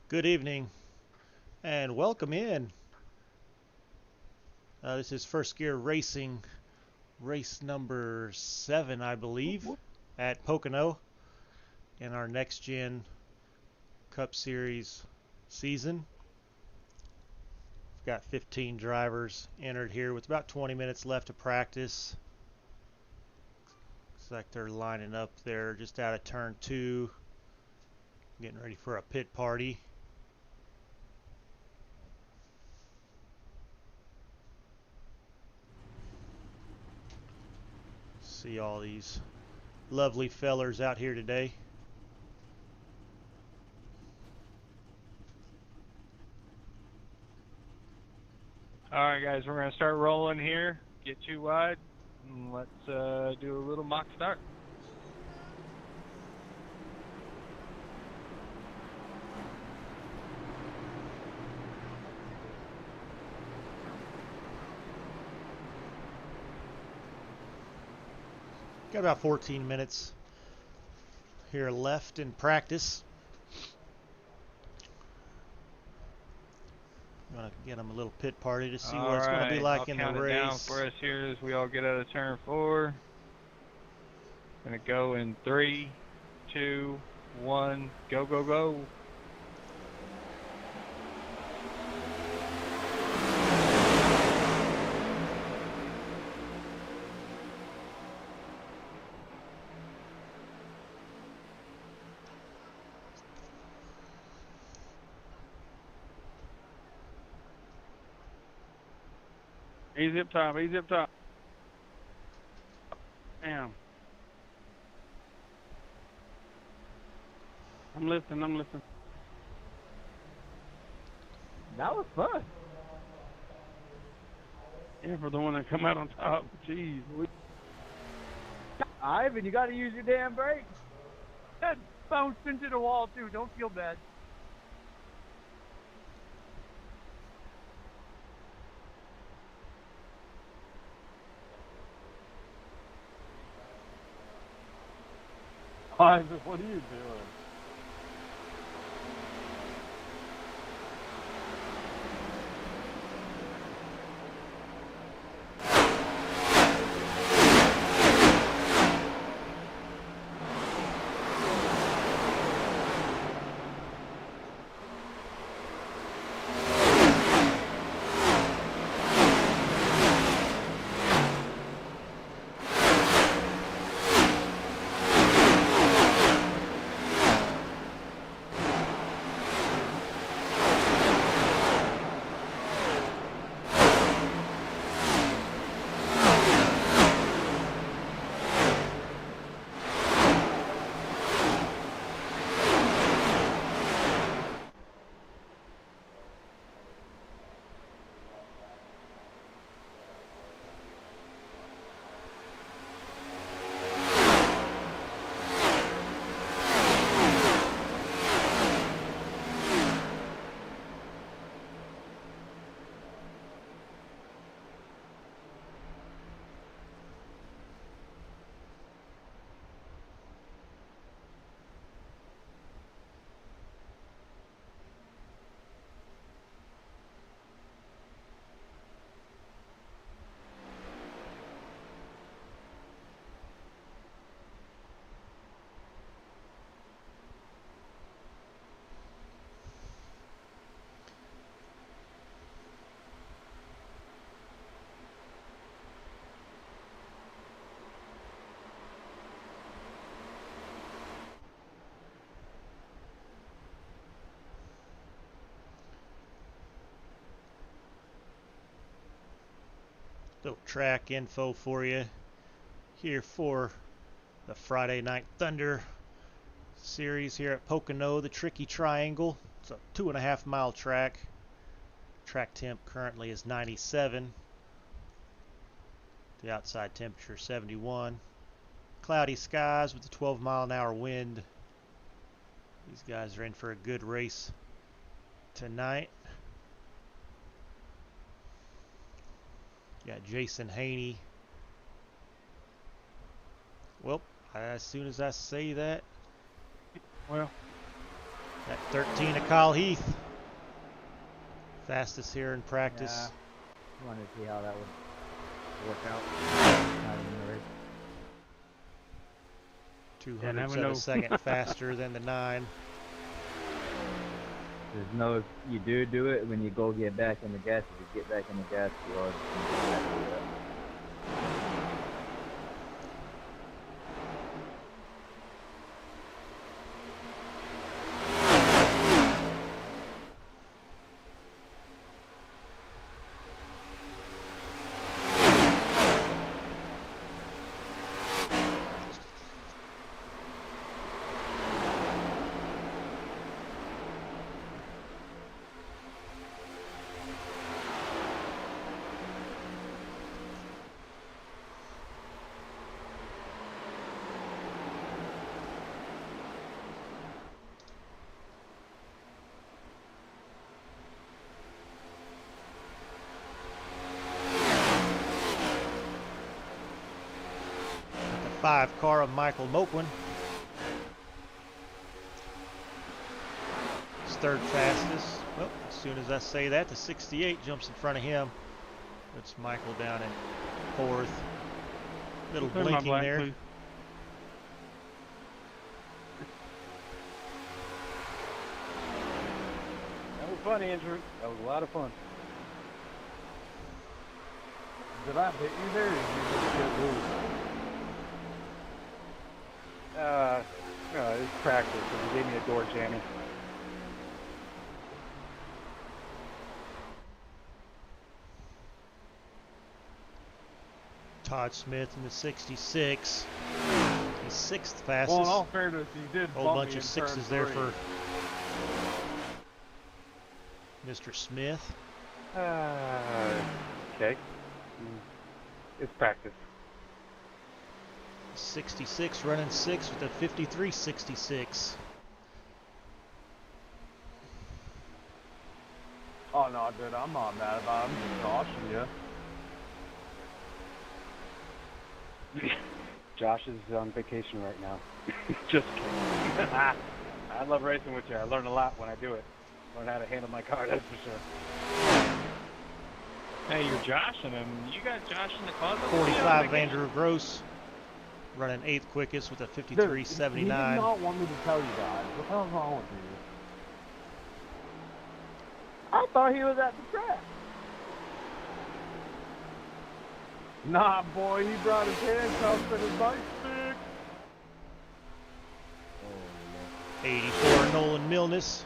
Good evening and welcome in. This is First Gear Racing, race number 7, I believe, at Pocono in our Next Gen Cup Series season. We've got 15 drivers entered here with about 20 minutes left to practice. Looks like they're lining up there just out of turn 2, getting ready for a pit party. See all these lovely fellers out here today. All right, guys, we're going to start rolling here. Get too wide, and let's do a little mock start. Got about 14 minutes here left in practice. I'm going to get them a little pit party to see what it's going to be like in the I'll count it down race. for us here as we all get out of turn 4. Going to go in 3, 2, 1, go, go, go. Easy up top, easy up top. Damn. I'm listening. That was fun. Yeah, for the one that come out on top. Jeez. Ivan, you got to use your damn brakes. That bounced into the wall, too. Don't feel bad. Ivan, what are you doing? Little track info for you here for the Friday Night Thunder series here at Pocono, the Tricky Triangle. It's a 2.5 mile track. Track temp currently is 97. The outside temperature 71. Cloudy skies with a 12-mile-an-hour wind. These guys are in for a good race tonight. Got Jason Haney. Well, as soon as I say that, Well, That 13 of Kyle Heath. Fastest here in practice. Yeah. I wanted to see how that would work out. Not in the race. 200ths of a second faster than the 9. There's no, if you do it, when you go get back in the gas, if you get back in the gas, you always can get back to that. The 5 car of Michael Moquin. He's 3rd fastest. Well, as soon as I say that, the 68 jumps in front of him. Puts Michael down in 4th. Little Turn my blinking blank, there. please. That was fun, Andrew. That was a lot of fun. Did I hit you there or did you just get loose? No, it's practice, and he gave me a door jammy. Todd Smith in the 66. He's 6th fastest. Well, in all fairness, he did Whole bump bunch me of in 6s turn there 3. for Mr. Smith. Okay. It's practice. 66 running 6 with a 53.66. Oh, no, dude, I'm not mad about it. I'm just cautioning you. Josh is on vacation right now. Just kidding. I love racing with you. I learn a lot when I do it. Learn how to handle my car, that's for sure. Hey, you're joshing him. You got Josh in the closet. 45 Andrew Gross running 8th quickest with a Dude, he 53.79. did not want me to tell you guys. What the hell's wrong with you? I thought he was at the track. Nah, boy, he brought his handcuffs and his bike stick. 84 Nolan Milnes.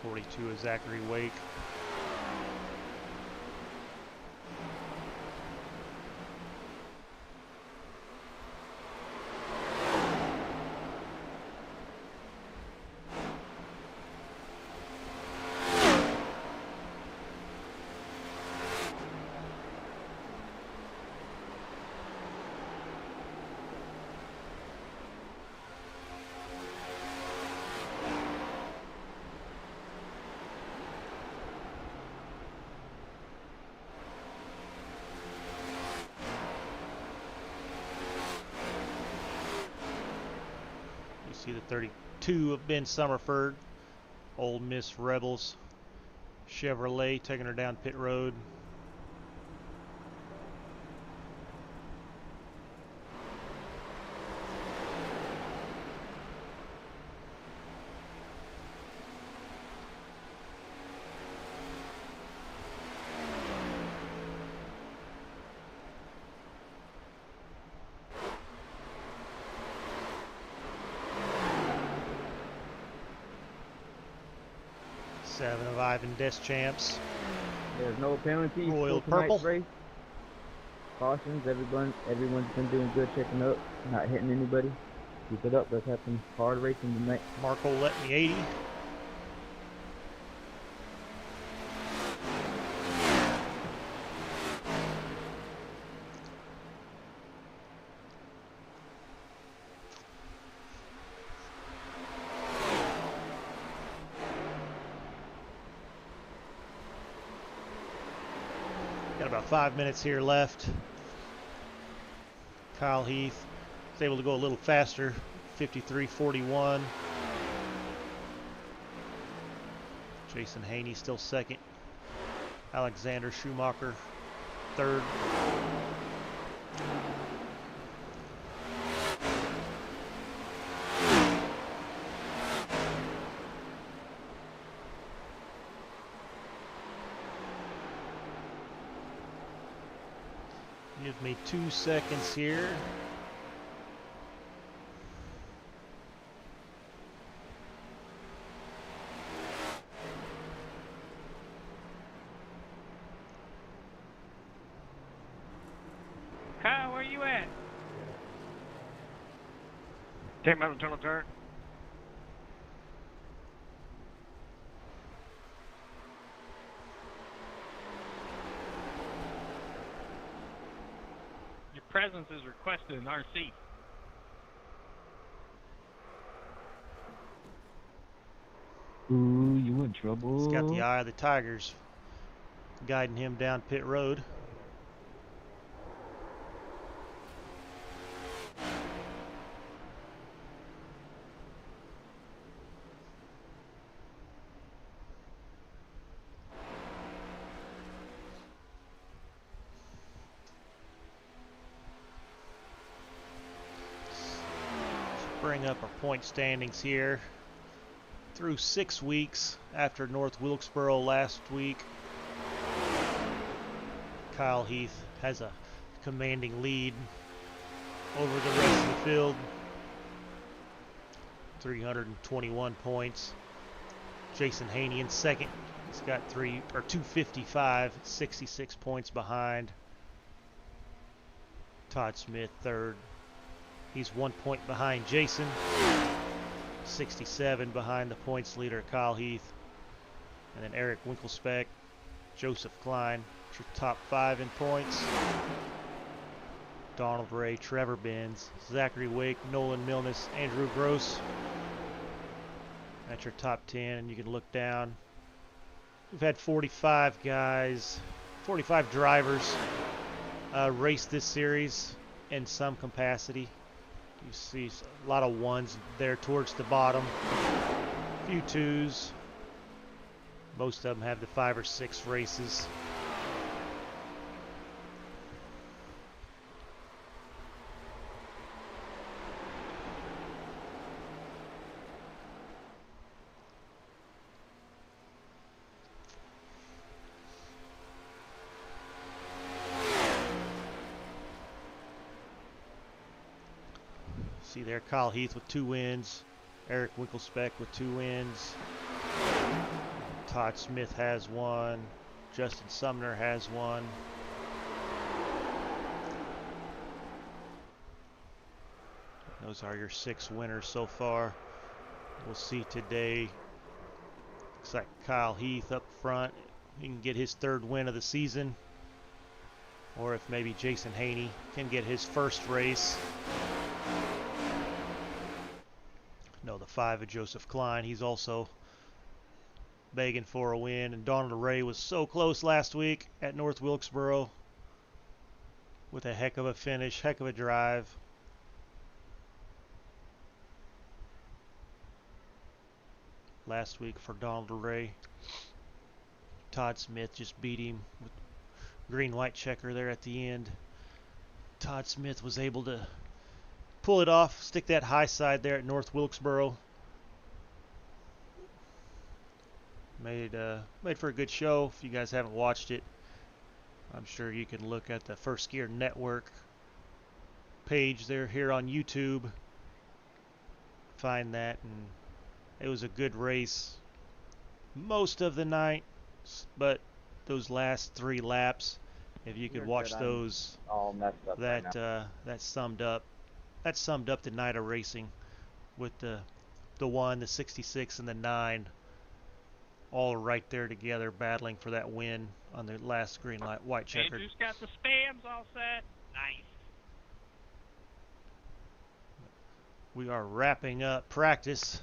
'42 is Zachary Wake. See the 32 of Ben Summerford, Ole Miss Rebels Chevrolet taking her down pit road. Seven of Ivan Deschamps. There's no penalties Royal for tonight's purple. race. Cautions, everyone's been doing good checking up, not hitting anybody. Keep it up, let's have some hard racing tonight. Marco let me 80. Got about 5 minutes here left. Kyle Heath is able to go a little faster, 53.41. Jason Haney still second. Alexander Schumacher third. Give me 2 seconds here. Kyle, where you at? Take my tunnel turn. Your presence is requested in RC. Ooh, you in trouble. He's got the eye of the Tigers guiding him down pit road. Bring up our point standings here. Through 6 weeks after North Wilkesboro last week, Kyle Heath has a commanding lead over the rest of the field. 321 points. Jason Haney in second. He's got 255, 66 points behind. Todd Smith third. He's 1 point behind Jason. 67 behind the points leader, Kyle Heath. And then Eric Winklespec, Joseph Klein, your top 5 in points. Donald Ray, Trevor Benz, Zachary Wake, Nolan Milnes, Andrew Gross. That's your top 10, and you can look down. We've had 45 guys, 45 drivers race this series in some capacity. You see a lot of ones there towards the bottom, a few twos. Most of them have the 5 or 6 races. See there, Kyle Heath with 2 wins, Eric Winklespec with 2 wins, Todd Smith has 1, Justin Sumner has 1. Those are your 6 winners so far. We'll see today. Looks like Kyle Heath up front. He can get his 3rd win of the season. Or if maybe Jason Haney can get his first race. No, the 5 of Joseph Klein. He's also begging for a win. And Donald Ray was so close last week at North Wilkesboro with a heck of a finish, heck of a drive. Last week for Donald Ray. Todd Smith just beat him with green-white checker there at the end. Todd Smith was able to pull it off, stick that high side there at North Wilkesboro. Made for a good show. If you guys haven't watched it, I'm sure you can look at the First Gear Network page there here on YouTube. Find that, and it was a good race most of the night, but those last 3 laps, if you could watch those, All messed up right now. that summed up the night of racing, with the 1, the 66, and the 9 all right there together, battling for that win on the last green light white checkered. Andrew's got the spams all set. Nice. We are wrapping up practice.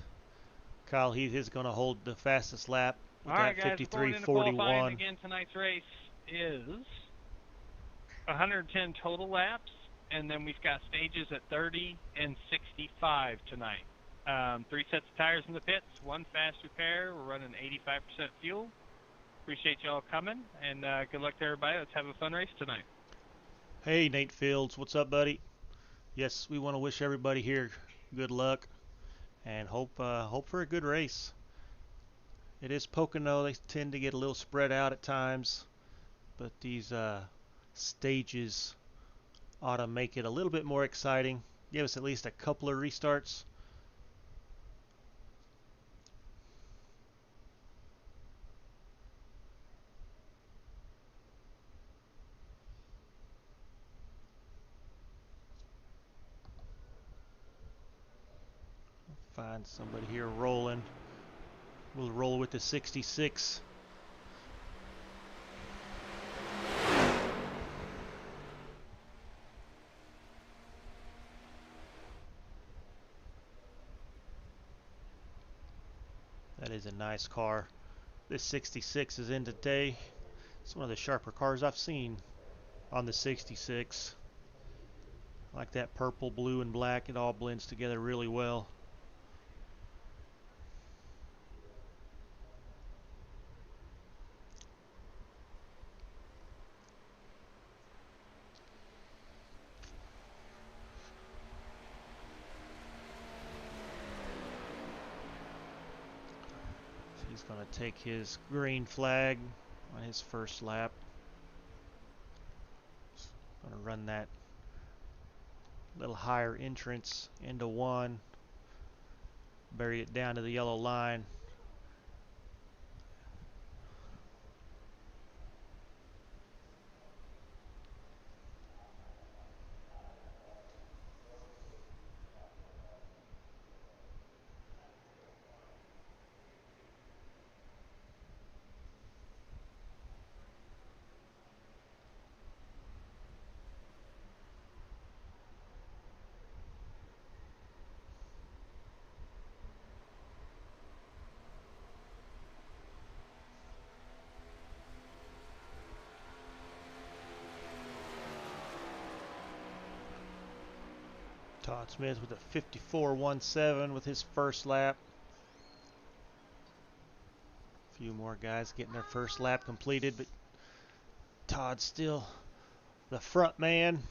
Kyle Heath is going to hold the fastest lap with All right, that guys, going into qualifying 53.41. again, tonight's race is 110 total laps, and then we've got stages at 30 and 65 tonight. 3 sets of tires in the pits, 1 fast repair. We're running 85% fuel. Appreciate y'all coming, and good luck to everybody. Let's have a fun race tonight. Hey, Nate Fields, what's up, buddy? Yes, we want to wish everybody here good luck and hope for a good race. It is Pocono. They tend to get a little spread out at times, but these stages ought to make it a little bit more exciting. Give us at least a couple of restarts. Find somebody here rolling. We'll roll with the 66. That is a nice car. This 66 is in today. It's one of the sharper cars I've seen on the 66. I like that purple, blue, and black. It all blends together really well. He's going to take his green flag on his first lap. Going to run that little higher entrance into 1. Bury it down to the yellow line. Todd Smith with a 54.17 with his first lap. A few more guys getting their first lap completed, but Todd's still the front man.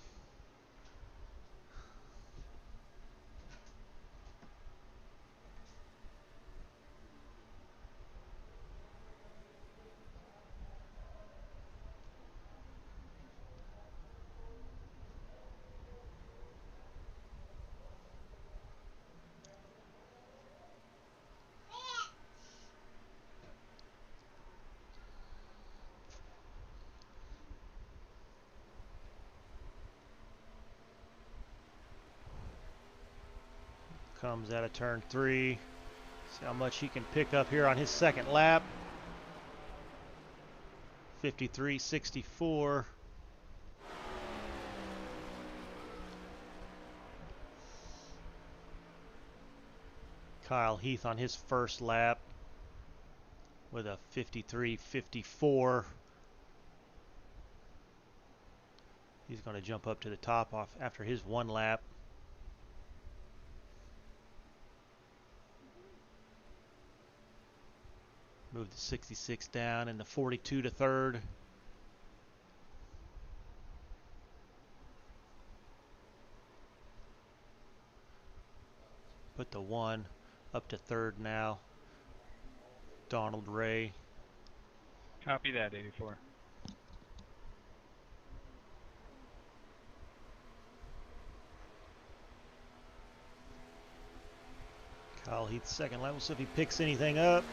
Comes out of turn 3. See how much he can pick up here on his second lap. 53.64. Kyle Heath on his first lap with a 53.54. He's going to jump up to the top off after his 1 lap. Move the 66 down and the 42 to third. Put the 1 up to third now. Donald Ray. Copy that, 84. Kyle Heath's second lap. We'll see if he picks anything up.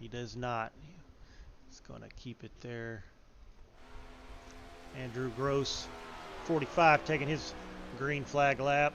He does not. He's going to keep it there. Andrew Gross, 45, taking his green flag lap.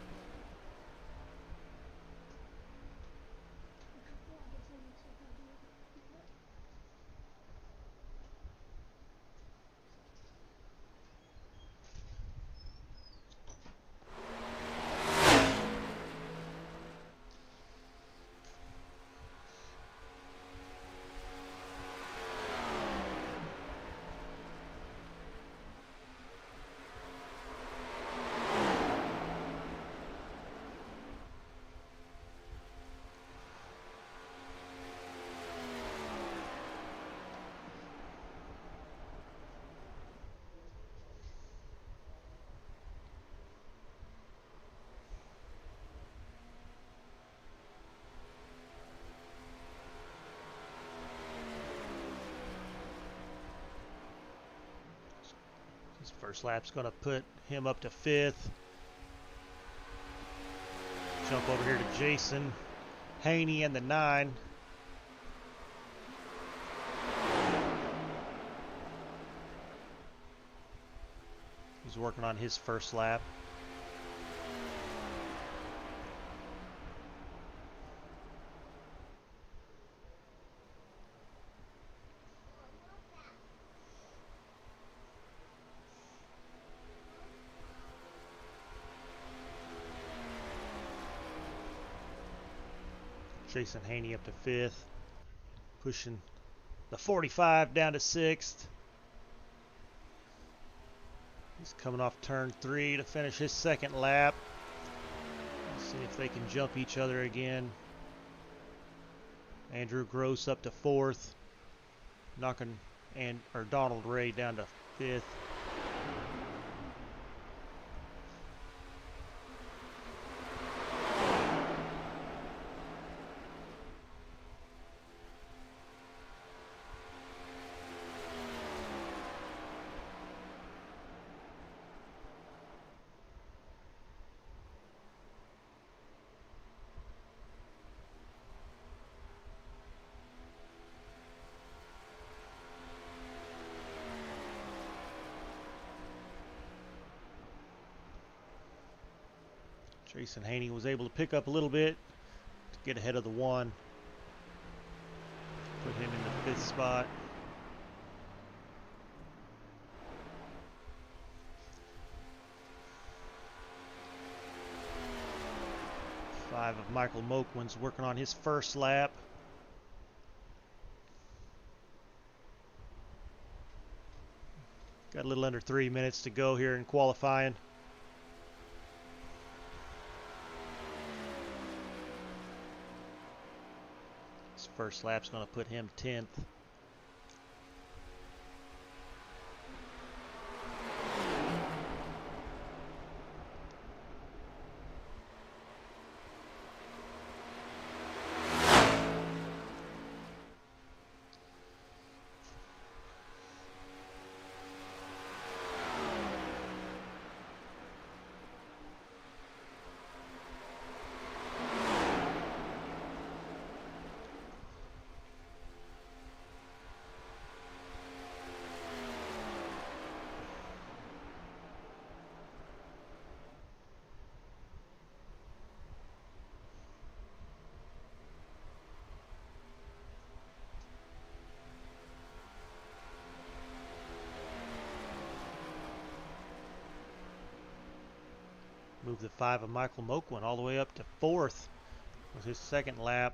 His first lap's going to put him up to 5th. Jump over here to Jason Haney and the 9. He's working on his first lap. Jason Haney up to 5th, pushing the 45 down to 6th. He's coming off turn 3 to finish his second lap. Let's see if they can jump each other again. Andrew Gross up to 4th, knocking Donald Ray down to 5th. Jason Haney was able to pick up a little bit to get ahead of the 1. Put him in the 5th spot. Five of Michael Moquin's working on his first lap. Got a little under 3 minutes to go here in qualifying. His first lap's going to put him 10th. Move the 5 of Michael Moquin all the way up to 4th with his second lap.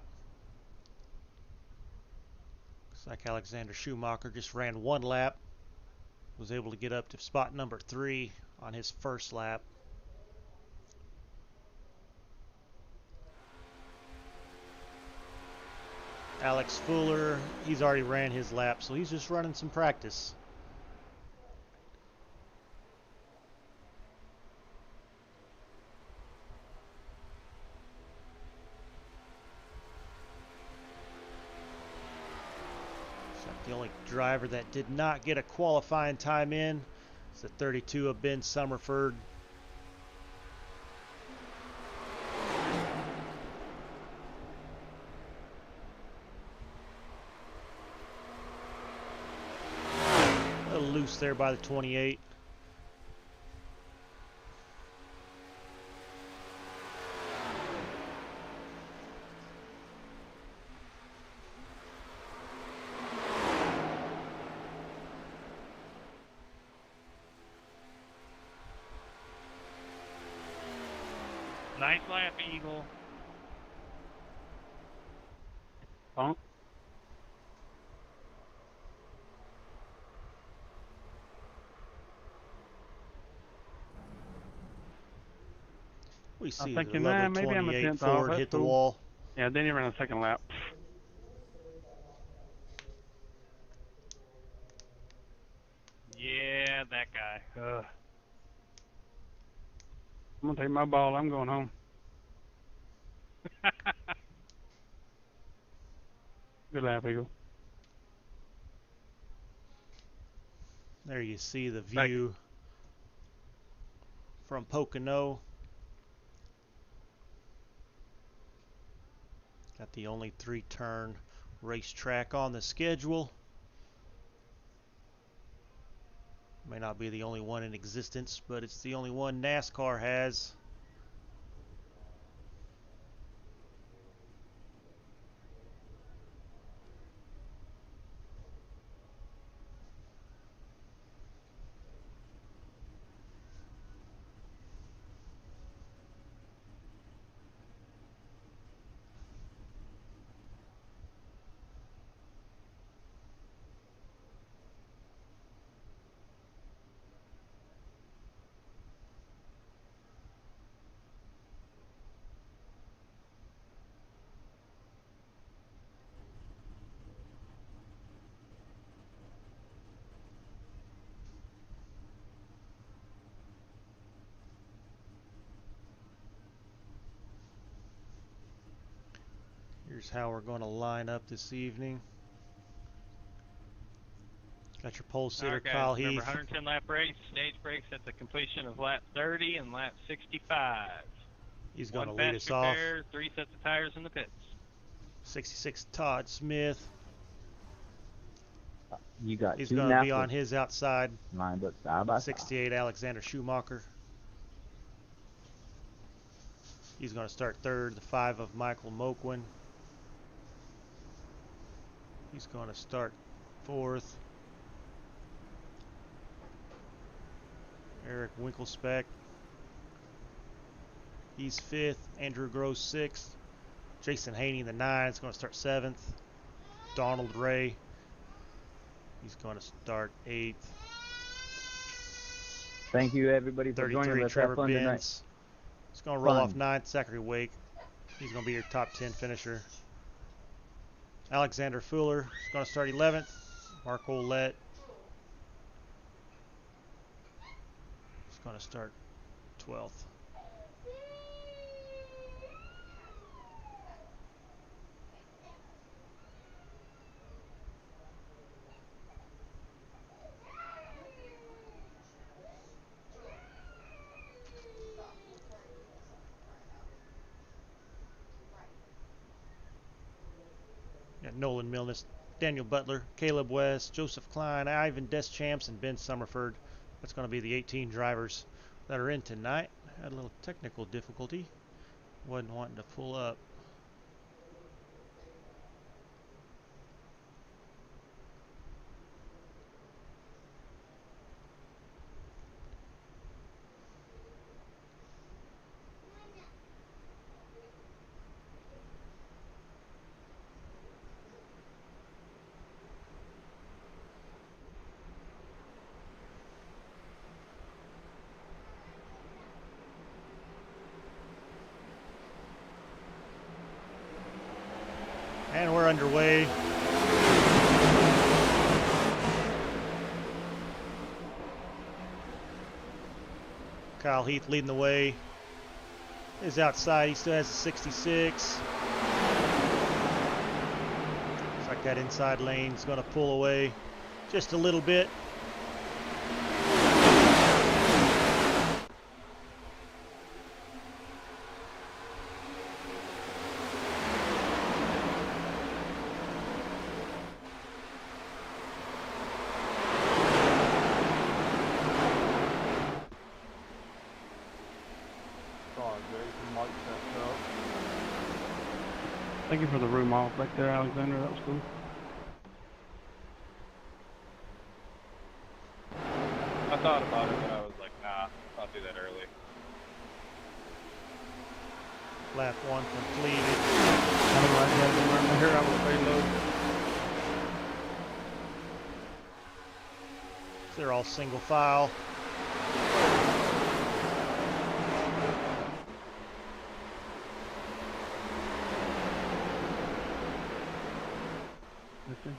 Looks like Alexander Schumacher just ran 1 lap. Was able to get up to spot number 3 on his first lap. Alex Fuller, he's already ran his lap, so he's just running some practice. The only driver that did not get a qualifying time in is the 32 of Ben Summerford. A little loose there by the 28. Nice lap, Eagle. Punk. We see I'm the thinking, lovely maybe I'm a 28 10th Ford off. hit the That's cool. wall. Yeah, then he ran a second lap. Yeah, that guy. I'm gonna take my ball. I'm going home. Good lap, Eagle. There you see the Thank view from Pocono. Got the only 3-turn racetrack on the schedule. May not be the only one in existence, but it's the only one NASCAR has. Here's how we're going to line up this evening. Got your pole sitter, All right, guys, Kyle remember, Heath. 110 lap race, stage breaks at the completion of lap 30 and lap 65. He's going to One lead fast us off. repair, 3 sets of tires in the pits. 66 Todd Smith. You got He's two going to be NASCAR on his outside. lined up side by side. 68 Alexander Schumacher. He's going to start third. The 5 of Michael Moquin. He's going to start fourth. Eric Winkelspec. He's fifth. Andrew Gross sixth. Jason Haney in the 9 is going to start seventh. Donald Ray. He's going to start eighth. Thank you, everybody, for joining 33 us. Trevor Have fun tonight. Benz. He's going to roll off Fun. 9th. Zachary Wake. He's going to be your top 10 finisher. Alexander Fuller is going to start 11th. Mark Ouellette is going to start 12th. Got Nolan Milnes, Daniel Butler, Caleb West, Joseph Klein, Ivan Deschamps, and Ben Summerford. That's going to be the 18 drivers that are in tonight. Had a little technical difficulty. Wasn't wanting to pull up. And we're underway. Kyle Heath leading the way. Is outside. He still has a 66. Looks like that inside lane's going to pull away just a little bit. Sorry, Jason, Mike set up. Thank you for the room off back there, Alexander. That was cool. I thought about it, but I was like, nah, I'll do that early. Lap 1 completed. Otherwise, I had to run the hair out with payload. They're all single file. Listen.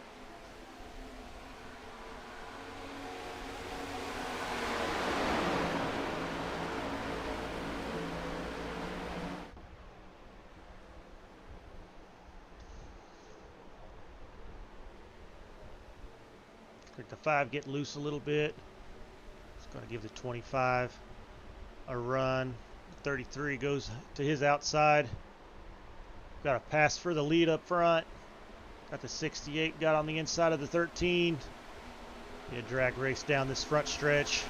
Let the 5 get loose a little bit. It's going to give the 25 a run. 33 goes to his outside. Got a pass for the lead up front. Got the 68, got on the inside of the 13. Yeah, drag race down this front stretch.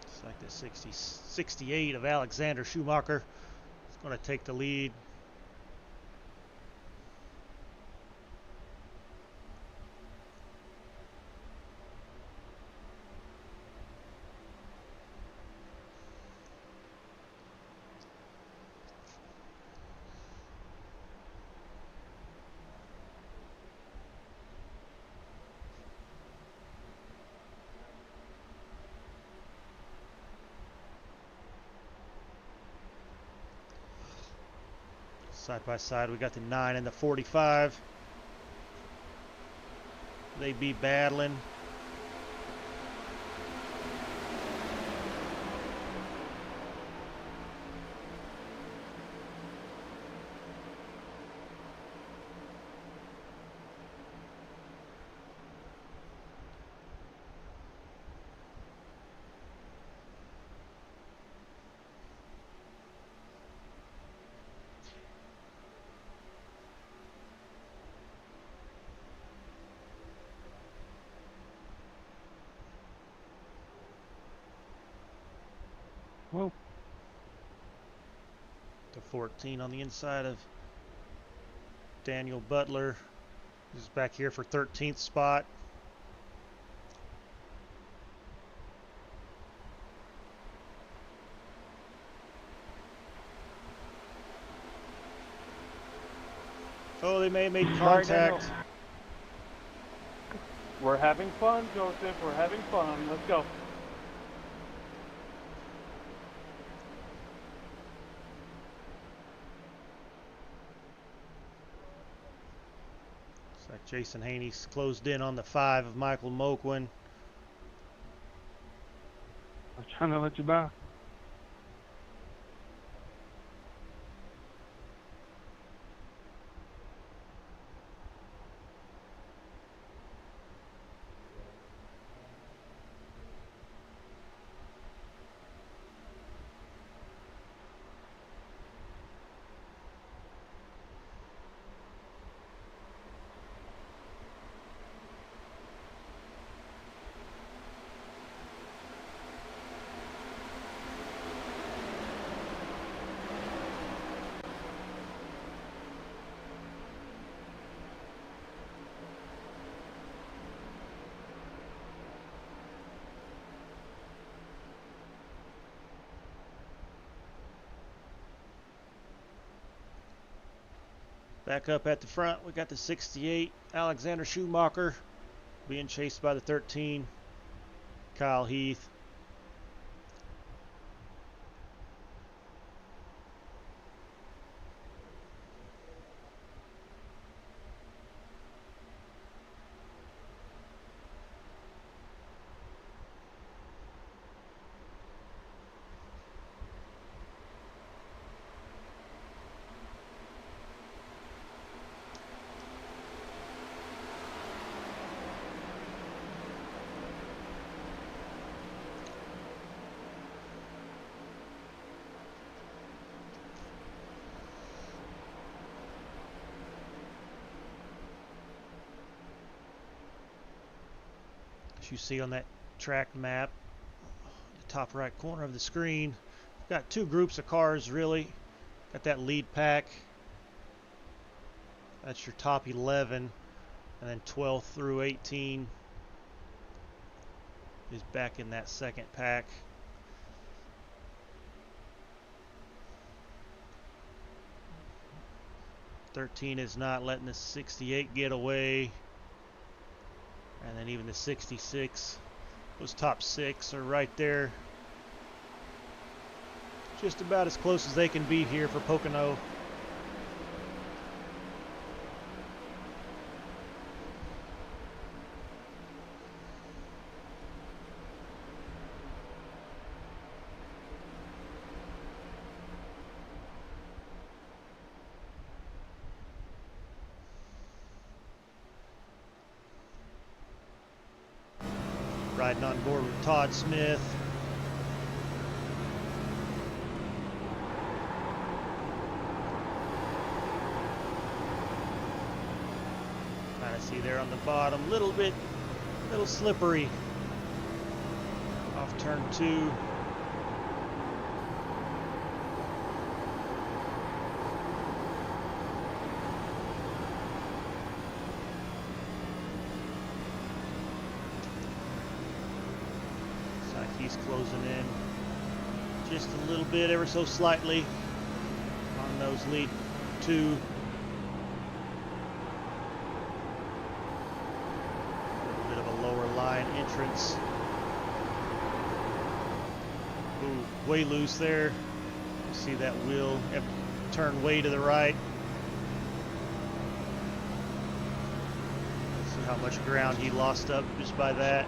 It's like the 68 of Alexander Schumacher is going to take the lead. Side by side, we got the 9 and the 45. They be battling. Whoa. The 14 on the inside of Daniel Butler is back here for 13th spot. Oh, they may have made contact. We're having fun, Joseph. We're having fun. Let's go. Looks like Jason Haney's closed in on the 5 of Michael Moquin. I was trying to let you by. Back up at the front, we got the 68, Alexander Schumacher, being chased by the 13, Kyle Heath. As you see on that track map, the top right corner of the screen, we've got two groups of cars really. Got that lead pack, that's your top 11, and then 12 through 18 is back in that second pack. '13 is not letting the 68 get away. And then even the 66, those top 6 are right there. Just about as close as they can be here for Pocono. Riding on board with Todd Smith. Kind of see there on the bottom, little slippery off turn 2. He's closing in just a little bit, ever so slightly, on those lead 2. A bit of a lower line entrance. Ooh, way loose there. You see that wheel turn way to the right. See how much ground he lost up just by that.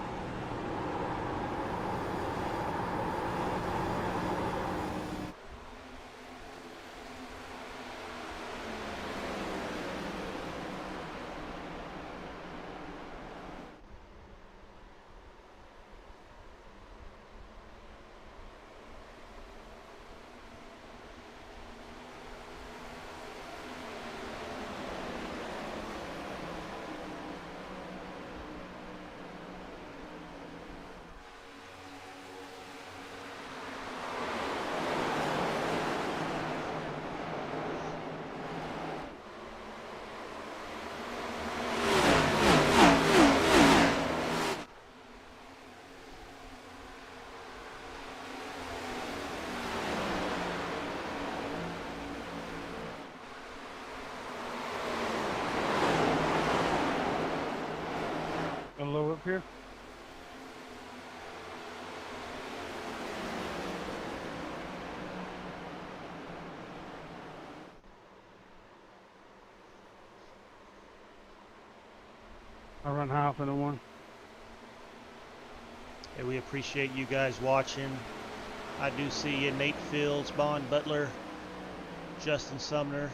A low up here. I run half of the one. Hey, we appreciate you guys watching. I do see you, Nate Fields, Bond Butler, Justin Sumner.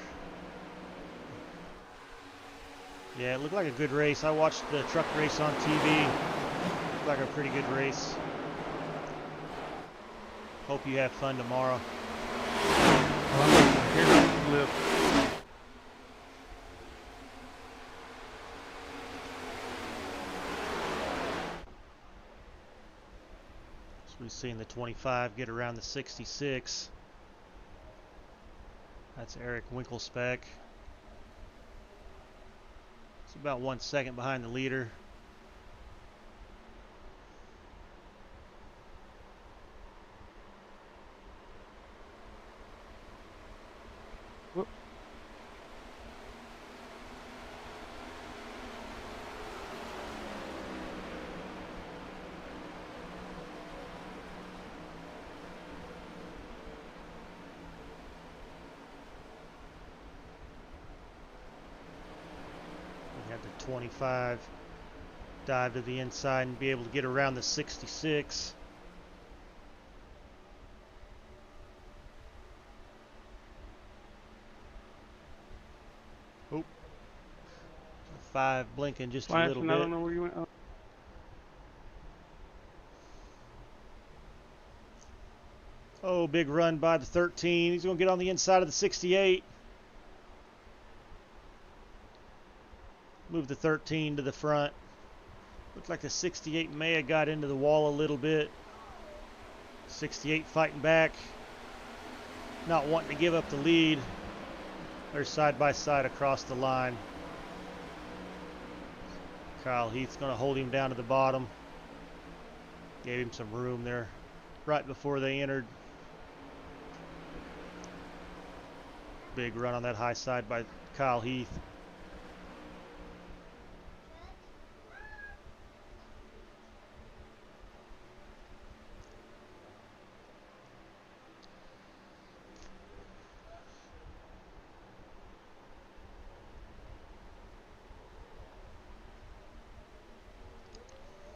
Yeah, it looked like a good race. I watched the truck race on TV. Looked like a pretty good race. Hope you have fun tomorrow. So we've seen the 25 get around the 66. That's Eric Winkelspec. It's about 1 second behind the leader. Whoop. We have the 25 dive to the inside and be able to get around the 66. Oh, 5 blinking just a little I bit. don't know where you went. Oh. Oh, big run by the 13. He's going to get on the inside of the 68. Move the 13 to the front. Looks like the 68 may have got into the wall a little bit. 68 fighting back. Not wanting to give up the lead. They're side by side across the line. Kyle Heath's going to hold him down to the bottom. Gave him some room there right before they entered. Big run on that high side by Kyle Heath.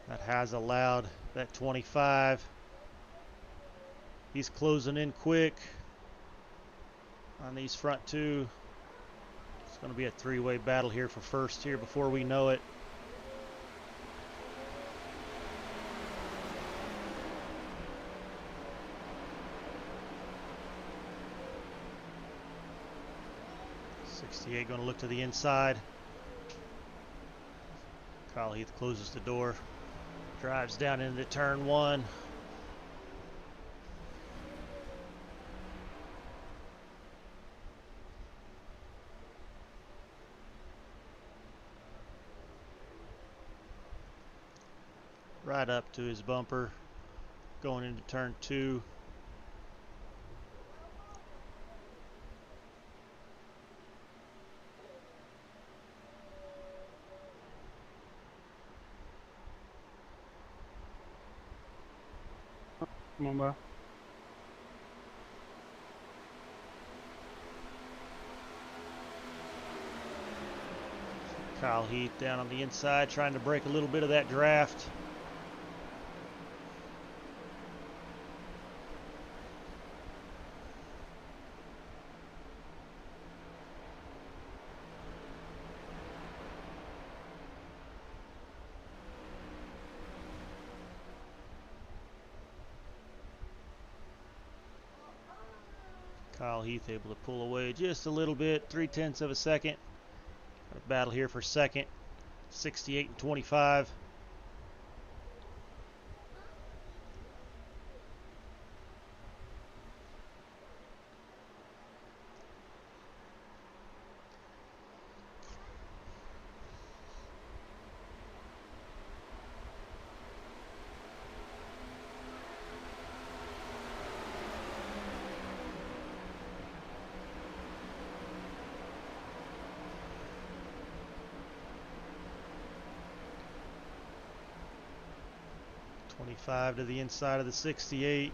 That has allowed that 25. He's closing in quick on these front 2. It's going to be a 3-way battle here for first here before we know it. 68 going to look to the inside. Kyle Heath closes the door, drives down into turn 1. Right up to his bumper, going into turn 2. Come on, bro. Kyle Heath down on the inside, trying to break a little bit of that draft. Kyle Heath able to pull away just a little bit, 0.3 of a second. Got a battle here for second, 68 and 25. .25 to the inside of the 68.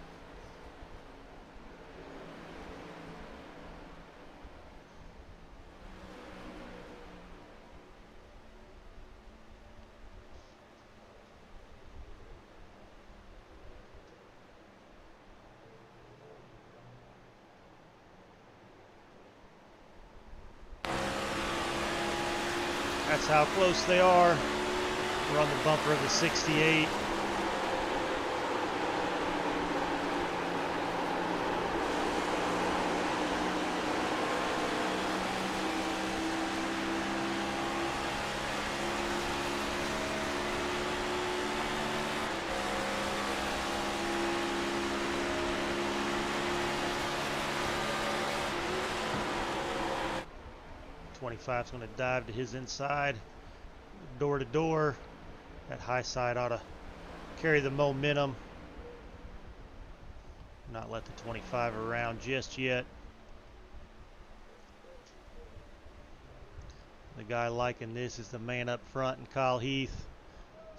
That's how close they are. We're on the bumper of the 68. .25's going to dive to his inside, door to door. That high side ought to carry the momentum. Not let the 25 around just yet. The guy liking this is the man up front and Kyle Heath.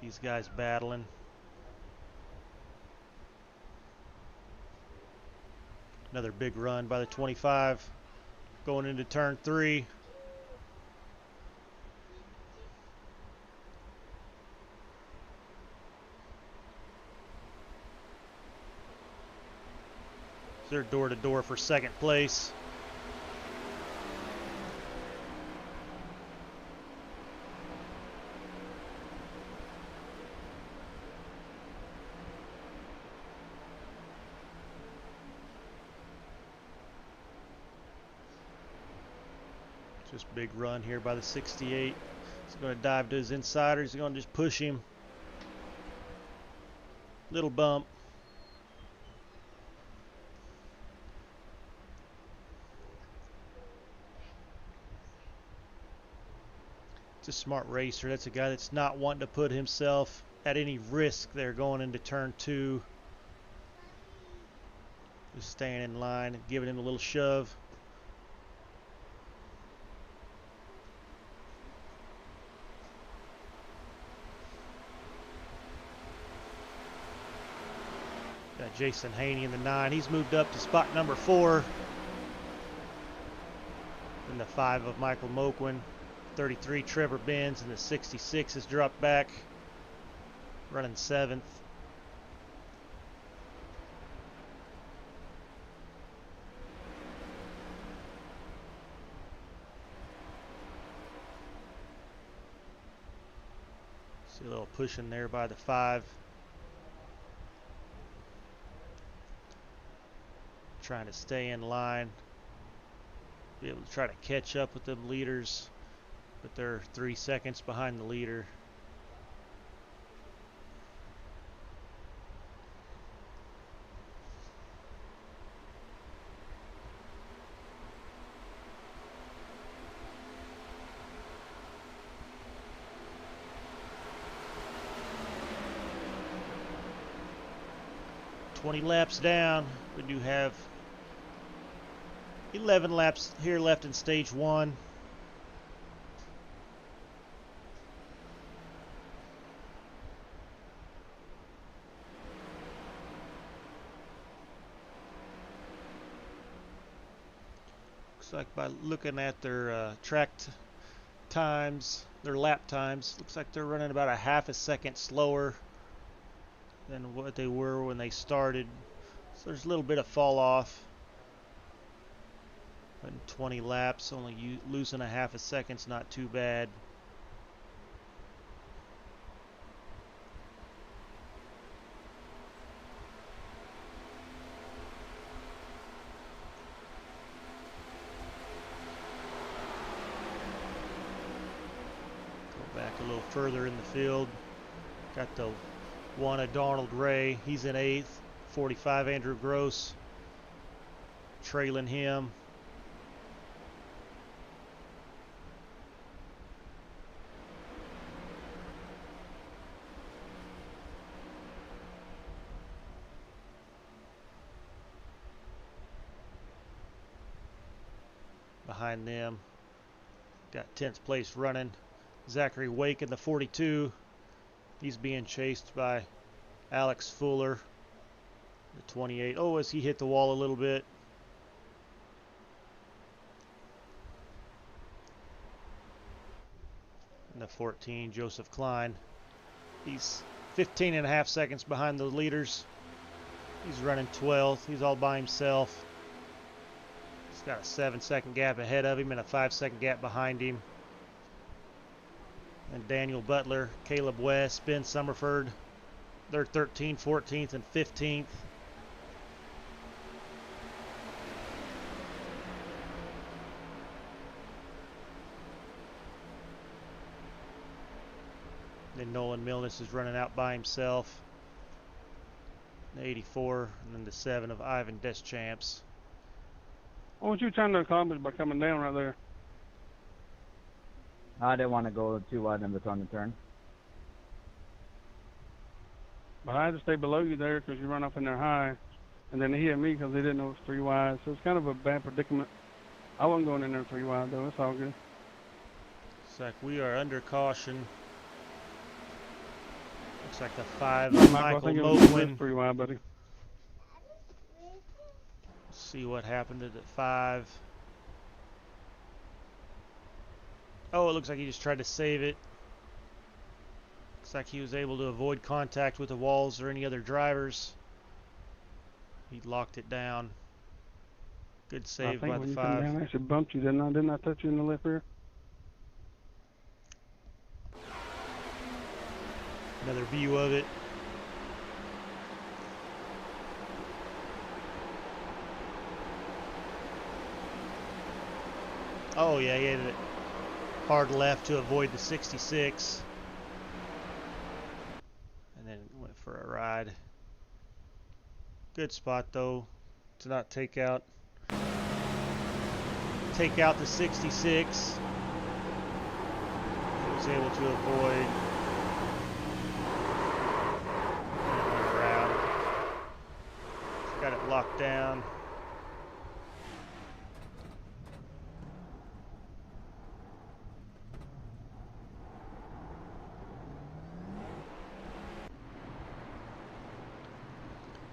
These guys battling. Another big run by the 25 going into turn 3. They're door to door for second place. Just big run here by the 68. He's going to dive to his insider. He's going to just push him. Little bump. It's a smart racer. That's a guy that's not wanting to put himself at any risk there going into turn 2. Just staying in line and giving him a little shove. Got Jason Haney in the 9. He's moved up to spot number 4. And the 5 of Michael Moquin. 33 Trevor Benz, and the 66 has dropped back, running 7th. See a little pushing there by the 5. Trying to stay in line. be able to try to catch up with them leaders, but they're 3 seconds behind the leader. "20 laps down." We do have 11 laps here left in stage 1. Looks like by looking at their times, their lap times, looks like they're running about a half a second slower than what they were when they started. So there's a little bit of fall off. But in 20 laps, only losing a half a second's not too bad. Go back a little further in the field. Got the one of Donald Ray. He's in 8th. 45 Andrew Gross trailing him. Behind them, got 10th place running Zachary Wake in the 42. He's being chased by Alex Fuller, the 28. Oh, as he hit the wall a little bit. And the 14, Joseph Klein. He's 15 and a half seconds behind the leaders. He's running 12th. He's all by himself. He's got a 7-second gap ahead of him and a 5-second gap behind him. And Daniel Butler, Caleb West, Ben Summerford, they're 13th, 14th, and 15th. Then Nolan Milnes is running out by himself. The 84, and then the 7 of Ivan Deschamps. What was you trying to accomplish by coming down right there? I didn't want to go too wide in the turn. But I had to stay below you there because you run up in there high. And then he hit me because he didn't know it was 3 wide. So it's kind of a bad predicament. I wasn't going in there 3 wide, though. It's all good. Looks like we are under caution. Looks like the 5 No, of Michael, I Michael think it was Mogwin. 3 wide, buddy. See what happened to the 5. Oh, it looks like he just tried to save it. Looks like he was able to avoid contact with the walls or any other drivers. He locked it down. Good save by the 5. I think when you come down, I actually bumped you, didn't I? Didn't I touch you in the lip here? Another view of it. Oh yeah, he had it hard left to avoid the 66. And then went for a ride. Good spot though to not take out the 66. He was able to avoid around. Got it locked down.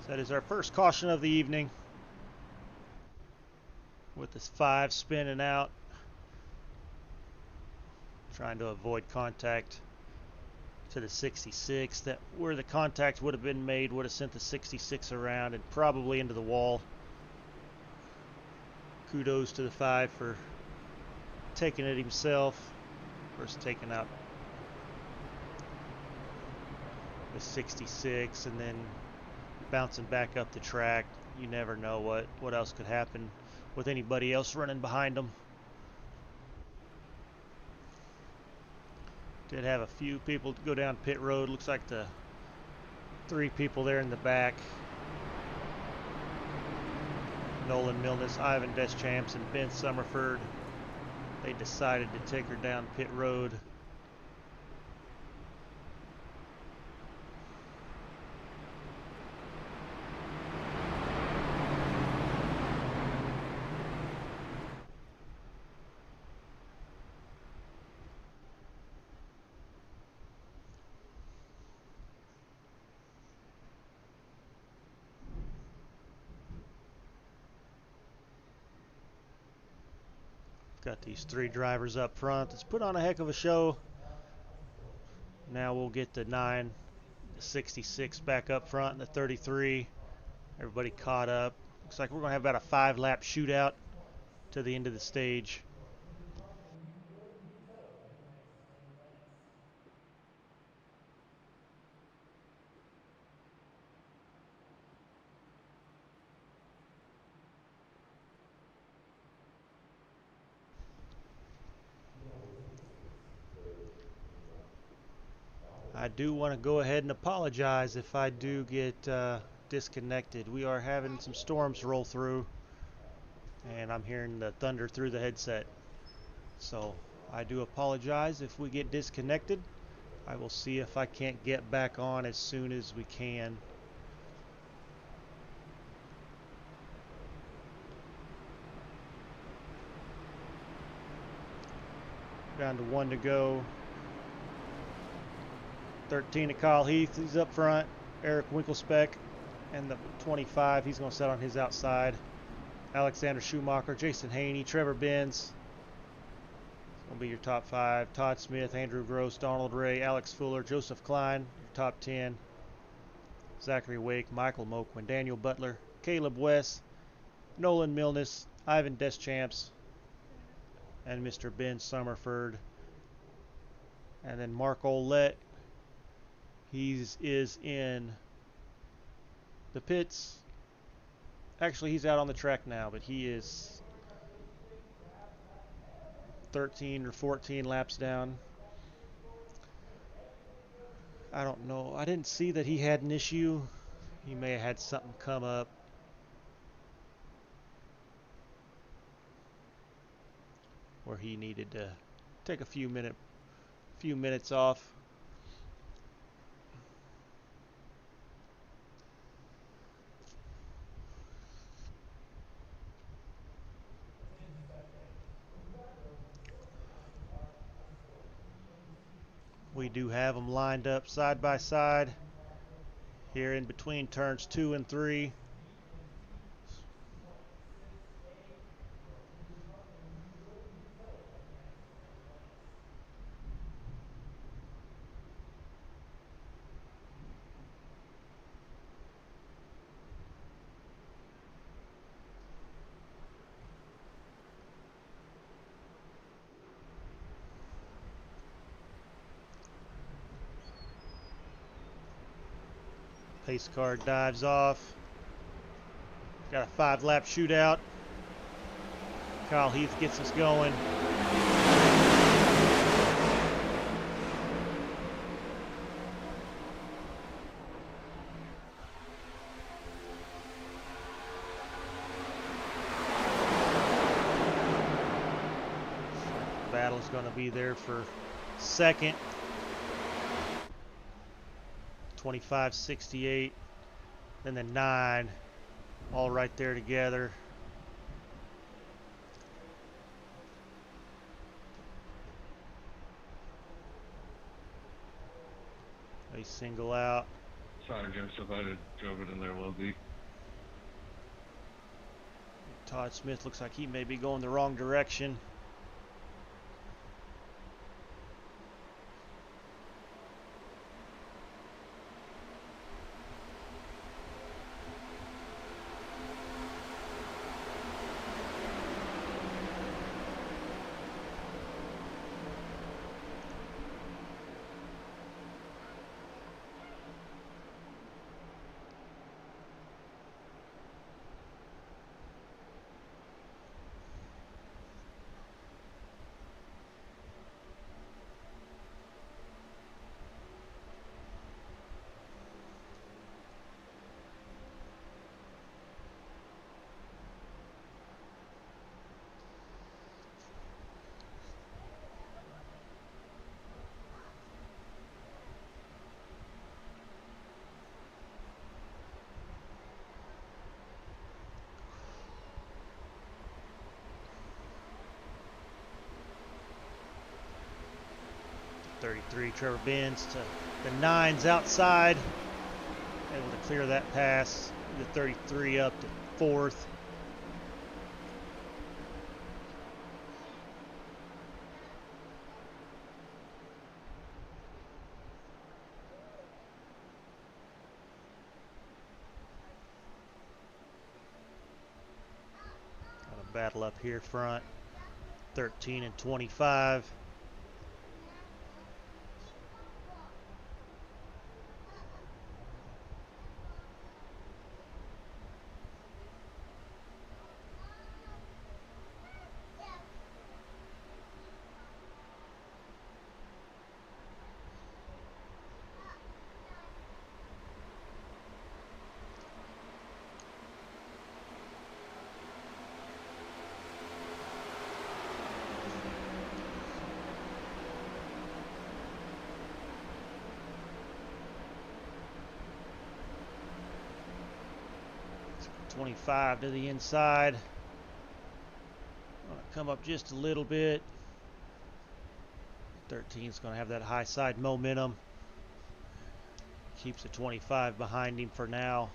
So that is our first caution of the evening, with this 5 spinning out, trying to avoid contact to the 66. That where the contact would have been made would have sent the 66 around and probably into the wall. Kudos to the 5 for taking it himself. First taking out the 66 and then bouncing back up the track. You never know what else could happen with anybody else running behind them. Did have a few people go down pit road. Looks like the 3 people there in the back. Nolan Milnes, Ivan Deschamps, and Ben Summerford. They decided to take her down pit road. Got these 3 drivers up front. It's put on a heck of a show. Now we'll get the 9, the 66 back up front, and the 33. Everybody caught up. Looks like we're going to have about a 5-lap shootout to the end of the stage. I do want to go ahead and apologize if I do get disconnected. We are having some storms roll through, and I'm hearing the thunder through the headset. So I do apologize if we get disconnected. I will see if I can't get back on as soon as we can. Down to 1 to go. 13 to Kyle Heath, he's up front. Eric Winkelspec, and the 25, he's going to set on his outside. Alexander Schumacher, Jason Haney, Trevor Benz. It's going to be your top 5. Todd Smith, Andrew Gross, Donald Ray, Alex Fuller, Joseph Klein, your top 10. Zachary Wake, Michael Moquin, Daniel Butler, Caleb West, Nolan Milnes, Ivan Deschamps, and Mr. Ben Summerford. And then Mark Olette. He is in the pits. Actually, he's out on the track now, but he is 13 or 14 laps down. I don't know. I didn't see that he had an issue. He may have had something come up. Where he needed to take a few minutes off. We do have them lined up side by side here in between turns 2 and 3. Pace car dives off. Got a 5-lap shootout. Kyle Heath gets us going. Battle's going to be there for second. 25-68, and then 9, all right there together. They single out. Sorry, Jim, if I had drove it in there, will be. Todd Smith looks like he may be going the wrong direction. 33, Trevor Benz to the 9s outside. Able to clear that pass. The 33 up to 4th. Got a battle up here front. 13 and 25. .25 to the inside. Gonna come up just a little bit. 13's gonna have that high side momentum. Keeps the 25 behind him for now.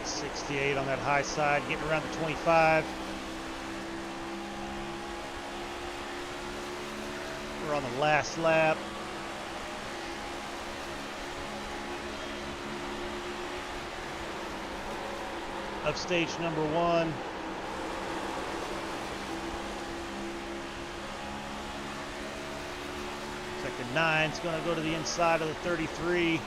.68 on that high side, getting around the 25. We're on the last lap. Of stage number 1. Looks like the 9's going to go to the inside of the 33.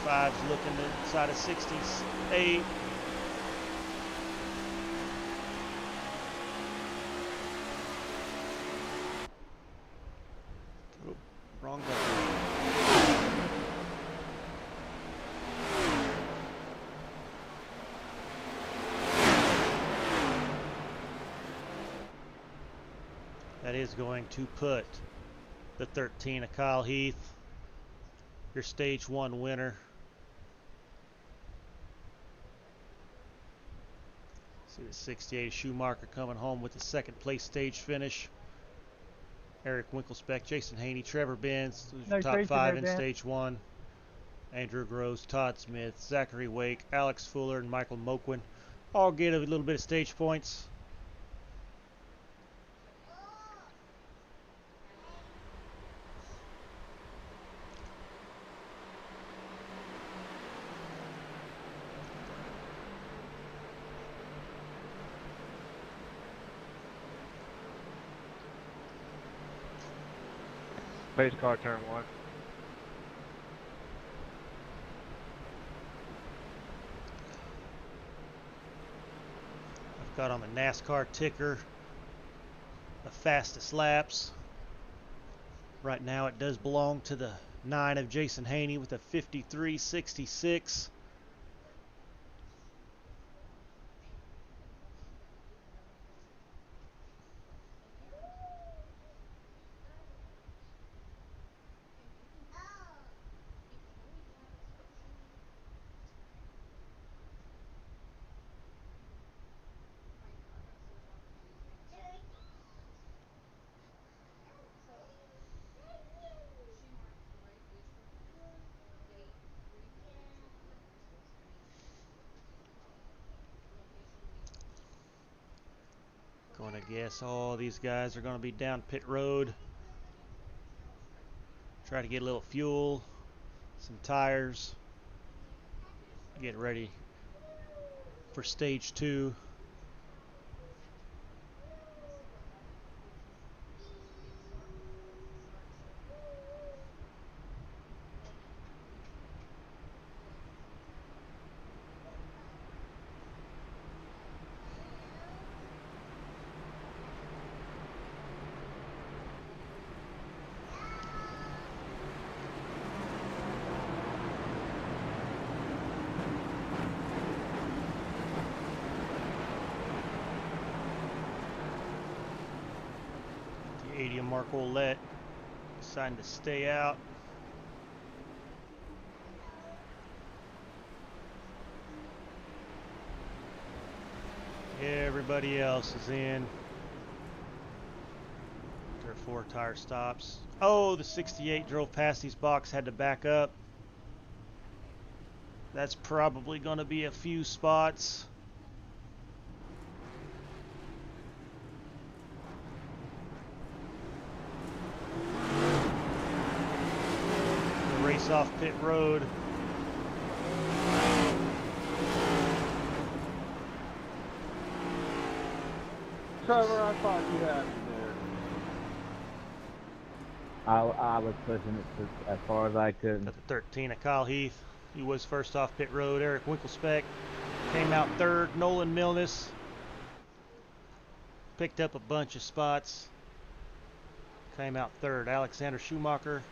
25's looking to the side of 68. Oh, wrong button. That is going to put the 13 of Kyle Heath, your stage 1 winner. See the 68 Schumacher coming home with the 2nd place stage finish. Eric Winkelspec, Jason Haney, Trevor Benz, Nice top racing 5 there, in Dan. stage 1. Andrew Gross, Todd Smith, Zachary Wake, Alex Fuller, and Michael Moquin all get a little bit of stage points. Pace car turn 1. I've got on the NASCAR ticker the fastest laps. Right now it does belong to the 9 of Jason Haney with a 53.66. Going to guess all these guys are going to be down pit road. Try to get a little fuel, some tires, get ready for stage 2. Mark Ouellette deciding to stay out. Everybody else is in. Their 4 tire stops. Oh, the 68 drove past these box, had to back up. That's probably going to be a few spots. The race off pit road. Trevor, I thought you had me there. I was pushing it as far as I could. Got the 13 of Kyle Heath. He was first off pit road. Eric Winkelspec came out third. Nolan Milnes picked up a bunch of spots. Came out third. Alexander Schumacher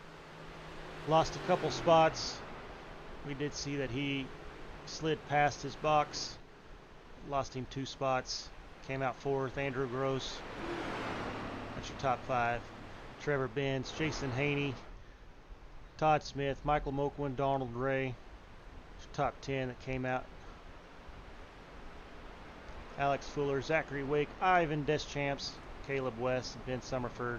lost a couple spots. We did see that he slid past his box. Lost him 2 spots. Came out fourth. Andrew Gross. That's your top 5. Trevor Benz, Jason Haney, Todd Smith, Michael Moquin, Donald Ray. Top 10 that came out. Alex Fuller, Zachary Wake, Ivan Deschamps, Caleb West, and Ben Summerford.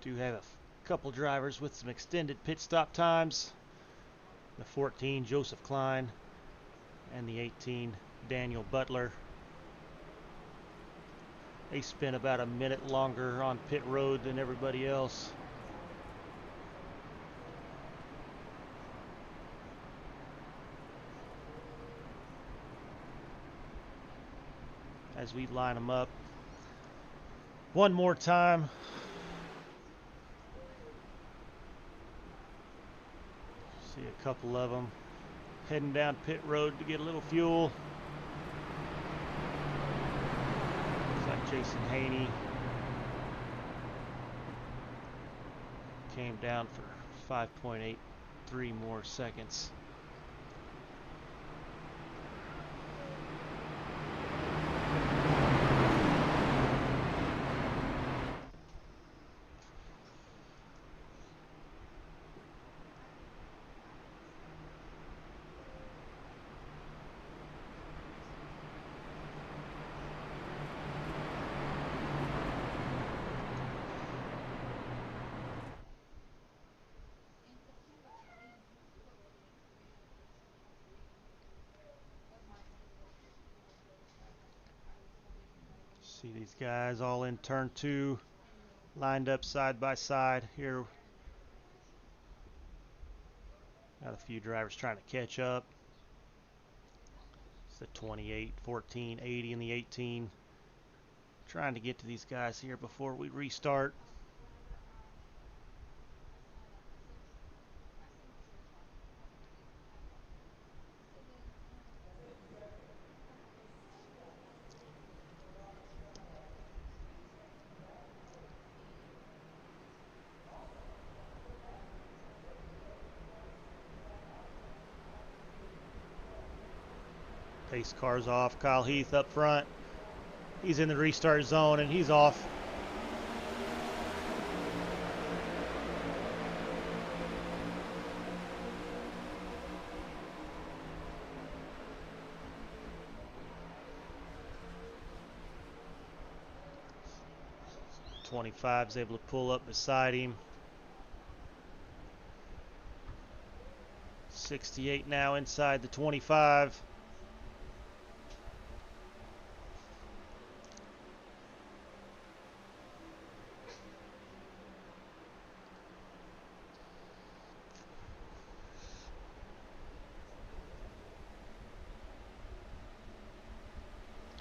Do have a couple drivers with some extended pit stop times. The 14, Joseph Klein, and the 18, Daniel Butler. They spent about a minute longer on pit road than everybody else. As we line them up one more time. See a couple of them heading down pit road to get a little fuel. Looks like Jason Haney came down for 5.83 more seconds. See these guys all in turn 2, lined up side by side here. Got a few drivers trying to catch up. It's the 28, 14, 80, and the 18. Trying to get to these guys here before we restart. Pace car's off. Kyle Heath up front. He's in the restart zone and he's off. .25's able to pull up beside him. 68 now inside the 25.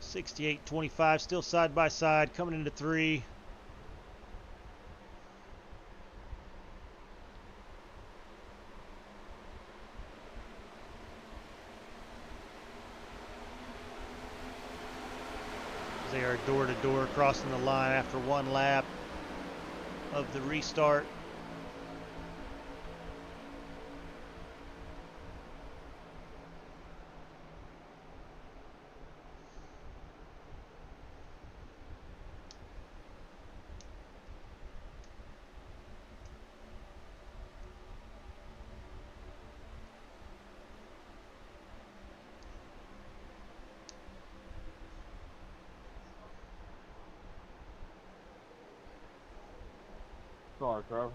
.68, 25, still side by side, coming into 3. They are door to door crossing the line after 1 lap of the restart. car, Trevor.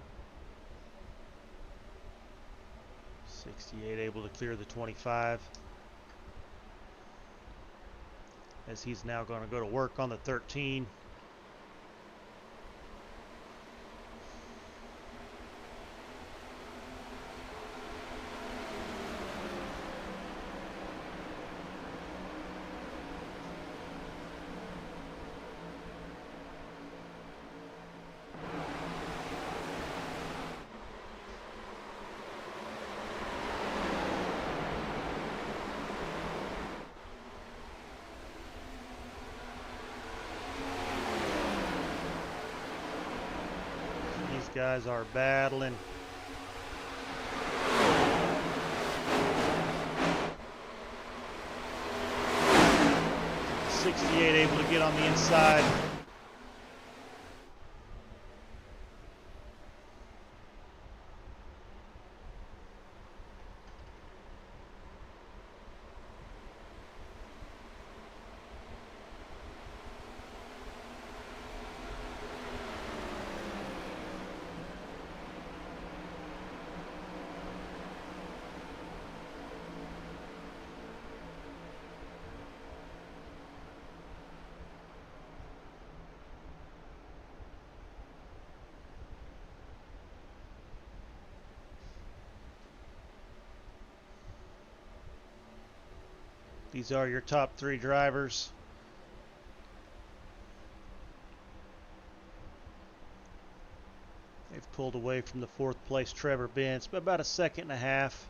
68 able to clear the 25. As he's now going to go to work on the 13. Guys are battling. 68 able to get on the inside. These are your top 3 drivers. They've pulled away from the 4th place Trevor Benz by about a second and a half.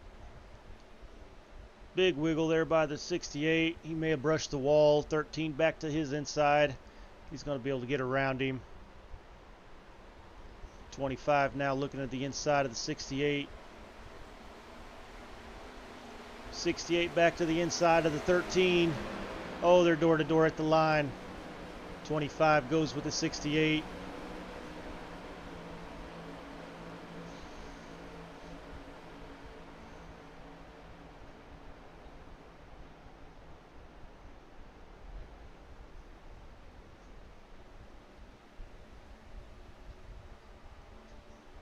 Big wiggle there by the 68. He may have brushed the wall. 13 back to his inside. He's going to be able to get around him. 25 now looking at the inside of the 68. 68 back to the inside of the 13. Oh, they're door to door at the line. 25 goes with the 68.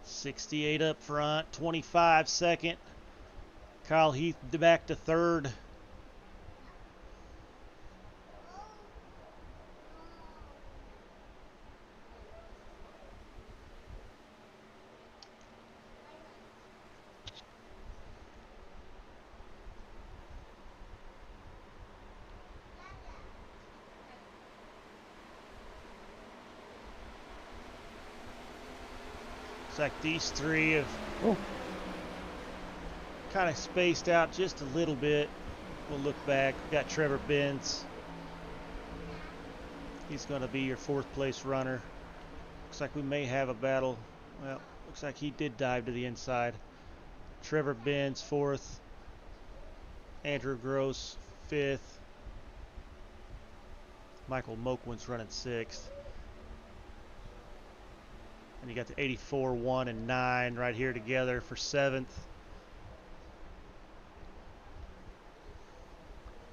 .68 up front, 25 second. Kyle Heath back to 3rd. Looks like these 3 have kind of spaced out just a little bit. We'll look back. We've got Trevor Benz. He's going to be your 4th place runner. Looks like we may have a battle. Well, looks like he did dive to the inside. Trevor Benz 4th. Andrew Gross 5th. Michael Mokwin's running 6th. And you got the 84, 1, and 9 right here together for 7th.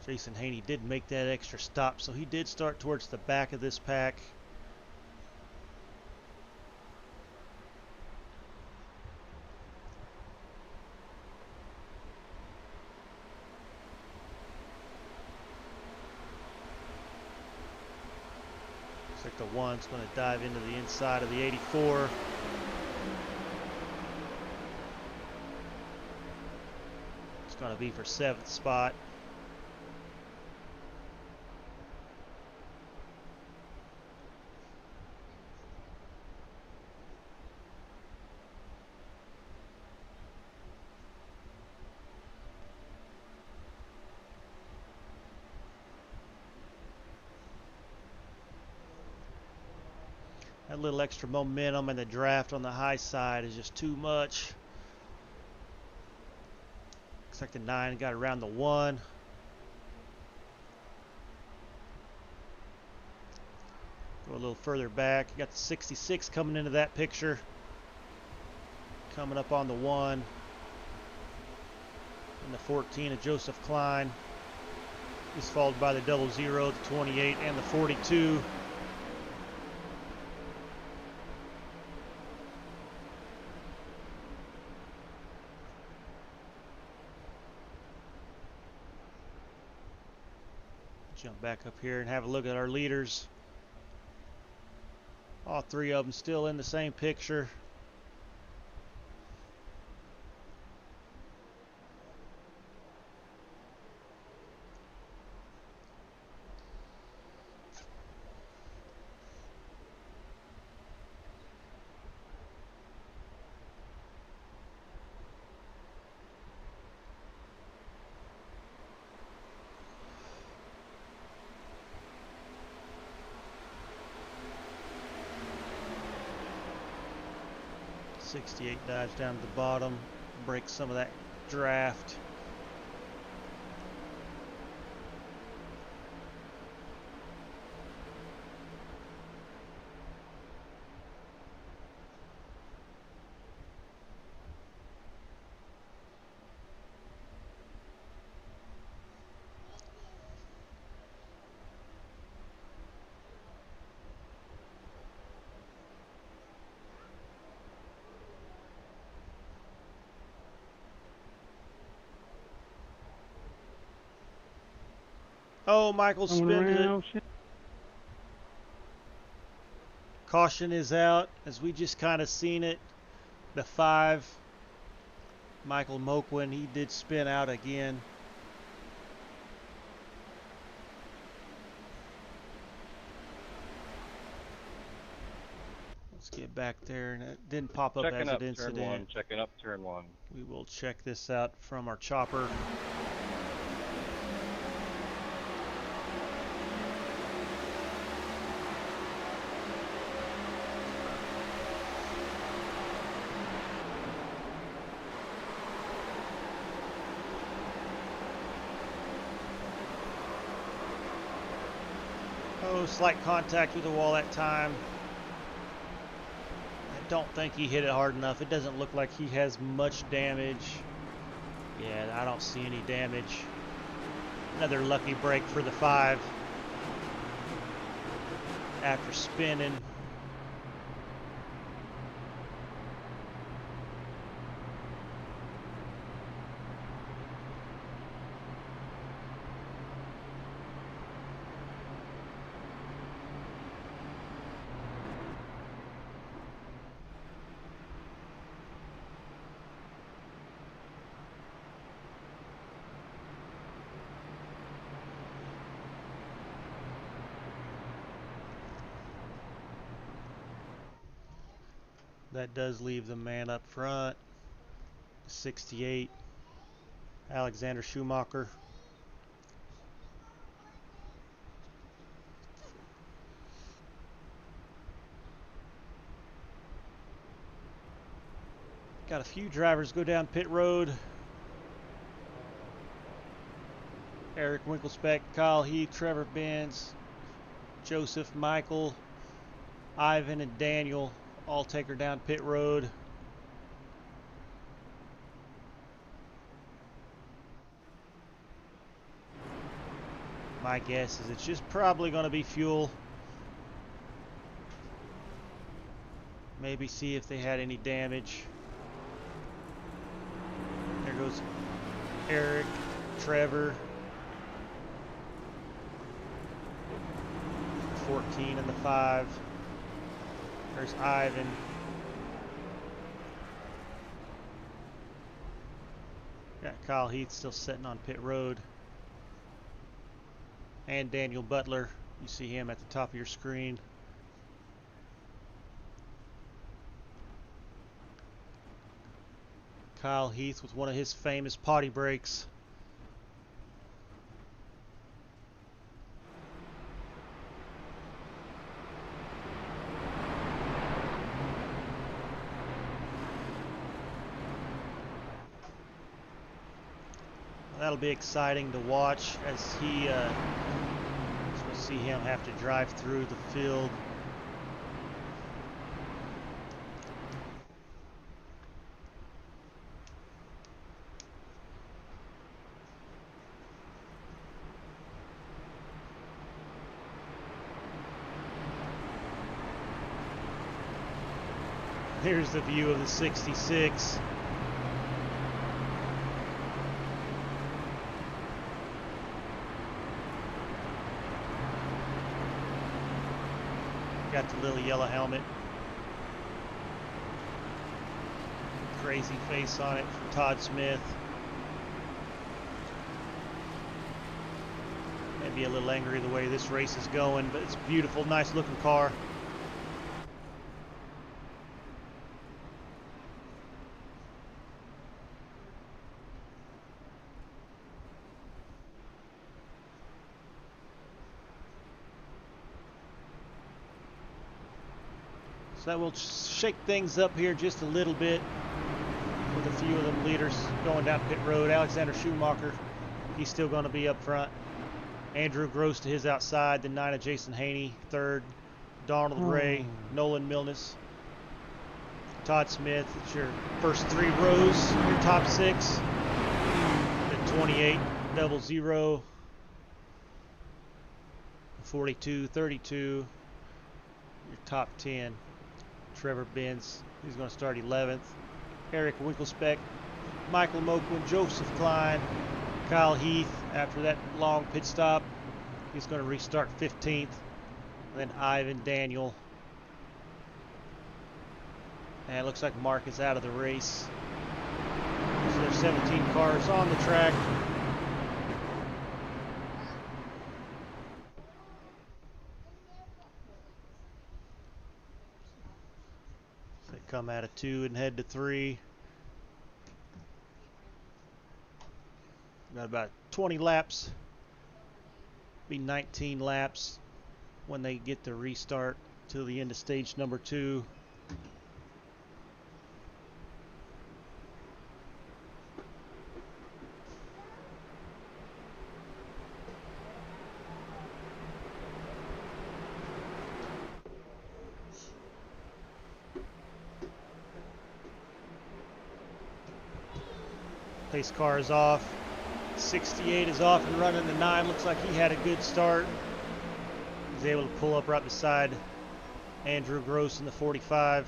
Jason Haney did make that extra stop, so he did start towards the back of this pack. Looks like the 1's going to dive into the inside of the 84. It's going to be for 7th spot. That little extra momentum in the draft on the high side is just too much. Looks like the 9 got around the 1. Go a little further back. You got the 66 coming into that picture. Coming up on the 1. And the 14 of Joseph Klein. He's followed by the 00, the 28, and the 42. Jump back up here and have a look at our leaders. All three of them still in the same picture. '68 dives down to the bottom, breaks some of that draft. Oh, Michael Coming spinning it. around, shit. Caution is out, as we just kind of seen it. The 5, Michael Moquin, he did spin out again. Let's get back there, and it didn't pop up Checking as up an turn incident. 1. Checking up turn 1. We will check this out from our chopper. Oh, slight contact with the wall that time. I don't think he hit it hard enough. It doesn't look like he has much damage. Yeah, I don't see any damage. Another lucky break for the 5. After spinning. That does leave the man up front. 68, Alexander Schumacher. Got a few drivers go down pit road. Eric Winklespect, Kyle Heath, Trevor Benz, Joseph, Michael, Ivan, and Daniel all take her down pit road. My guess is it's just probably going to be fuel. Maybe see if they had any damage. There goes Eric, Trevor, 14 and the 5. There's Ivan. Got Kyle Heath still sitting on pit road. And Daniel Butler. You see him at the top of your screen. Kyle Heath with one of his famous potty breaks. That'll be exciting to watch as he, as we see him have to drive through the field. Here's the view of the 66. Got the little yellow helmet. Crazy face on it for Todd Smith. Maybe a little angry the way this race is going, but it's a beautiful, nice looking car. So that will shake things up here just a little bit with a few of them leaders going down pit road. Alexander Schumacher, he's still going to be up front. Andrew Gross to his outside, then 9 of Jason Haney, third. Donald Ray, Nolan Milnes, Todd Smith. It's your first 3 rows, your top 6. The 28, 00, 42, 32, your top 10. Trevor Benz, he's going to start 11th. Eric Winkelspec, Michael Moquin, Joseph Klein, Kyle Heath, after that long pit stop, he's going to restart 15th. And then Ivan Daniel. And it looks like Mark is out of the race. So there's 17 cars on the track. So they come out of 2 and head to 3. Got about 20 laps. Be 19 laps when they get to restart till the end of stage number 2. Pace car is off. 68 is off and running. The 9 looks like he had a good start. He's able to pull up right beside Andrew Gross in the 45.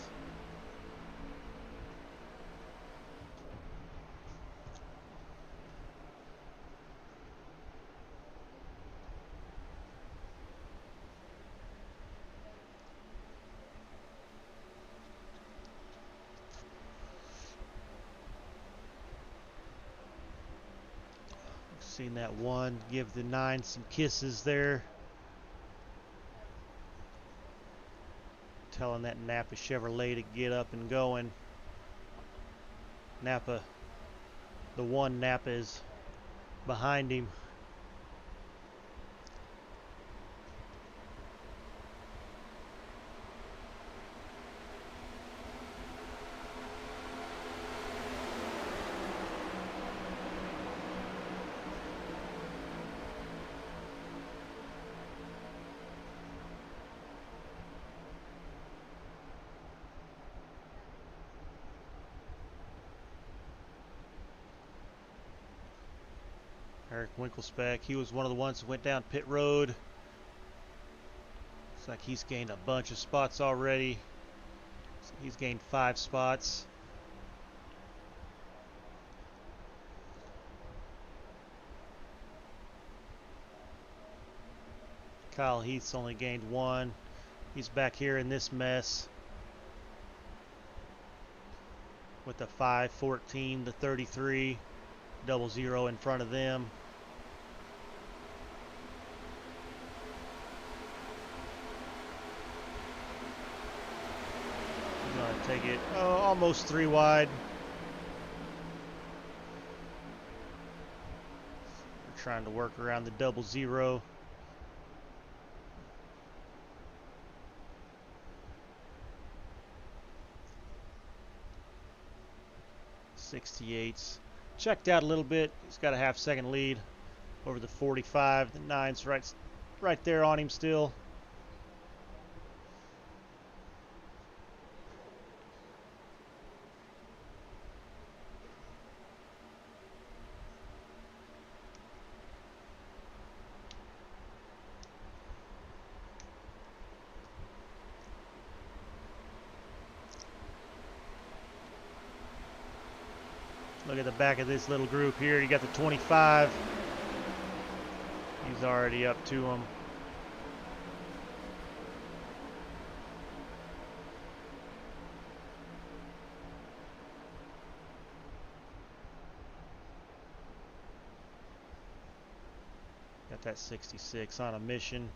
Seen that 1 give the 9 some kisses there. Telling that Napa Chevrolet to get up and going. Napa, the 1 Napa is behind him. Eric Winkelspec, he was one of the ones that went down pit road. Looks like he's gained a bunch of spots already. So he's gained 5 spots. Kyle Heath's only gained 1. He's back here in this mess with the 5, 14, the 33, 00 in front of them. Gonna take it almost 3 wide. We're trying to work around the 00. '68's checked out a little bit. He's got a half-second lead over the 45. The 9's right there on him still. Look at the back of this little group here. You got the 25. He's already up to him. Got that 66 on a mission.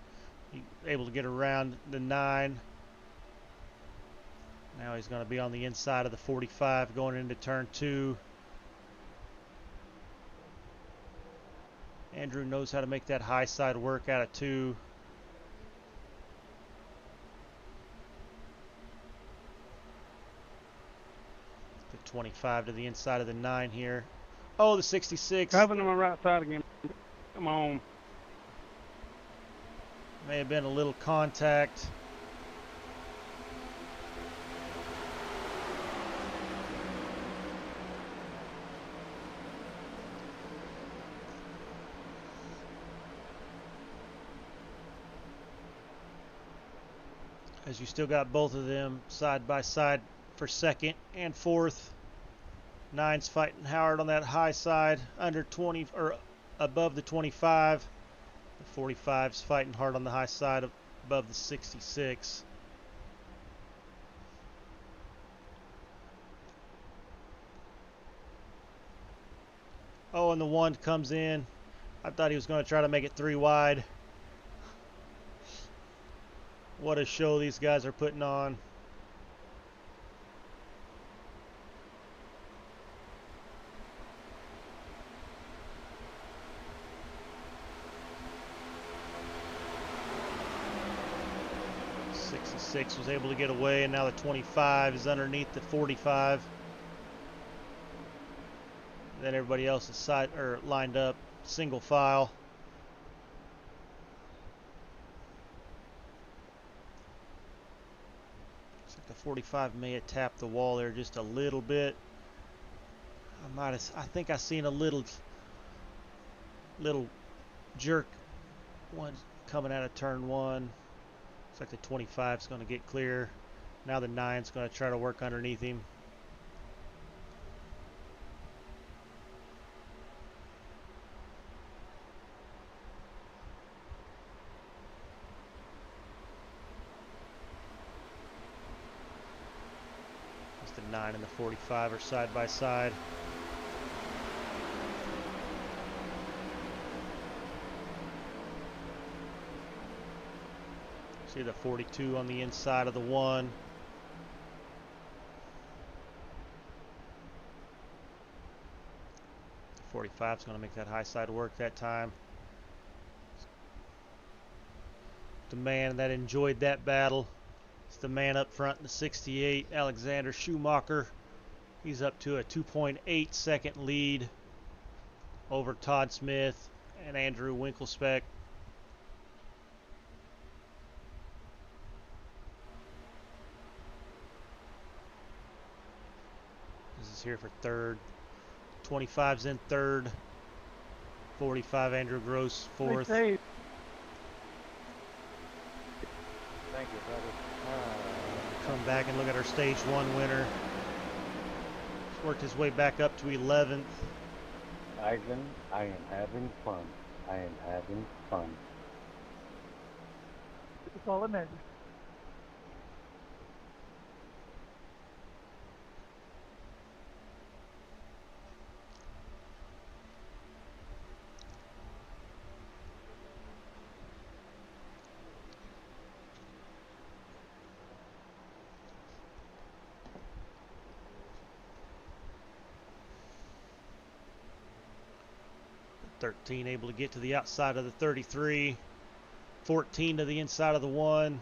He able to get around the 9. Now he's going to be on the inside of the 45 going into turn 2. Andrew knows how to make that high side work out of 2. The 25 to the inside of the 9 here. Oh, the 66. Driving on my right side again. Come on. May have been a little contact. As you still got both of them side by side for second and fourth. 9's fighting hard on that high side under 20 or above the 25. The 45's fighting hard on the high side above the 66. Oh, and the 1 comes in. I thought he was going to try to make it 3 wide. What a show these guys are putting on. '66 was able to get away, and now the 25 is underneath the 45. Then everybody else is lined up single file. Looks like the 45 may have tapped the wall there just a little bit. I think I seen a little jerk one coming out of turn 1. Looks like the 25 is going to get clear. Now the 9's going to try to work underneath him. The 9 and the 45 are side by side. See the 42 on the inside of the 1. The 45 is going to make that high side work that time. The man that enjoyed that battle. It's the man up front in the 68, Alexander Schumacher. He's up to a 2.8 second lead over Todd Smith and Andrew Winklespec. This is here for third. 25's in third. 45, Andrew Gross, fourth. Thank you, brother. Come back and look at our stage 1 winner. He's worked his way back up to 11th. Ivan, I am having fun. I am having fun. It's all that matters. .13 able to get to the outside of the 33. 14 to the inside of the 1.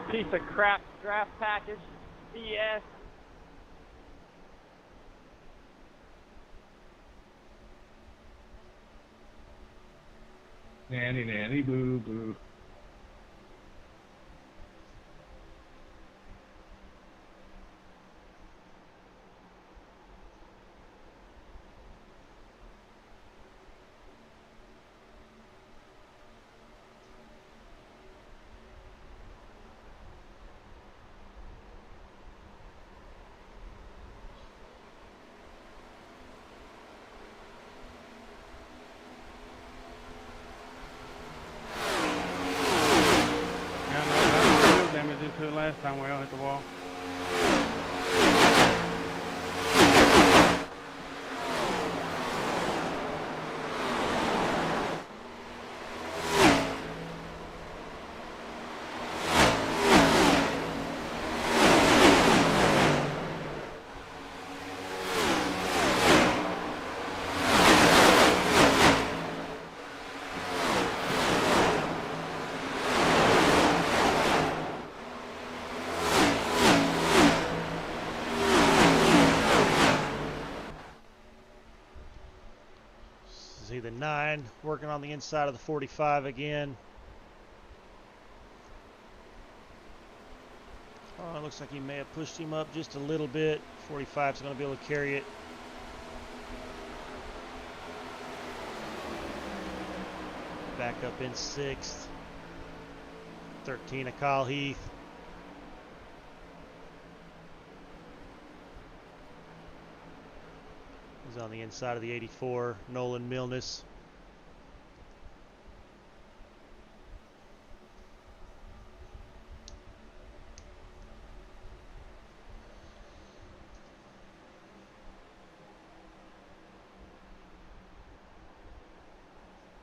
Piece of crap draft package. BS. Nanny, nanny, boo, boo. 9 working on the inside of the 45 again. Oh, it looks like he may have pushed him up just a little bit. 45 is going to be able to carry it. Back up in 6th. 13 of Kyle Heath. He's on the inside of the 84. Nolan Milnes.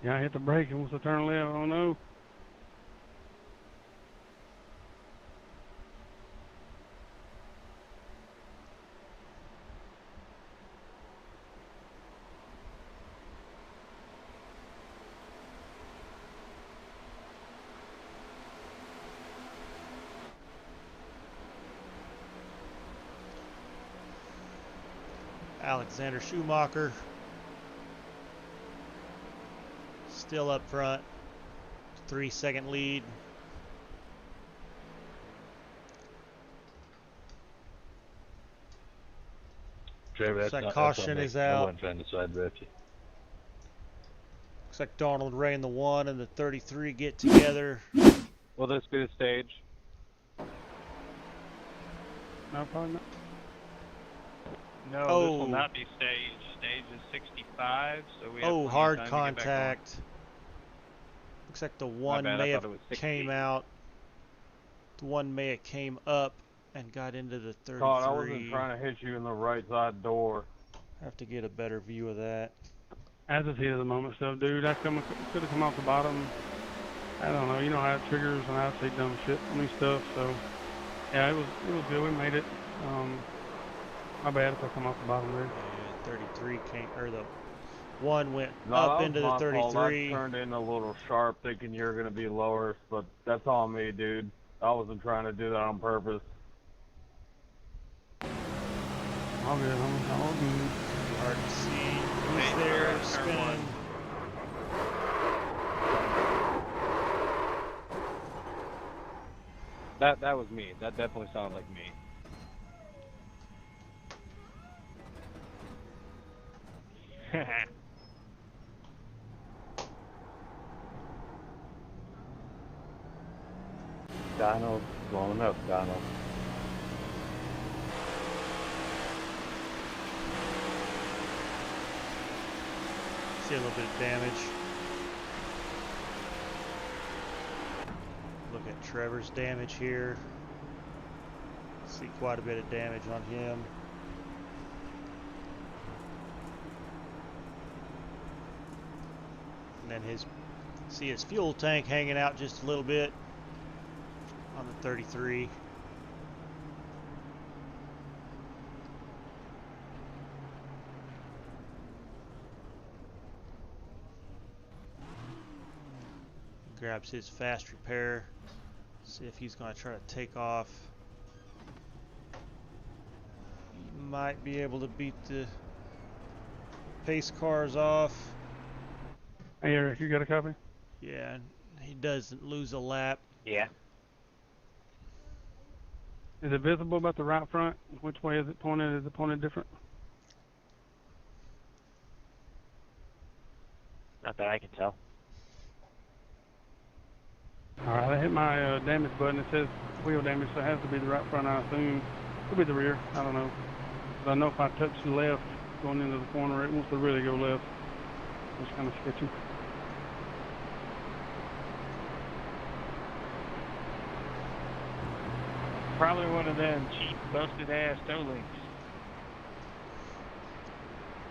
Yeah, I hit the brake and wants to turn left. Oh no. Alexander Schumacher still up front, 3-second lead. Trevor, Looks that's like not, that's caution on me. is I out. wasn't trying to side bet you. Looks like Donald Ray in the 1 and the 33 get together. Will this be the stage? No, probably not. No, Oh. this will not be stage. Stage is 65, so we have Oh, plenty of hard time to get back on. contact. Looks like the one bad, I may thought have it was 60. came out. The one may have came up and got into the 33. Todd, I wasn't trying to hit you in the right side door. Have to get a better view of that. As is heat of the moment stuff, dude. That could have come off the bottom. I don't know. You know how it triggers and I say dumb shit on these stuff. So yeah, it was good. We made it. My bad if I come off the bottom there. And 33 came, or the one went No, up that into was the my fault. I 33. turned in a little sharp thinking you were going to be lower, but that's on me, dude. I wasn't trying to do that on purpose. All good, homie. All good. Hard to see who's Hey, there turn spinning. That was me. That definitely sounded like me. Donald, blowing up, Donald. See a little bit of damage. Look at Trevor's damage here. See quite a bit of damage on him. And then see his fuel tank hanging out just a little bit on the 33. Grabs his fast repair. See if he's going to try to take off. He might be able to beat the pace cars off. Hey, Eric, you got a copy? Yeah, he doesn't lose a lap. Yeah. Is it visible about the right front? Which way is it pointed? Is it pointed different? Not that I can tell. Alright, I hit my damage button. It says wheel damage, so it has to be the right front, I assume. Could be the rear. I don't know. But I know if I touch the left going into the corner, it wants to really go left. It's kind of sketchy. Probably one of them cheap, busted-ass toe links.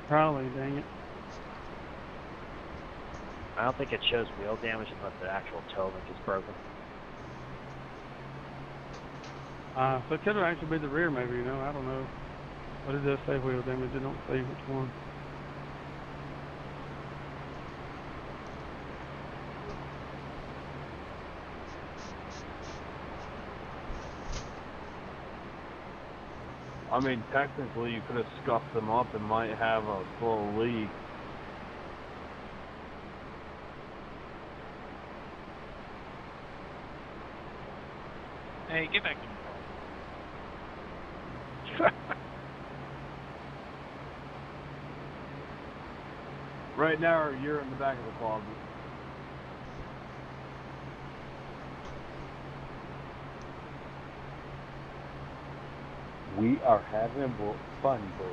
Probably, dang it. I don't think it shows wheel damage unless the actual toe link is broken. So it could actually be the rear, maybe, you know, I don't know. But it does say wheel damage, it don't say which one. I mean, technically, you could have scuffed them up and might have a slow leak. Hey, get back in the car. Right now, you're in the back of the closet. We are having fun, boys.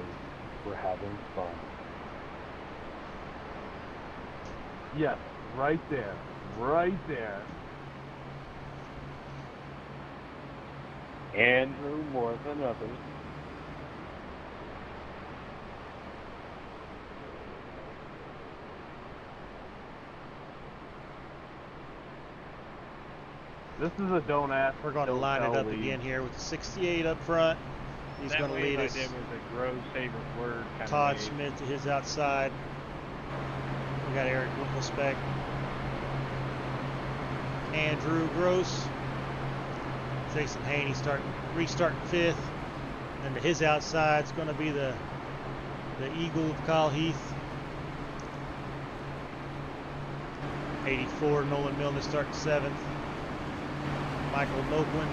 We're having fun. Yes, right there. Right there. Andrew more than others. This is a don't ask. We're going to don't line it tell up lead. again here with the 68 up front. He's That going to wave lead I us. did was a Grove's favorite word kind Todd of wave. Smith to his outside. We got Eric Winkelspec. Andrew Gross. Jason Haney restarting fifth. And to his outside is going to be the Eagle of Kyle Heath. 84 Nolan Milne starting seventh. Michael Moquin.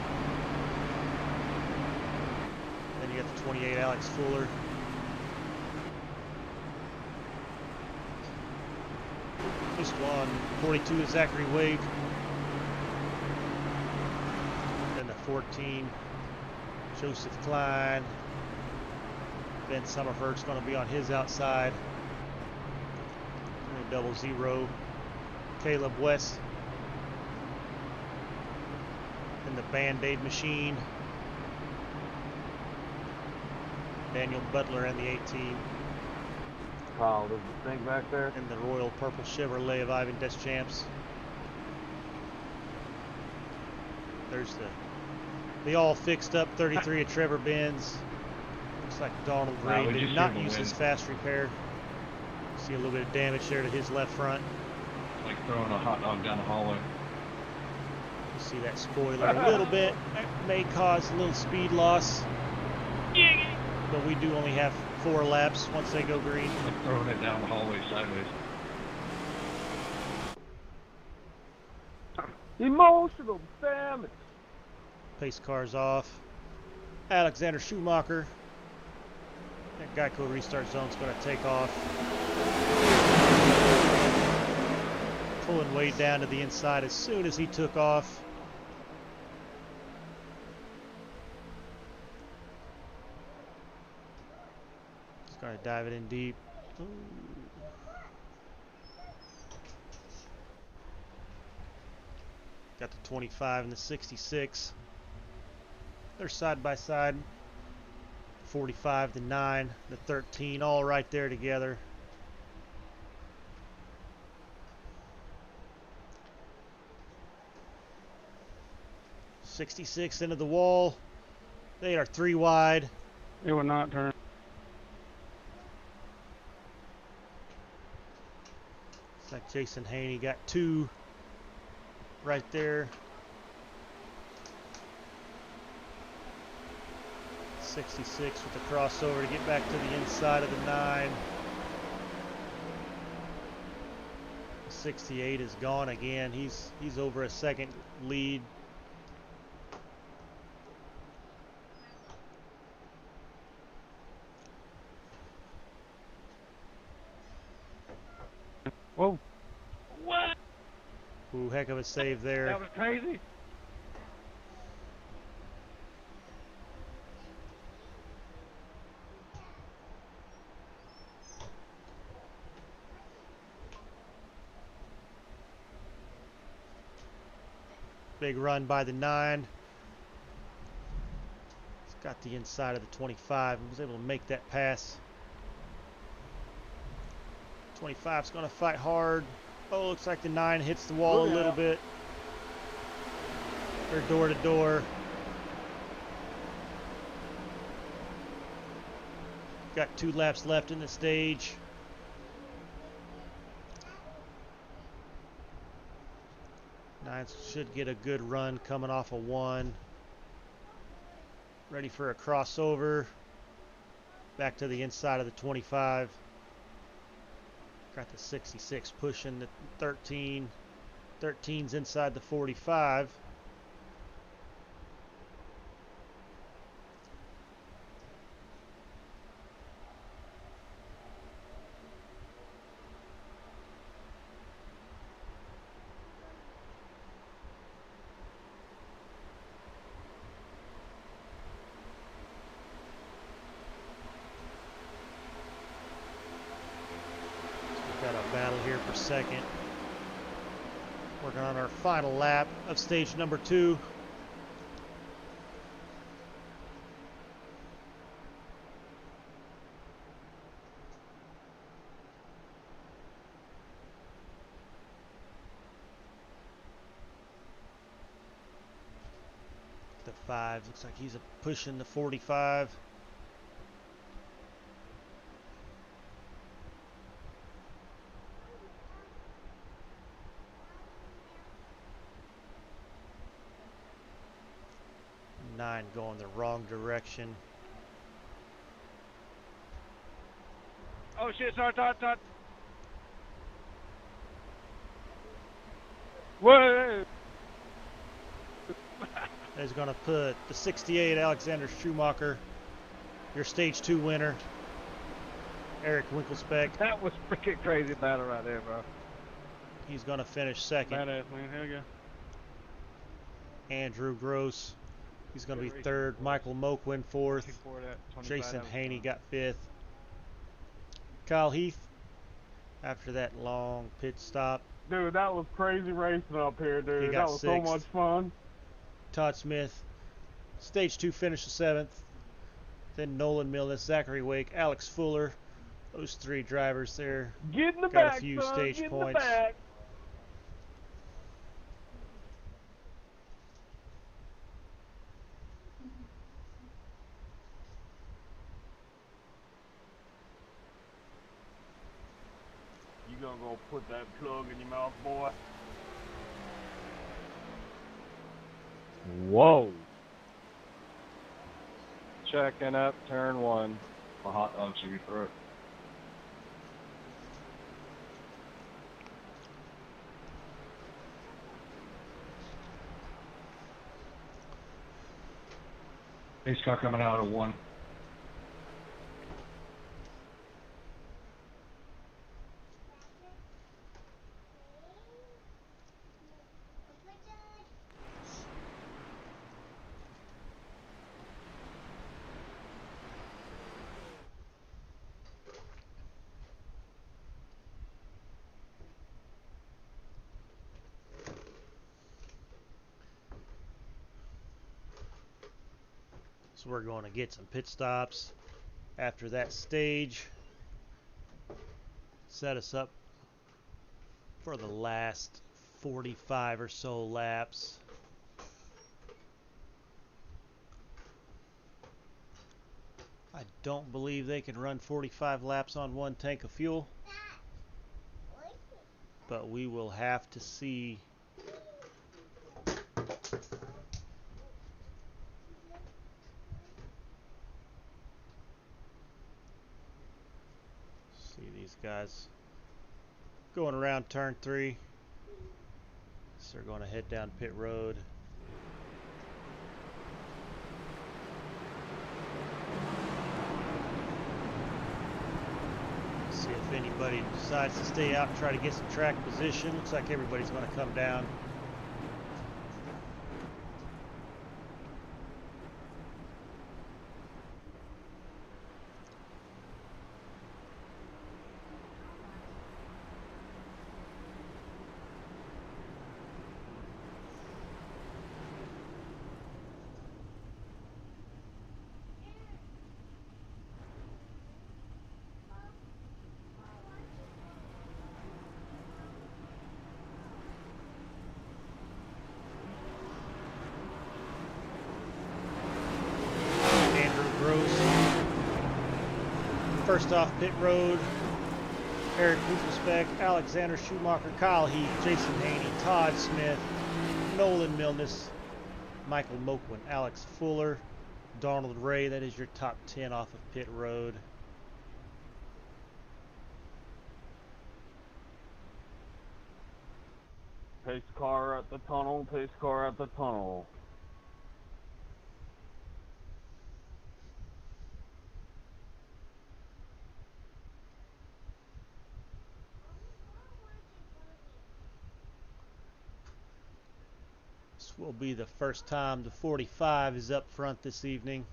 Then you got the 28 Alex Fuller. Just one. 42 is Zachary Wade. Then the 14, Joseph Klein. Ben Summerford's going to be on his outside. And a 00, Caleb West. And the Band-Aid Machine. Daniel Butler and the 18. Kyle, does it stink back there? And the Royal Purple Chevrolet of Ivan Deschamps. There's the all fixed up 33 of Trevor Benz. Looks like Donald Ray did not use his fast repair. See a little bit of damage there to his left front. Like throwing a hot dog down the hallway. You see that spoiler a little bit. That may cause a little speed loss. But we do only have 4 laps once they go green. Like throwing it down the hallway sideways. Emotional damage. Pace cars off. Alexander Schumacher. That Geico restart zone's going to take off. Pulling way down to the inside as soon as he took off. Just going to dive it in deep. Ooh. Got the 25 and the 66. They're side by side. 45, the 9, the 13, all right there together. '66 into the wall. They are 3 wide. It would not turn. Looks like Jason Haney got 2 right there. 66 with the crossover to get back to the inside of the 9. 68 is gone again. He's over a second lead. Whoa. What? Ooh, heck of a save there. That was crazy. Big run by the 9. It's got the inside of the 25 and was able to make that pass. 25's going to fight hard. Oh, looks like the 9 hits the wall a little bit. They're door to door. Got 2 laps left in the stage. Nines should get a good run coming off a 1. Ready for a crossover. Back to the inside of the 25. Got the 66 pushing the 13. 13's inside the 45. Got a battle here for second. Working on our final lap of stage number 2. The 5 looks like he's pushing the 45. Nine going the wrong direction. Oh shit, sorry. Whoa! Is going to put the 68 Alexander Schumacher, your stage 2 winner, Eric Winkelspec. That was freaking crazy battle right there, bro. He's going to finish second. Badass, man. Hell yeah. Andrew Gross, he's going to be third. Michael Moquin fourth. Jason Haney got fifth. Kyle Heath, after that long pit stop, Dude, that was crazy racing up here, He dude. got That was so sixth. much fun. Todd Smith, stage 2 finished 7th. Then Nolan Milnes, Zachary Wake, Alex Fuller. Those 3 drivers there Get in the got back, a few son. stage Get points. in the back. You gonna go put that plug in your mouth, boy? Whoa. Checking up, turn 1. A hot dog to your throat. Pace car coming out of 1. So we're going to get some pit stops after that stage. Set us up for the last 45 or so laps. I don't believe they can run 45 laps on 1 tank of fuel, but we will have to see. See these guys going around turn 3. So they're going to head down pit road. See if anybody decides to stay out and try to get some track position. Looks like everybody's going to come down. First off pit road, Eric Winkelspec, Alexander Schumacher, Kyle Heath, Jason Haney, Todd Smith, Nolan Milnes, Michael Moquin, Alex Fuller, Donald Ray. That is your top 10 off of pit road. Pace car at the tunnel, pace car at the tunnel. This will be the first time the 45 is up front this evening.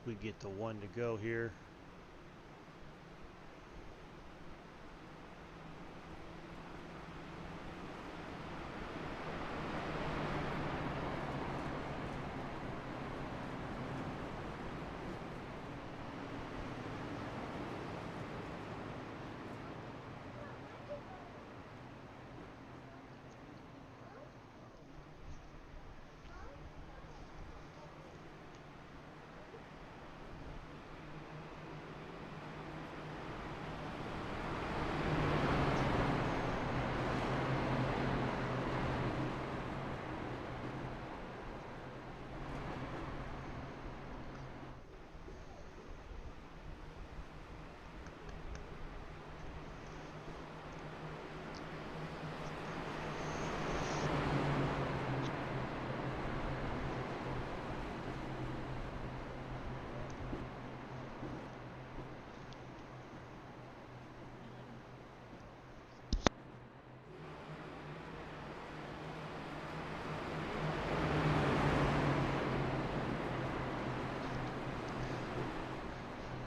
We get the one to go here.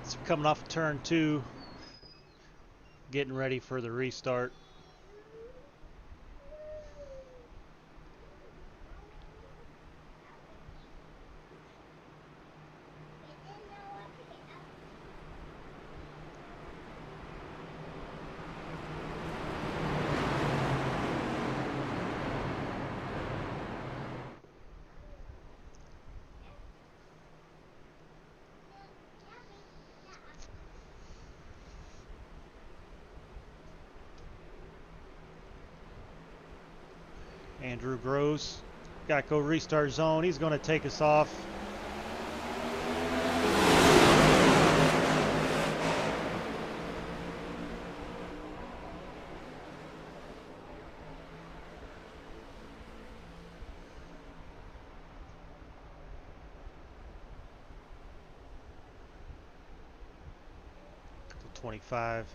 So coming off turn 2, getting ready for the restart. Andrew Gross, Geico restart zone. He's going to take us off. Couple 25.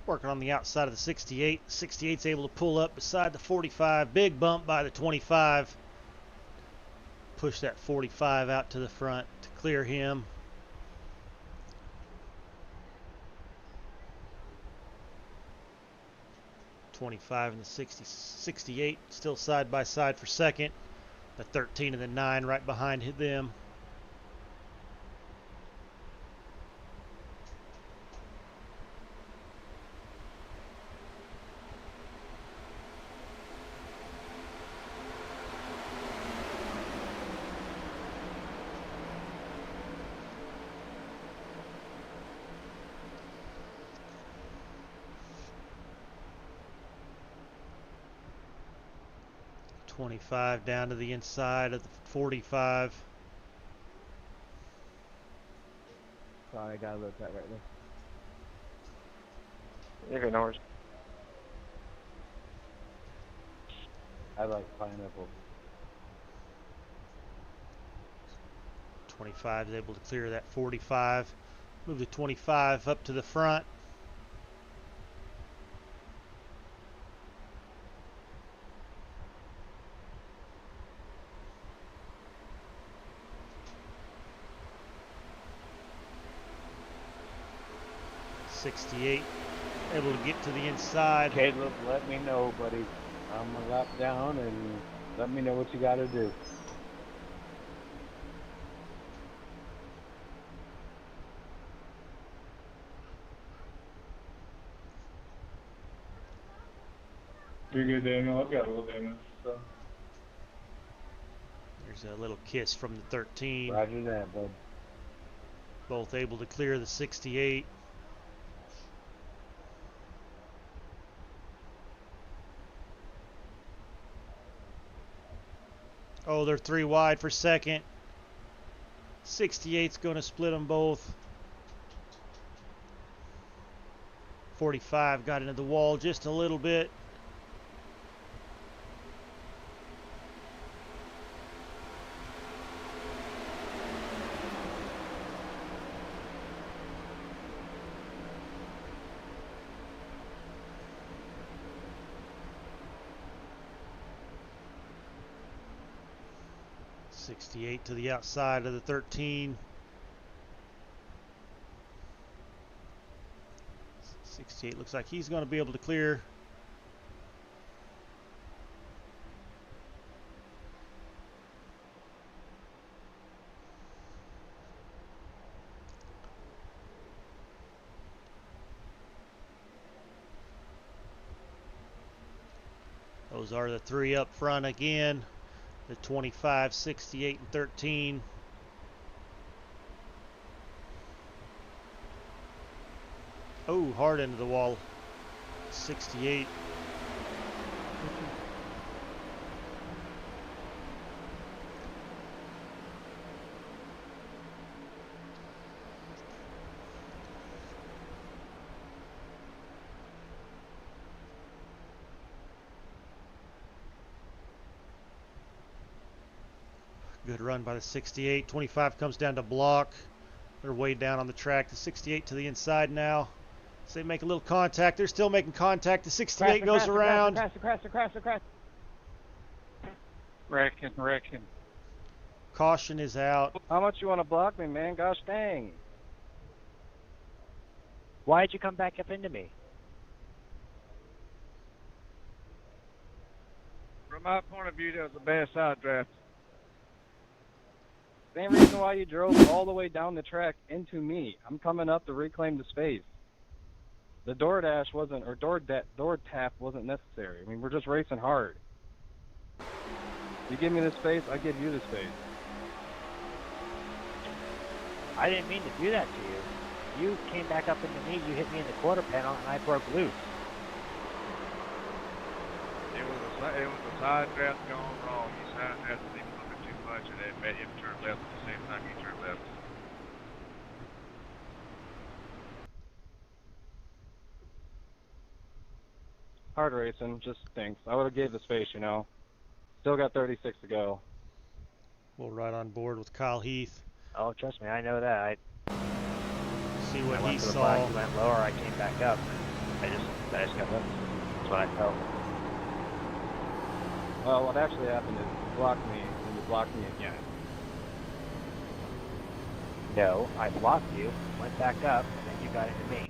Working on the outside of the 68. 68's able to pull up beside the 45. Big bump by the 25. Push that 45 out to the front to clear him. '25 and the 68 still side by side for second. The 13 and the 9 right behind them. '25 down to the inside of the 45. Sorry, I got a little tight right there. Okay, no worries. I like pineapple. 25 is able to clear that 45. Move the 25 up to the front. '68 able to get to the inside. Caleb, let me know, buddy. I'm a lap down, and let me know what you got to do. You're good, Daniel. I've got a little damage, so. There's a little kiss from the 13. Roger that, bud. Both able to clear the 68. Oh, they're 3 wide for second. 68's going to split them both. 45 got into the wall just a little bit. '68 to the outside of the 13. 68 looks like he's going to be able to clear. Those are the three up front again. The 25, 68, and 13. Oh, hard into the wall. 68. Good run by the 68. 25 comes down to block. They're way down on the track. The 68 to the inside now. So they make a little contact. They're still making contact. The 68 goes around. Wrecking. Caution is out. How much you want to block me, man? Gosh dang. Why'd you come back up into me? From my point of view, that was a bad side draft. Same reason why you drove all the way down the track into me. I'm coming up to reclaim the space. The door tap wasn't necessary. I mean, we're just racing hard. You give me the space, I give you the space. I didn't mean to do that to you. You came back up into me, you hit me in the quarter panel, and I broke loose. It was a side draft gone wrong. You signed that thing looking too much, and it made him turn left at the same time you turned left. Hard racing, just stinks. I would have gave the space, you know. Still got 36 to go. We'll ride on board with Kyle Heath. Oh, trust me, I know that. See what I he went to the saw. black, he went lower, I came back up. I just got up. That's what I felt. Well, what actually happened is you blocked me, and you blocked me again. No, I blocked you, went back up, and then you got into me.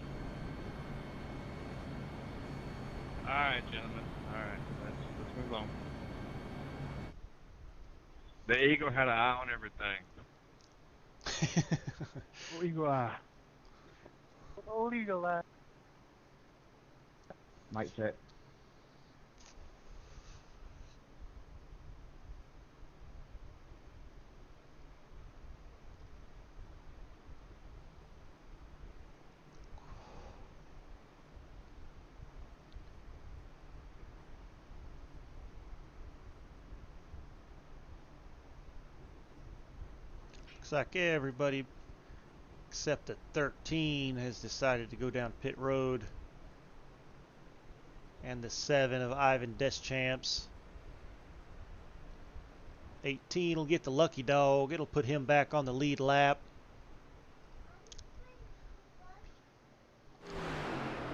Alright, gentlemen. Alright, let's move on. The Eagle had an eye on everything. Eagle eye. Oh, Eagle eye. Mic check. Looks like everybody except the 13 has decided to go down pit road. And the 7 of Ivan Deschamps. 18 will get the lucky dog. It'll put him back on the lead lap.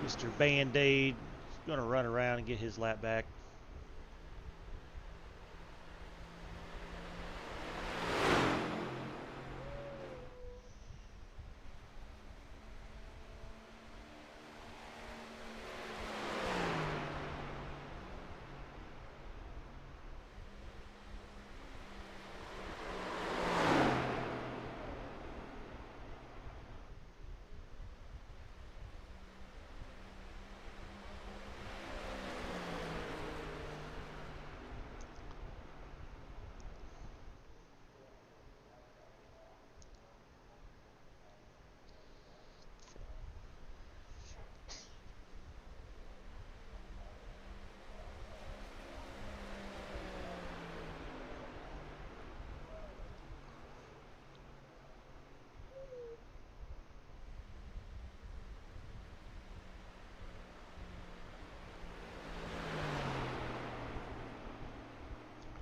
Mr. Band-Aid is going to run around and get his lap back.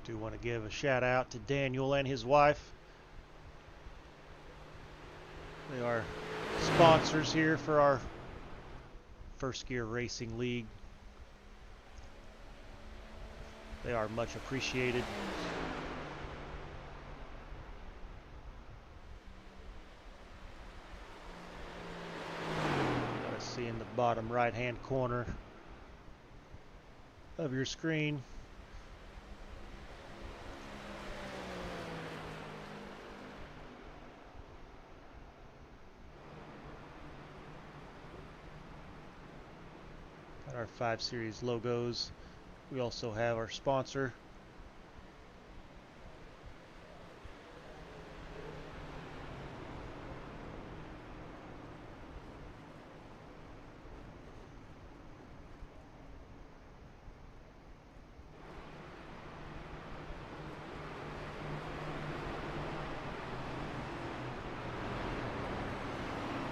Do want to give a shout out to Daniel and his wife. They are sponsors here for our First Gear Racing League. They are much appreciated. Got us seeing the bottom right hand corner of your screen. Got our 5 Series logos. We also have our sponsor.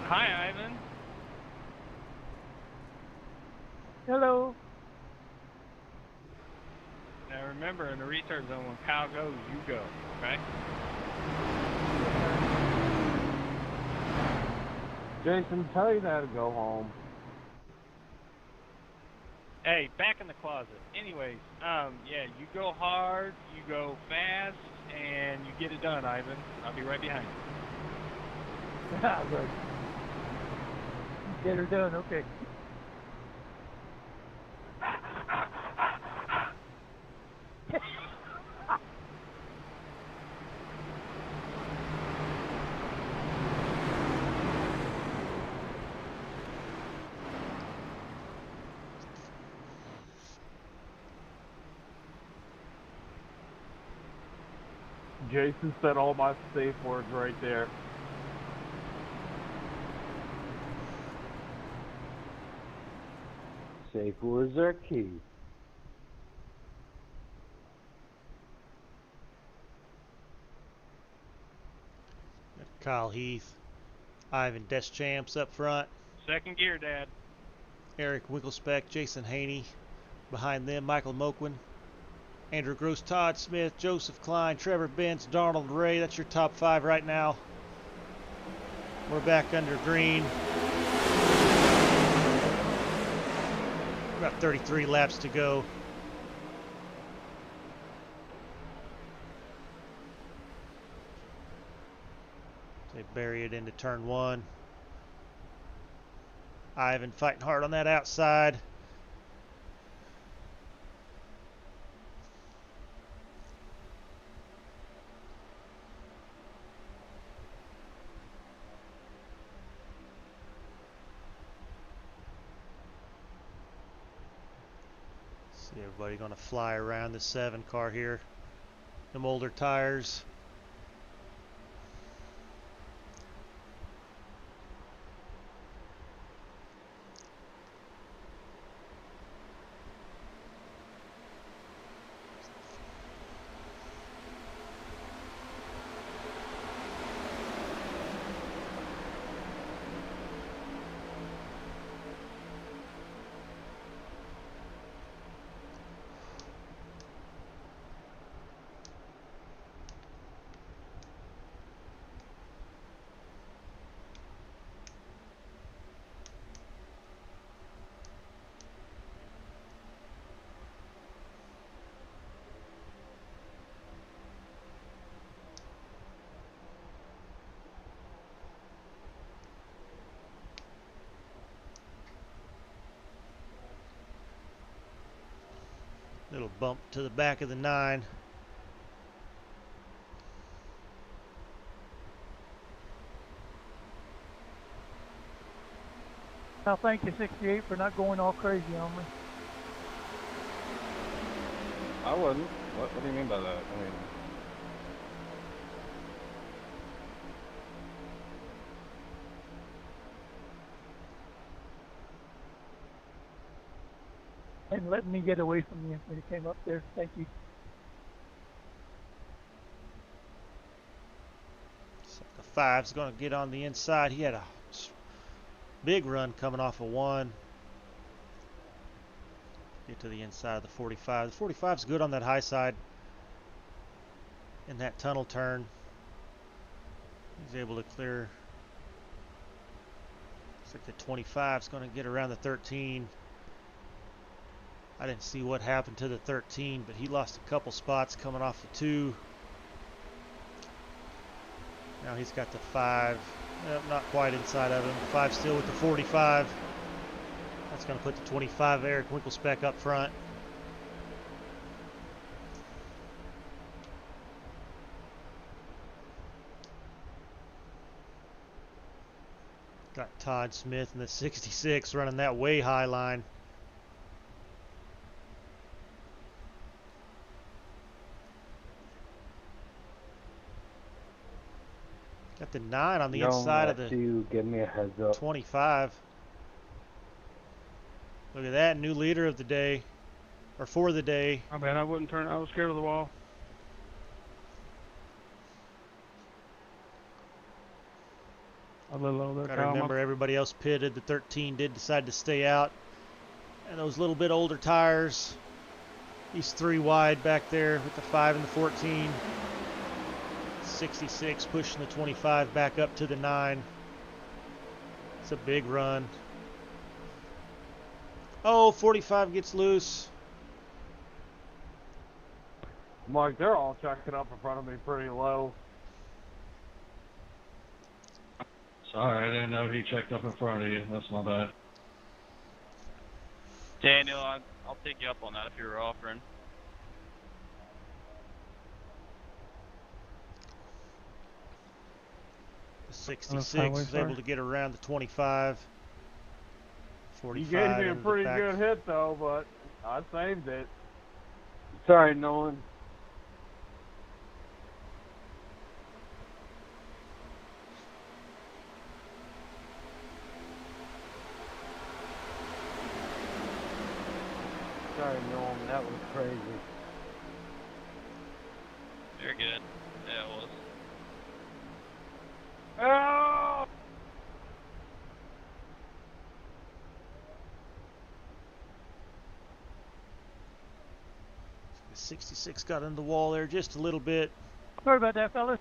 Hi, Ivan. Hello. Now remember, in the restart zone, when Kyle goes, you go, okay? Jason, tell you that to go home. Hey, back in the closet. Anyways, yeah, you go hard, you go fast, and you get it done, Ivan. I'll be right behind you. Good. Get her done, okay. Jason said all my safe words right there. Safe words are key. Kyle Heath, Ivan Deschamps up front, Second gear, Dad. Eric Winklespec, Jason Haney. Behind them, Michael Moquin, Andrew Gross, Todd Smith, Joseph Klein, Trevor Benz, Darnold Ray. That's your top 5 right now. We're back under green. About 33 laps to go. They bury it into turn 1. Ivan fighting hard on that outside. See everybody going to fly around the 7 car here. Them older tires. Little bump to the back of the 9. Now thank you, 68, for not going all crazy on me. I wouldn't. What do you mean by that? I mean, And letting me get away from you when you came up there. Thank you. So the 5's going to get on the inside. He had a big run coming off of 1. Get to the inside of the 45. The 45's good on that high side in that tunnel turn. He's able to clear. Looks like the 25's going to get around the 13. I didn't see what happened to the 13, but he lost a couple spots coming off the 2. Now he's got the 5. Not quite inside of him. 5 still with the 45. That's going to put the 25 Eric Winklespec up front. Got Todd Smith in the 66 running that way high line. Got the 9 on the inside of the to give me a heads up. 25. Look at that, new leader of the day, or for the day. My bad, I wouldn't turn. I was scared of the wall. A little low there, Got to Kyle. remember everybody else pitted. The 13 did decide to stay out. And those little bit older tires. He's 3 wide back there with the 5 and the 14. 66 pushing the 25 back up to the 9. It's a big run. Oh, 45 gets loose. Mike, they're all checking up in front of me pretty low. Sorry, I didn't know he checked up in front of you. That's my bad. Daniel, I'll take you up on that if you were offering. The 66 is able to get around the 25. 45. You gave me a into the pretty back. good hit, though, but I saved it. Sorry, Nolan. Sorry, Nolan. That was crazy. You're good. Yeah, it was. Oh! The 66 got in the wall there just a little bit. Sorry about that, fellas.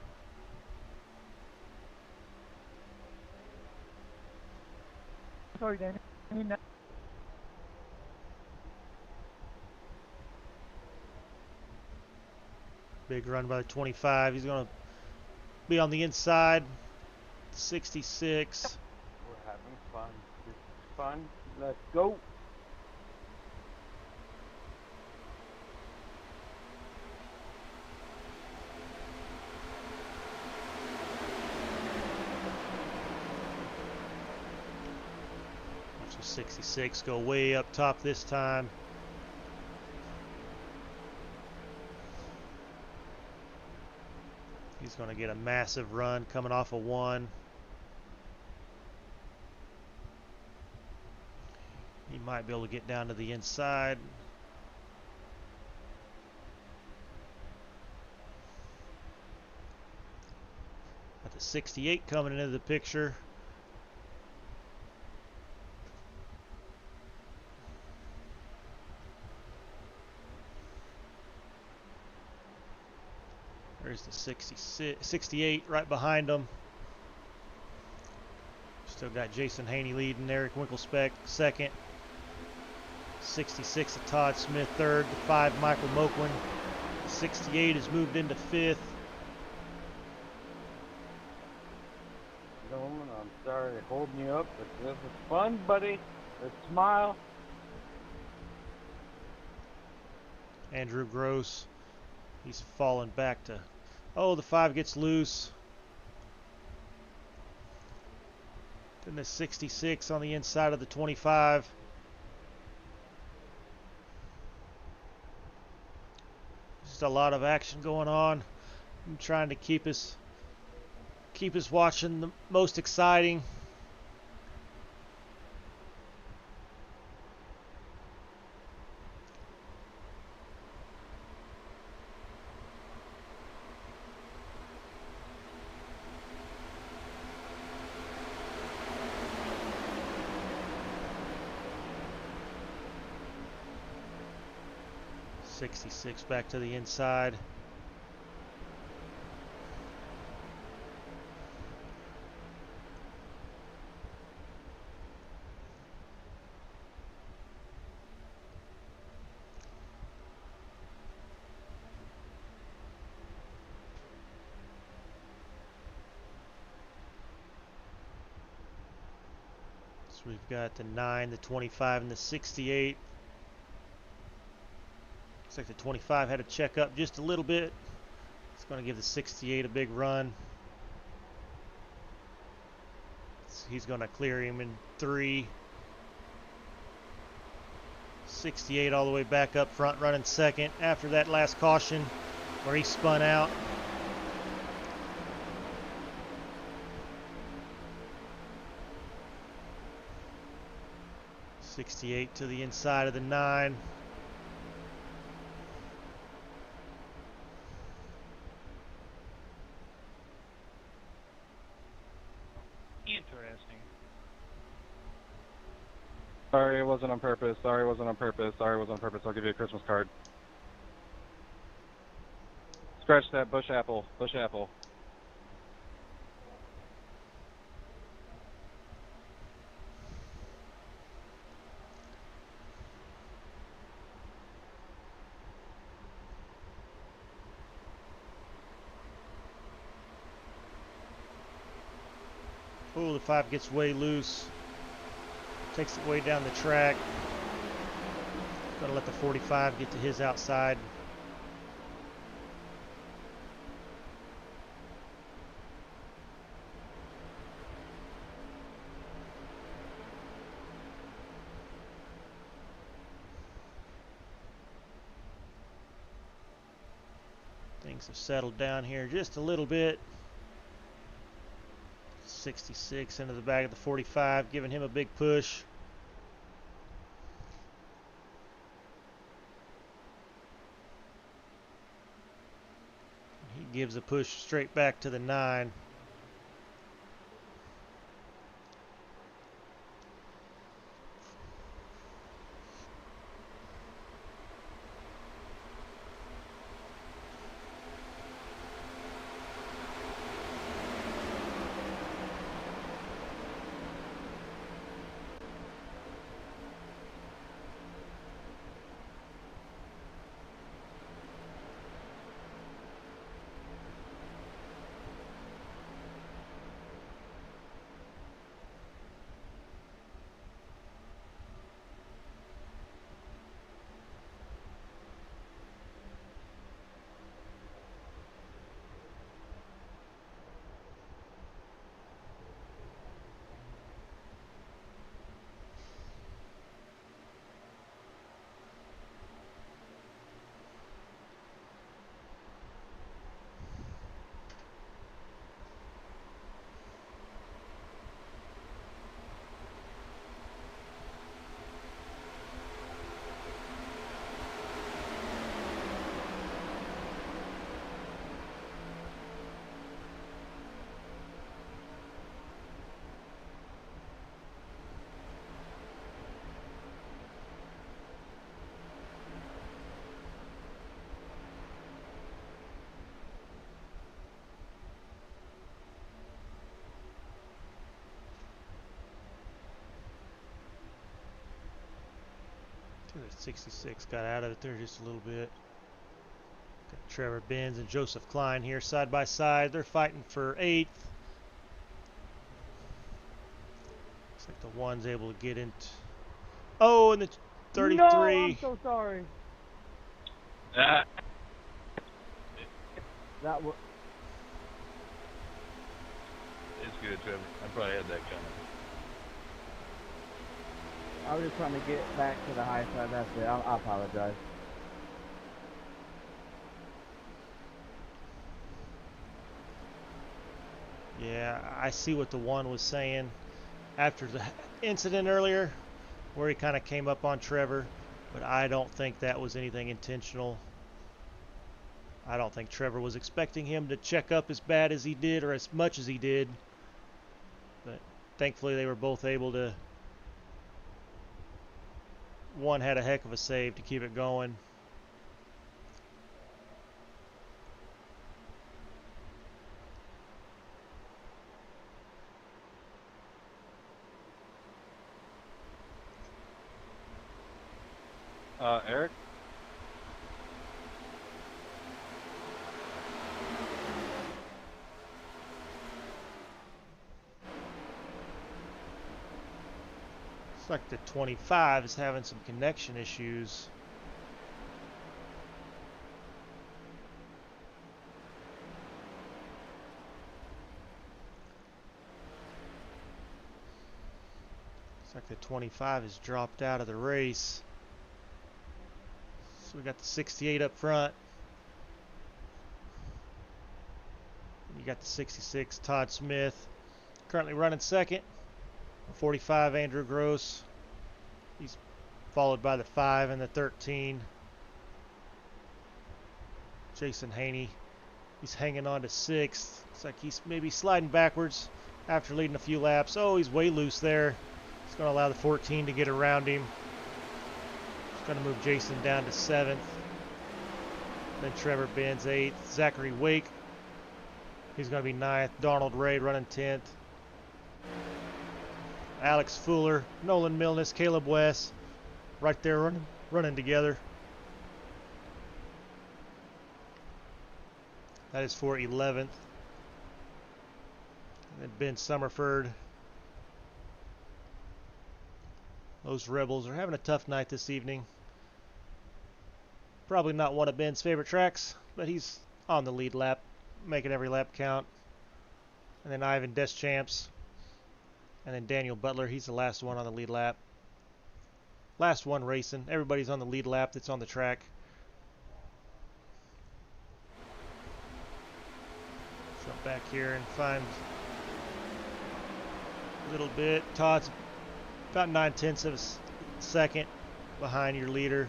Sorry, Danny. I mean, Big run by the 25. He's going to be on the inside. 66. We're having fun. This is fun. Let's go. Watch the 66 go way up top this time. He's going to get a massive run coming off a 1. He might be able to get down to the inside. Got the 68 coming into the picture. There's the 68 right behind him. Still got Jason Haney leading, Eric Winklespec second. 66 of Todd Smith third. The 5 Michael Moquin. 68 has moved into 5th. Nolan, I'm sorry holding you up, but this is fun, buddy. Let's smile. Andrew Gross. He's fallen back to... Oh, the 5 gets loose. Then the 66 on the inside of the 25. Just a lot of action going on. I'm trying to keep us watching the most exciting. .66 back to the inside. So we've got the 9, the 25, and the 68. Looks like the 25 had to check up just a little bit. It's going to give the 68 a big run. So he's going to clear him in 3. 68 all the way back up front, running second after that last caution where he spun out. '68 to the inside of the 9. Interesting. Sorry, it wasn't on purpose. Sorry, it wasn't on purpose. Sorry, it wasn't on purpose. I'll give you a Christmas card. Scratch that bush apple. Bush apple. Oh, the 5 gets way loose. Takes it way down the track. Gonna let the 45 get to his outside. Things have settled down here just a little bit. 66 into the back of the 45, giving him a big push. He gives a push straight back to the 9. That 66 got out of it there just a little bit. Got Trevor Benz and Joseph Klein here side by side. They're fighting for 8th. Looks like the 1's able to get into... Oh, and the 33. No, I'm so sorry. Ah. That was. It's good, Trevor. I probably had that coming. I was just trying to get back to the high side. That's it. I apologize. Yeah, I see what the 1 was saying after the incident earlier where he kind of came up on Trevor, but I don't think that was anything intentional. I don't think Trevor was expecting him to check up as bad as he did or as much as he did, but thankfully they were both able to... 1 had a heck of a save to keep it going. Eric? like the 25 is having some connection issues. Looks like the 25 has dropped out of the race. So we got the 68 up front. You got the 66, Todd Smith, currently running second. 45, Andrew Gross. He's followed by the 5 and the 13. Jason Haney. He's hanging on to 6th. Looks like he's maybe sliding backwards after leading a few laps. Oh, he's way loose there. It's going to allow the 14 to get around him. It's going to move Jason down to 7th. Then Trevor Benz 8th. Zachary Wake. He's going to be 9th. Donald Ray running 10th. Alex Fuller, Nolan Milnes, Caleb West, right there running together. That is for 11th. And then Ben Summerford. Those Rebels are having a tough night this evening. Probably not one of Ben's favorite tracks, but he's on the lead lap, making every lap count. And then Ivan Deschamps. And then Daniel Butler, he's the last one on the lead lap. Last one racing. Everybody's on the lead lap that's on the track. Jump back here and find a little bit. Todd's about 9/10 of a second behind your leader.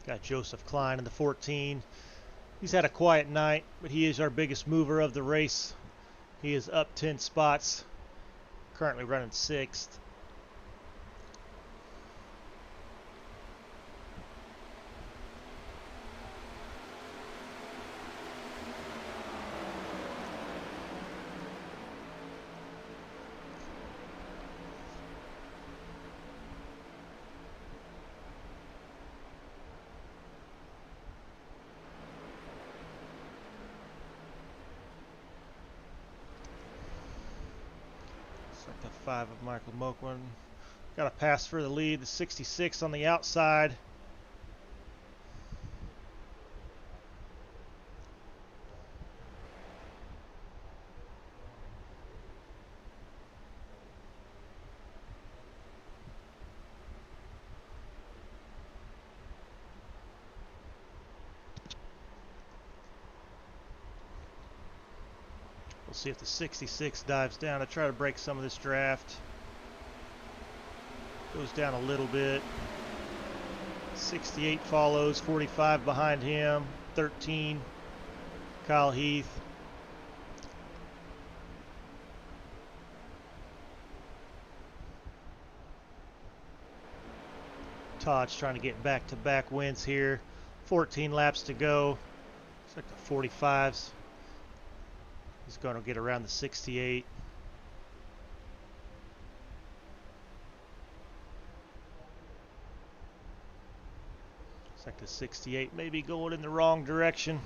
Got Joseph Klein in the 14. He's had a quiet night, but he is our biggest mover of the race. He is up 10 spots, currently running 6th. Like the 5 of Michael Moquin. Got a pass for the lead. The 66 on the outside. We'll see if the 66 dives down to try to break some of this draft. Goes down a little bit. 68 follows, 45 behind him, 13, Kyle Heath. Todd's trying to get back-to-back wins here. 14 laps to go. Looks like the 45s. He's going to get around the 68. Looks like the 68 may be going in the wrong direction.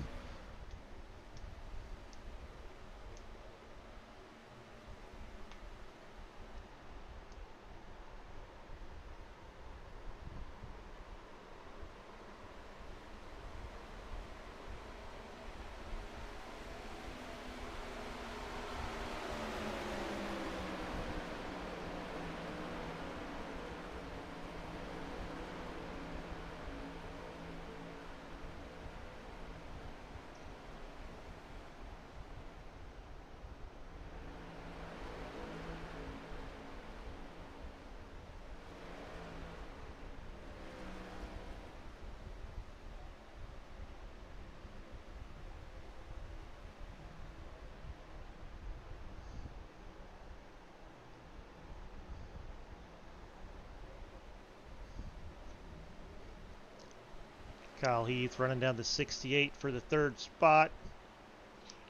Kyle Heath running down the 68 for the third spot.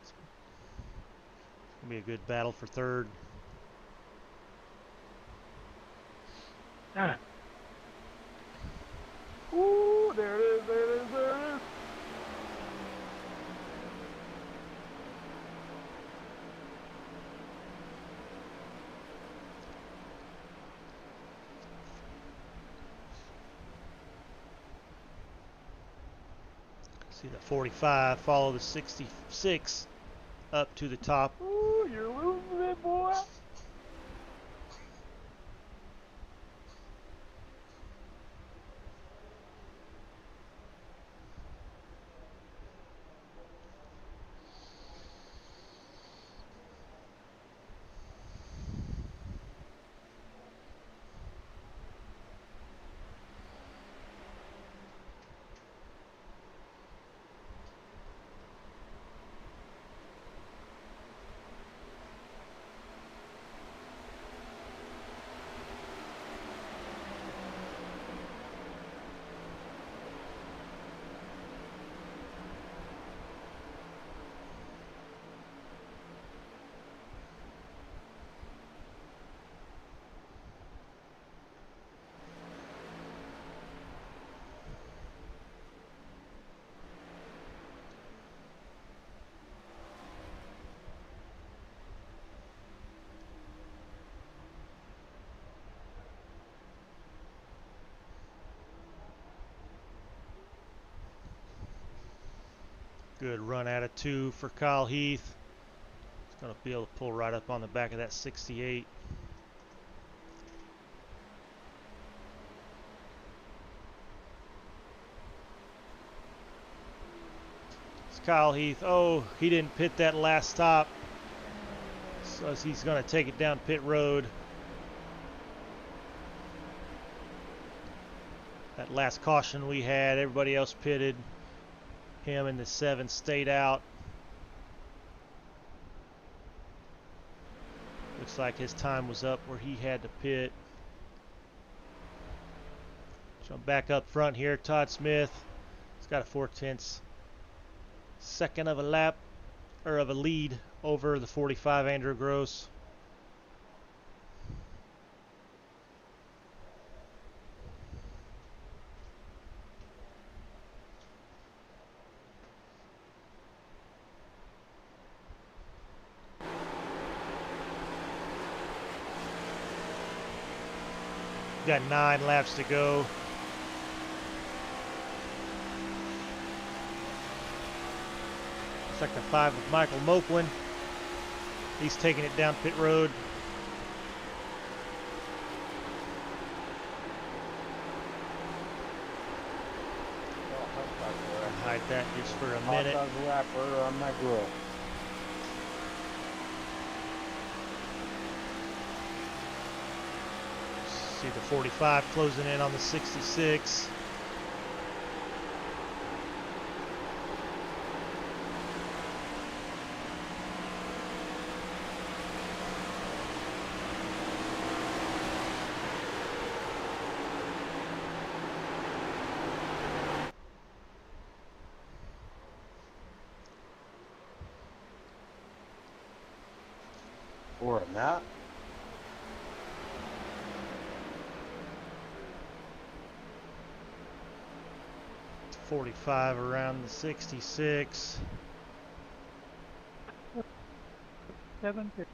It's gonna be a good battle for third. Ooh, there it is, there it is, there it is. See the 45 follow the 66 up to the top. Ooh, you're losing it, boy. Good run out of 2 for Kyle Heath. He's going to be able to pull right up on the back of that 68. It's Kyle Heath. Oh, he didn't pit that last stop. So he's going to take it down pit road. That last caution we had, everybody else pitted. Him and the 7 stayed out. Looks like his time was up where he had to pit. Jump back up front here. Todd Smith. He's got a 4/10 second of a lap, or of a lead over the 45 Andrew Gross. Got 9 laps to go. Looks like the 5 of Michael Moklin. He's taking it down pit road. Hide that just for a minute. Hot dog wrapper on my grill. See the 45 closing in on the 66. Or not. 45 around the 66. 750.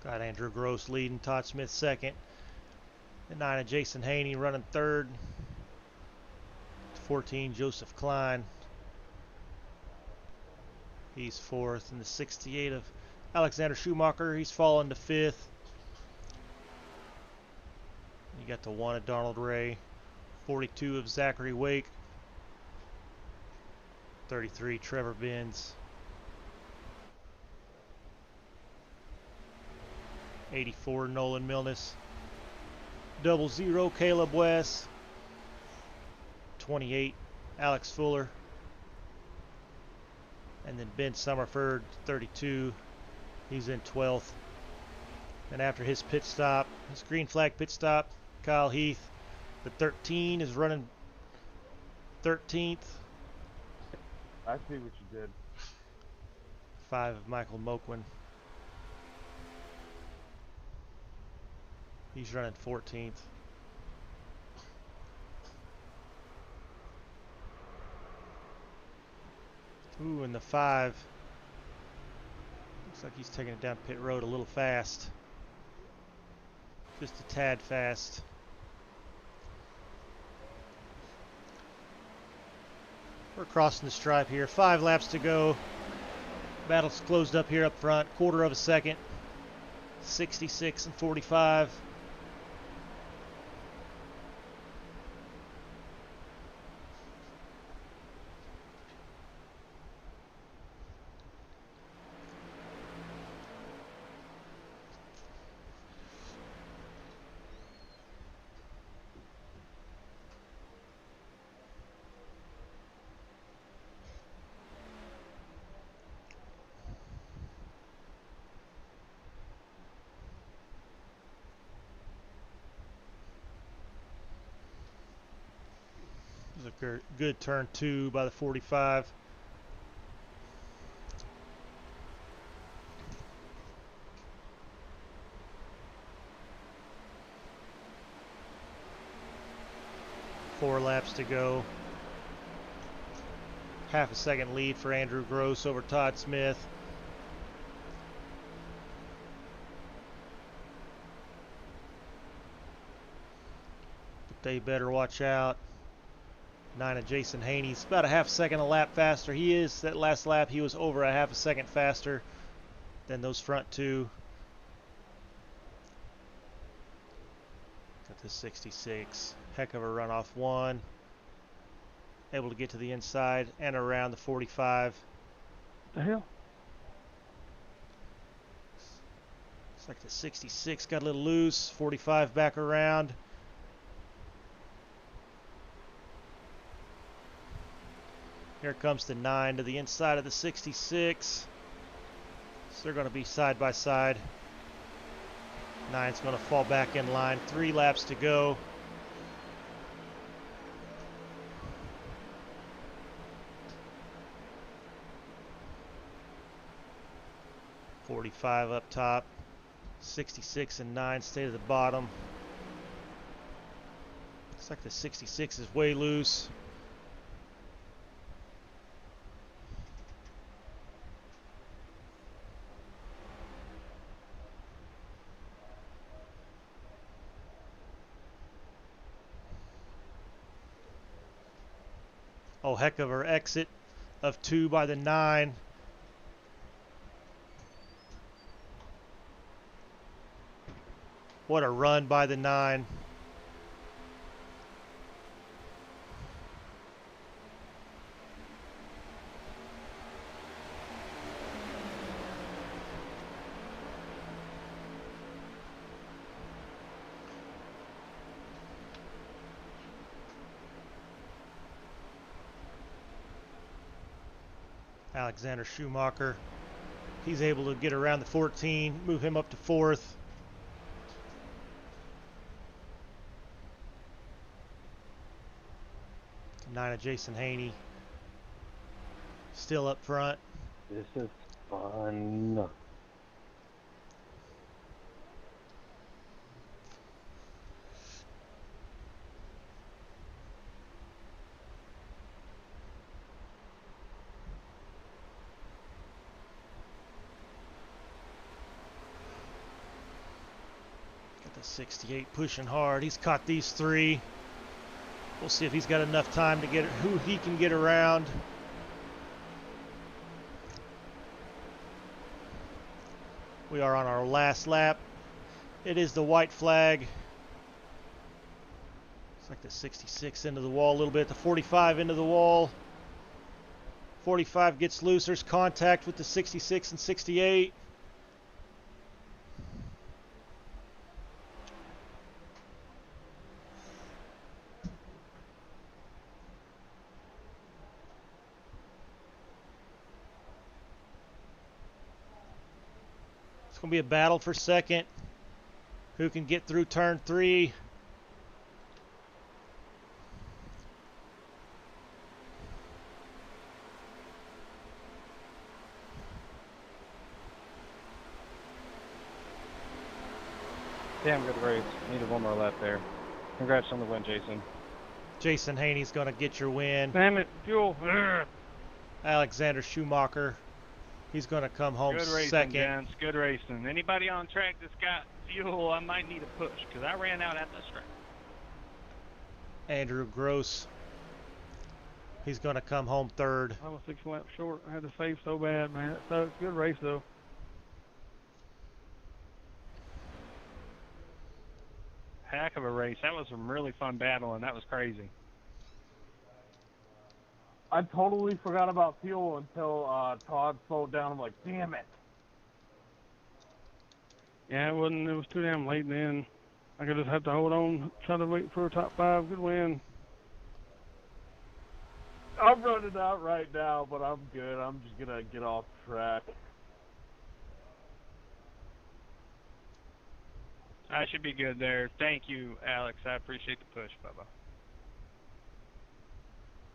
Got Andrew Gross leading, Todd Smith second. The 9 of Jason Haney running third. 14 Joseph Klein. He's fourth. And the 68 of Alexander Schumacher, he's fallen to fifth. You got the 1 of Donald Ray. 42 of Zachary Wake. 33 Trevor Benz. 84 Nolan Milnes. 00 Caleb West. 28 Alex Fuller. And then Ben Summerford, 32. He's in 12th. And after his pit stop, his green flag pit stop, Kyle Heath, the 13 is running 13th. I see what you did. 5 of Michael Moquin. He's running 14th. Ooh, and the 5. Looks like he's taking it down pit road a little fast. Just a tad fast. We're crossing the stripe here. 5 laps to go. Battle's closed up here up front. Quarter of a second. 66 and 45. A good turn 2 by the 45. Four laps to go. Half a second lead for Andrew Gross over Todd Smith. But they better watch out. 9 of Jason Haney. He's about a half second a lap faster. He is, that last lap, he was over a half a second faster than those front two. Got the 66. Heck of a runoff 1. Able to get to the inside and around the 45. The hell? Looks like the 66 got a little loose. 45 back around. Here comes the 9 to the inside of the 66. So they're going to be side by side. 9's going to fall back in line. 3 laps to go. .45 up top. 66 and 9 stay to the bottom. Looks like the 66 is way loose. Oh, heck of an exit of 2 by the 9. What a run by the 9. Alexander Schumacher, he's able to get around the 14, move him up to 4th. Nine of Jason Haney, still up front. This is fun. 68 pushing hard. He's caught these three. We'll see if he's got enough time to get who he can get around. We are on our last lap. It is the white flag. It's like the 66 into the wall a little bit, the 45 into the wall. 45 gets loose. There's contact with the 66 and 68. It's going to be a battle for second. Who can get through turn 3? Damn good race. Needed one more lap there. Congrats on the win, Jason. Jason Haney's going to get your win. Damn it, fuel. Alexander Schumacher, he's going to come home Good racing, second. gents. Good racing. Anybody on track that's got fuel, I might need a push because I ran out at this track. Andrew Gross, he's going to come home third. I was 6 laps short. I had to save so bad, man. It sucks. Good race, though. Heck of a race. That was some really fun battle, and that was crazy. I totally forgot about fuel until Todd slowed down. I'm like, damn it. Yeah, it was too damn late then. I could just have to hold on, try to wait for a top 5. Good win. I'm running out right now, but I'm good. I'm just going to get off track. I should be good there. Thank you, Alex. I appreciate the push, Bubba.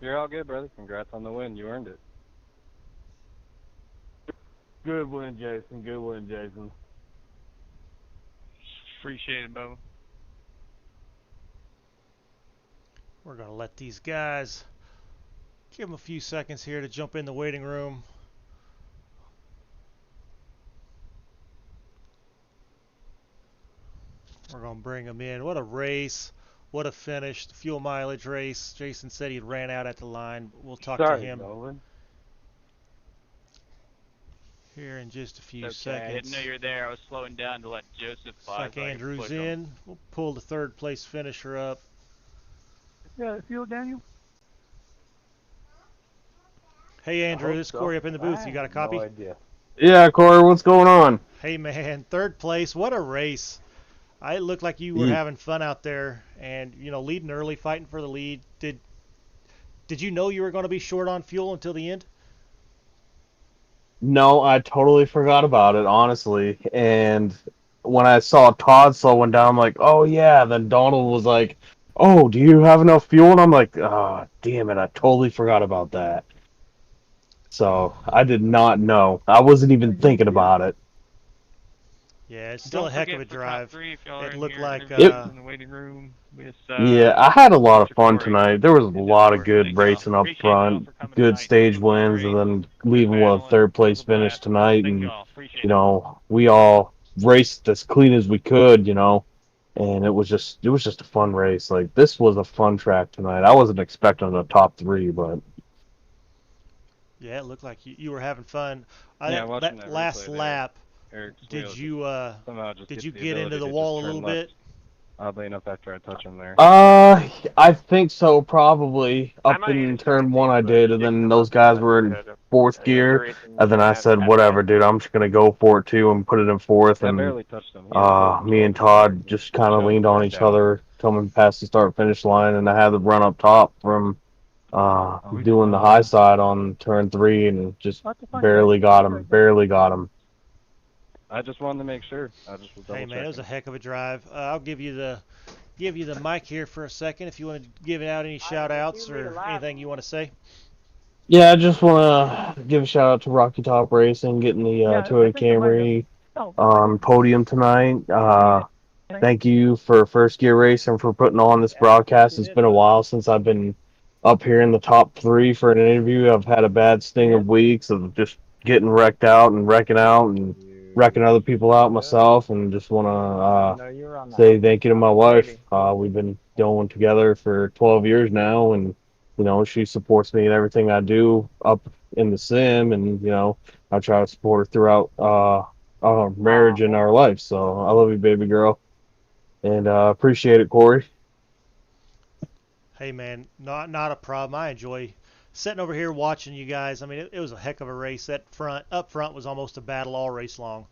You're all good, brother. Congrats on the win. You earned it. Good win, Jason. Good win, Jason. Appreciate it, Bubba. We're going to let these guys give them a few seconds here to jump in the waiting room. We're going to bring them in. What a race. What a finish. The fuel mileage race. Jason said he ran out at the line. We'll talk to him here in just a few seconds. I didn't know you were there. I was slowing down to let Joseph fly. Looks like Andrew's in. We'll pull the third place finisher up. Yeah, fuel, Daniel? Hey, Andrew, this is Corey up in the booth. You got a copy? No idea. Yeah, Corey, what's going on? Hey, man, third place. What a race. It looked like you were having fun out there and, leading early, fighting for the lead. Did you know you were going to be short on fuel until the end? No, I totally forgot about it, honestly. And when I saw Todd slowing down, I'm like, oh, yeah. Then Donald was like, oh, do you have enough fuel? And I'm like, oh, damn it. I totally forgot about that. So I did not know. I wasn't even thinking about it. Yeah, it's still a heck of a drive. It looked like in the waiting room with, yeah, I had a lot of fun tonight. There was a lot of good racing up front, good stage wins, and then leaving with a third place finish tonight. And we all raced as clean as we could, and it was just a fun race. Like, this was a fun track tonight. I wasn't expecting the top 3, but yeah, it looked like you were having fun. That last lap. Did you get into the wall a little bit? Oddly enough, after I touch him there. I think so, probably. Up in turn 1 I did, and then those guys were in 4th gear, and then I said, whatever, dude, I'm just gonna go for it too and put it in 4th, and I barely touched him. me and Todd just kind of leaned on each other, coming past the start-finish line, and I had the run up top from doing the high side on turn 3, and just barely got him. I just wanted to make sure. I just was Hey man, it was a heck of a drive. I'll give you the mic here for a second if you want to give out any shout outs or anything you want to say. Yeah, I just want to give a shout out to Rocky Top Racing, getting the Toyota Camry on podium tonight. Thank you for First Gear Racing for putting on this broadcast. It's been a while since I've been up here in the top 3 for an interview. I've had a bad sting of weeks of just getting wrecked out and wrecking out, and wrecking other people out myself, and just want to say thank you to my wife. We've been going together for 12 years now, and she supports me in everything I do up in the sim, and I try to support her throughout our marriage and our life. So I love you, baby girl, and appreciate it, Corey. Hey man, not a problem. I enjoy sitting over here watching you guys. I mean, it was a heck of a race. That up front was almost a battle all race long.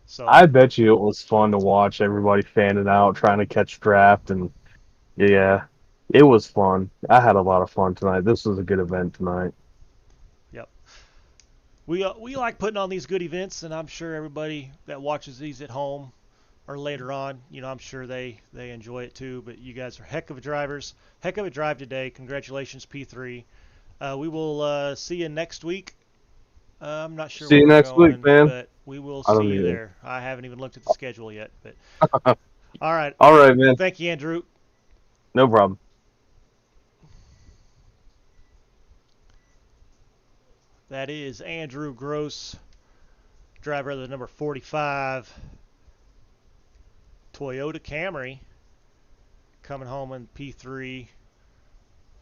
So I bet you it was fun to watch everybody fanning out, trying to catch draft, and yeah, it was fun. I had a lot of fun tonight. This was a good event tonight. Yep. We like putting on these good events, and I'm sure everybody that watches these at home or later on, I'm sure they enjoy it too. But you guys are heck of a drivers. Heck of a drive today. Congratulations, P3. We will see you next week. I'm not sure See where you we're next going, week, man. but we will I see don't you either. there. I haven't even looked at the schedule yet, but all right. All right, man. Thank you, Andrew. No problem. That is Andrew Gross, driver of the number 45 Toyota Camry, coming home in P3.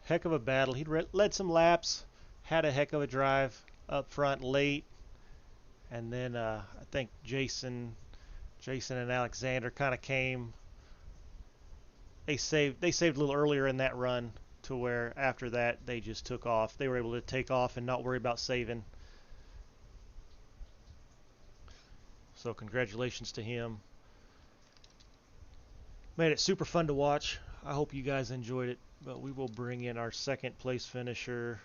Heck of a battle. He led some laps, had a heck of a drive up front late, and then I think Jason and Alexander kind of came. They saved a little earlier in that run to where after that they just took off. They were able to take off and not worry about saving. So congratulations to him. Made it super fun to watch. I hope you guys enjoyed it. But we will bring in our second place finisher.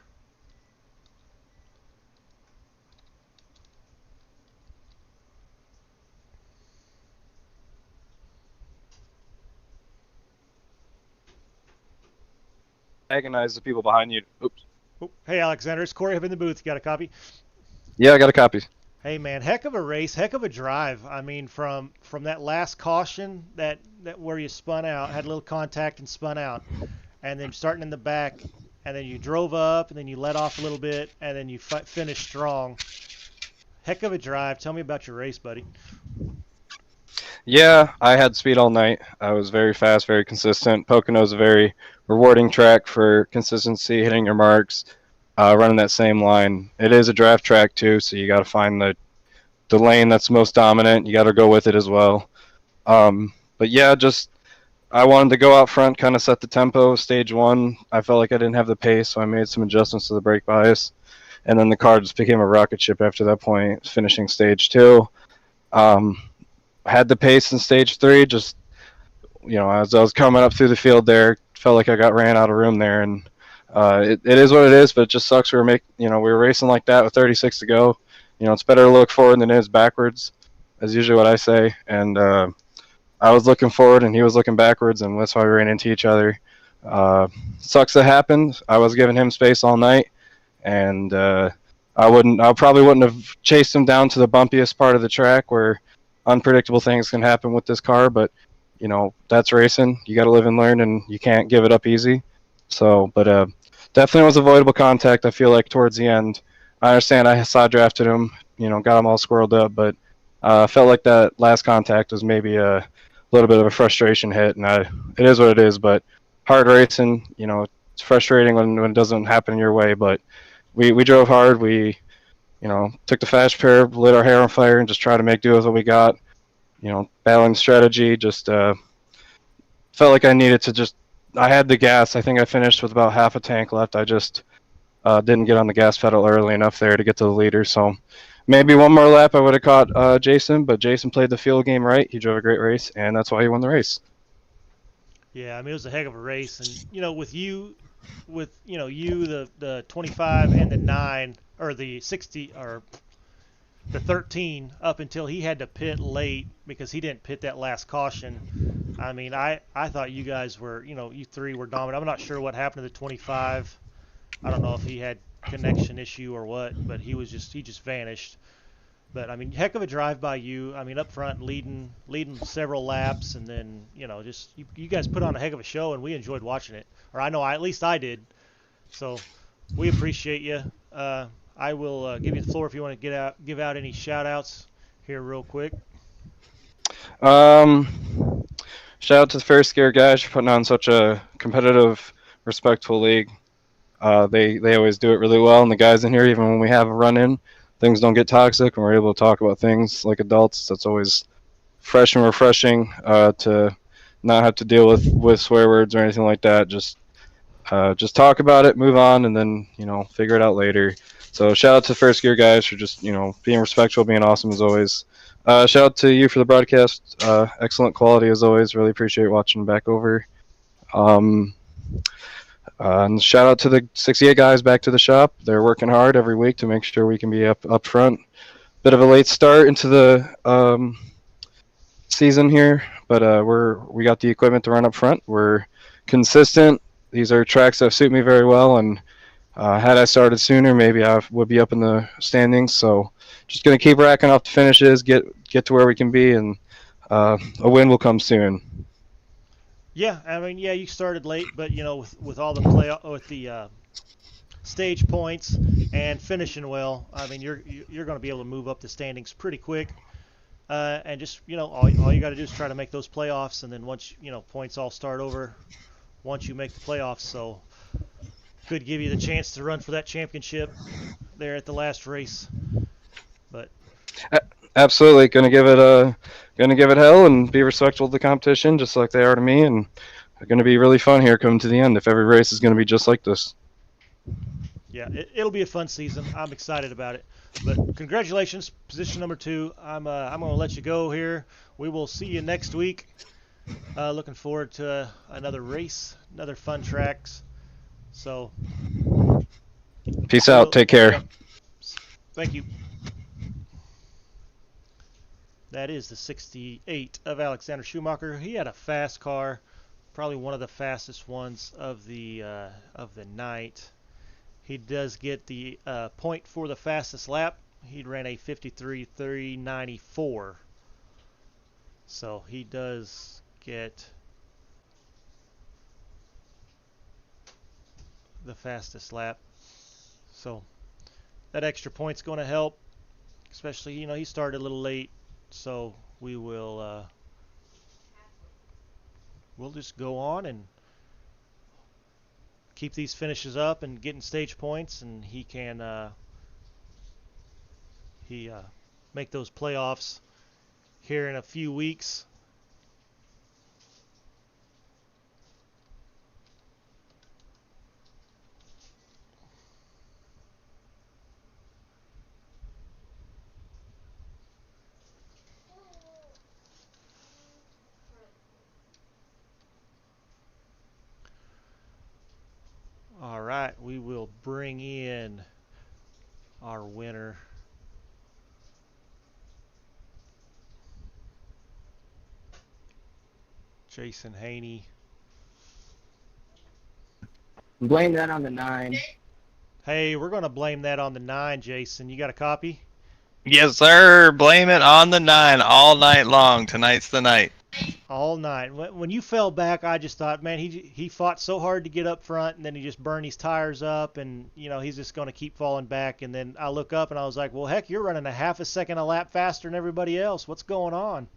Agonize the people behind you. Oops. Oh, hey, Alexander, it's Corey up in the booth. You got a copy? Yeah, I got a copy. Hey, man, heck of a race, heck of a drive. I mean, from that last caution that where you spun out, had a little contact and spun out, and then starting in the back, and then you drove up, and then you let off a little bit, and then you finished strong. Heck of a drive. Tell me about your race, buddy. Yeah, I had speed all night. I was very fast, very consistent. Pocono's a very rewarding track for consistency, hitting your marks, running that same line. It is a draft track too, so you got to find the lane that's most dominant. You got to go with it as well. But yeah, just I wanted to go out front, kind of set the tempo. Stage one, I felt like I didn't have the pace, so I made some adjustments to the brake bias, and then the car just became a rocket ship after that point. Finishing stage two. Had the pace in stage three, just as I was coming up through the field there, felt like I got ran out of room there, and it is what it is. But it just sucks. We were racing like that with 36 to go. It's better to look forward than it is backwards, is usually what I say. And I was looking forward, and he was looking backwards, and that's why we ran into each other. Sucks that happened. I was giving him space all night, and I probably wouldn't have chased him down to the bumpiest part of the track where unpredictable things can happen with this car, but that's racing. You got to live and learn, and you can't give it up easy. So, but definitely was avoidable contact. I feel like towards the end, I understand I saw drafted him, got him all squirreled up, but I felt like that last contact was maybe a little bit of a frustration hit, and it is what it is. But hard racing, it's frustrating when it doesn't happen your way. But we drove hard. We took the fast pair, lit our hair on fire, and just tried to make do with what we got. Battling strategy, just felt like I needed to I had the gas. I think I finished with about half a tank left. I just didn't get on the gas pedal early enough there to get to the leader. So maybe one more lap I would have caught Jason, but Jason played the fuel game right. He drove a great race, and that's why he won the race. Yeah, I mean, it was a heck of a race. And, with you, the 25 and the 9, or the 60, or the 13, up until he had to pit late because he didn't pit that last caution. I mean, I thought you guys were, you three were dominant. I'm not sure what happened to the 25. I don't know if he had connection issue or what, but he just vanished. But I mean, heck of a drive by you. I mean, up front, leading several laps, and then just you guys put on a heck of a show, and we enjoyed watching it. Or I know at least I did. So we appreciate you. I will give you the floor if you want to give out any shout outs, here real quick. Shout out to the First Gear guys for putting on such a competitive, respectful league. They always do it really well, and the guys in here, even when we have a run in, things don't get toxic, and we're able to talk about things like adults. That's always fresh and refreshing to not have to deal with swear words or anything like that. Just talk about it, move on, and then figure it out later. So shout out to First Gear guys for just being respectful, being awesome as always. Shout out to you for the broadcast. Excellent quality as always. Really appreciate watching back over. And shout out to the 68 guys back to the shop. They're working hard every week to make sure we can be up front. Bit of a late start into the season here, but we got the equipment to run up front. We're consistent. These are tracks that suit me very well, and had I started sooner, maybe I would be up in the standings. So just gonna keep racking off the finishes, get to where we can be, and a win will come soon. Yeah, I mean, yeah, you started late, but with all the stage points and finishing well, I mean, you're going to be able to move up the standings pretty quick. And just all you got to do is try to make those playoffs, and then once points all start over once you make the playoffs. So could give you the chance to run for that championship there at the last race. But absolutely, gonna give it hell and be respectful of the competition, just like they are to me, and it's gonna be really fun here coming to the end. If every race is gonna be just like this. Yeah, it'll be a fun season. I'm excited about it. But congratulations, position number 2. I'm gonna let you go here. We will see you next week. Looking forward to another race, another fun tracks. So peace out. Take care. Yep. Thank you. That is the 68 of Alexander Schumacher. He had a fast car, probably one of the fastest ones of the night. He does get the point for the fastest lap. He ran a 53.394. So he does get the fastest lap. So that extra point's going to help, especially he started a little late. So we'll just go on and keep these finishes up and getting stage points, and he can make those playoffs here in a few weeks. All right, we will bring in our winner. Jason Haney. Blame that on the 9. Hey, we're going to blame that on the 9, Jason. You got a copy? Yes, sir. Blame it on the 9 all night long. Tonight's the night. All night. When you fell back, I just thought, man, he fought so hard to get up front, and then he just burned his tires up, and he's just going to keep falling back. And then I look up and I was like, well, heck, you're running a half a second a lap faster than everybody else. What's going on?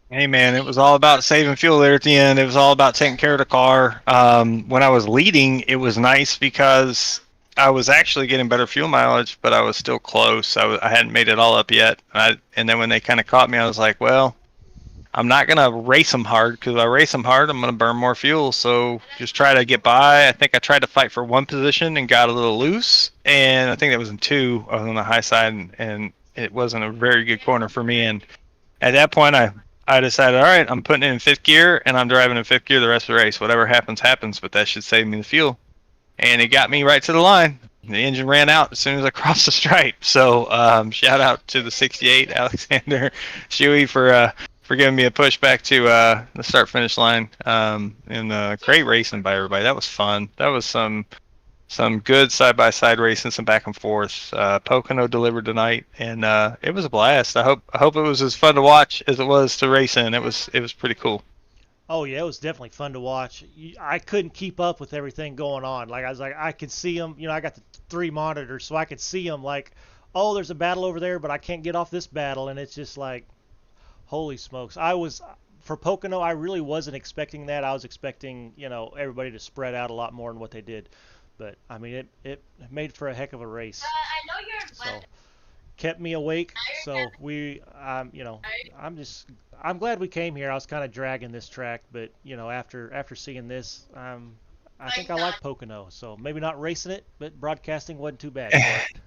Hey, man, it was all about saving fuel there at the end. It was all about taking care of the car. When I was leading, it was nice because I was actually getting better fuel mileage, but I was still close. I hadn't made it all up yet. And then when they kind of caught me, I was like, well, I'm not going to race them hard, because if I race them hard, I'm going to burn more fuel. So just try to get by. I think I tried to fight for 1 position and got a little loose. And I think that was in 2. I was on the high side, and it wasn't a very good corner for me. And at that point, I decided, all right, I'm putting it in 5th gear, and I'm driving in 5th gear the rest of the race. Whatever happens, happens, but that should save me the fuel. And it got me right to the line. The engine ran out as soon as I crossed the stripe. So shout out to the 68, Alexander Shuey, for giving me a push back to the start-finish line. And great racing by everybody. That was fun. That was some good side-by-side racing, some back and forth. Pocono delivered tonight, and it was a blast. I hope it was as fun to watch as it was to race in. It was pretty cool. Oh yeah, it was definitely fun to watch. I couldn't keep up with everything going on. Like I could see them. I got the 3 monitors, so I could see them like oh, there's a battle over there, but I can't get off this battle, and it's just like, holy smokes. For Pocono, I really wasn't expecting that. I was expecting, everybody to spread out a lot more than what they did. But, I mean, it made for a heck of a race. So, kept me awake. So, I'm glad we came here. I was kind of dragging this track, but, after seeing this, I think I like Pocono. So, maybe not racing it, but broadcasting wasn't too bad for it.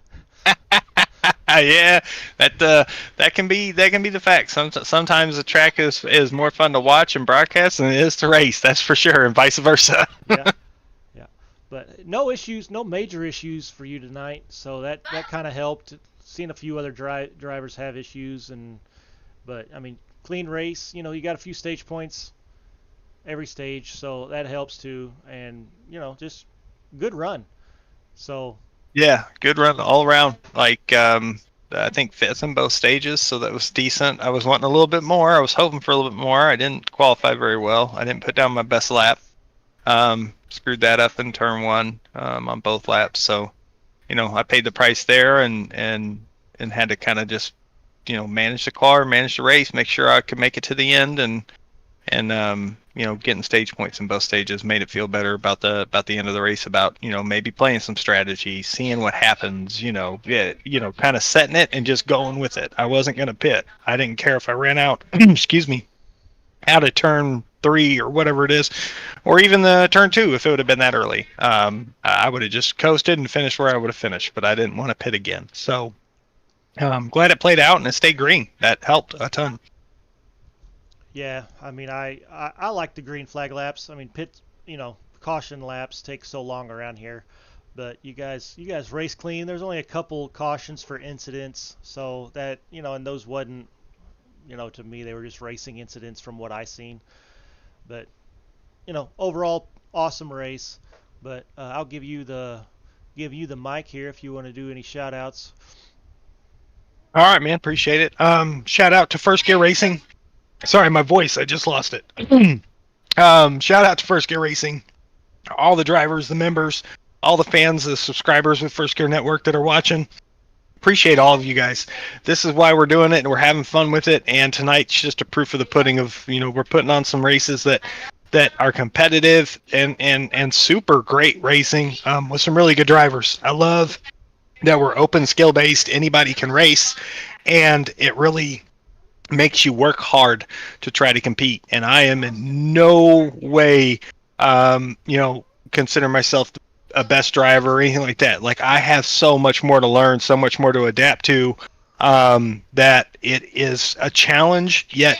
Yeah, that can be the fact. Sometimes the track is more fun to watch and broadcast than it is to race. That's for sure, and vice versa. Yeah. But no issues, no major issues for you tonight. So that kind of helped. Seeing a few other drivers have issues, but I mean, clean race. You got a few stage points every stage, so that helps too. And just good run. So. Yeah, good run all around. Like I think fifth in both stages, so that was decent. I was wanting a little bit more. I was hoping for a little bit more. I didn't qualify very well. I didn't put down my best lap. Screwed that up in turn one on both laps. So, I paid the price there and had to kind of just, manage the car, manage the race, make sure I could make it to the end, and getting stage points in both stages made it feel better about the end of the race, about maybe playing some strategy, seeing what happens, kind of setting it and just going with it. I wasn't going to pit. I didn't care if I ran out excuse me, out of turn 3 or whatever it is, or even the turn 2 if it would have been that early. I would have just coasted and finished where I would have finished, but I didn't want to pit again. So I'm glad it played out and it stayed green. That helped a ton. Yeah, I mean, I like the green flag laps. I mean, caution laps take so long around here, but you guys race clean. There's only a couple cautions for incidents, so that and those wasn't, to me they were just racing incidents from what I seen. But overall awesome race. But I'll give you the mic here if you want to do any shout outs. All right, man, appreciate it. Shout out to First Gear Racing. Sorry, my voice, I just lost it. Shout out to First Gear Racing, all the drivers, the members, all the fans, the subscribers with First Gear Network that are watching. Appreciate all of you guys. This is why we're doing it, and we're having fun with it. And tonight's just a proof of the pudding of, we're putting on some races that are competitive and super great racing with some really good drivers. I love that we're open skill based. Anybody can race, and it really makes you work hard to try to compete. And I am in no way, consider myself a best driver or anything like that. Like, I have so much more to learn, so much more to adapt to, that it is a challenge, yet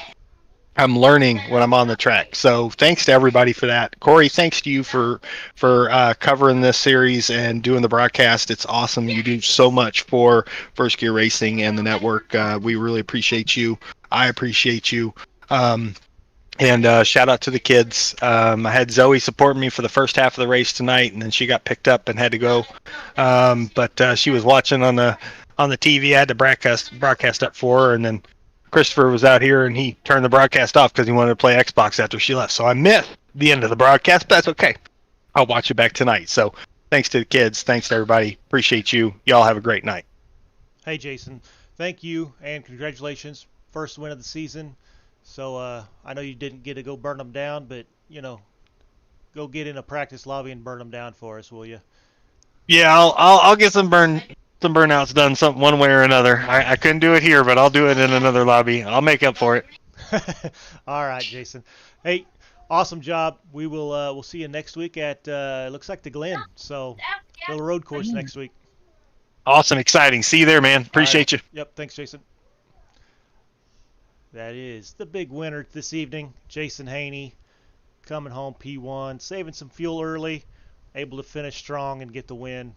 I'm learning when I'm on the track. So thanks to everybody for that. Corey, thanks to you for covering this series and doing the broadcast. It's awesome. You do so much for First Gear Racing and the network. We really appreciate you. I appreciate you. And shout out to the kids. I had Zoe supporting me for the first half of the race tonight, and then she got picked up and had to go. But she was watching on the TV. I had to broadcast up for her, and then Christopher was out here, and he turned the broadcast off because he wanted to play Xbox after she left. So I missed the end of the broadcast, but that's okay. I'll watch it back tonight. So thanks to the kids. Thanks to everybody. Appreciate you. Y'all have a great night. Hey, Jason. Thank you, and congratulations. First win of the season. So I know you didn't get to go burn them down, but, go get in a practice lobby and burn them down for us, will you? Yeah, I'll get some burnouts done one way or another. I couldn't do it here, but I'll do it in another lobby. I'll make up for it. All right, Jason. Hey, awesome job. We will we'll see you next week at looks like the Glen. So little road course next week. Awesome, exciting. See you there, man. Appreciate you. Yep, thanks, Jason. That is the big winner this evening, Jason Haney, coming home P1, saving some fuel early, able to finish strong and get the win.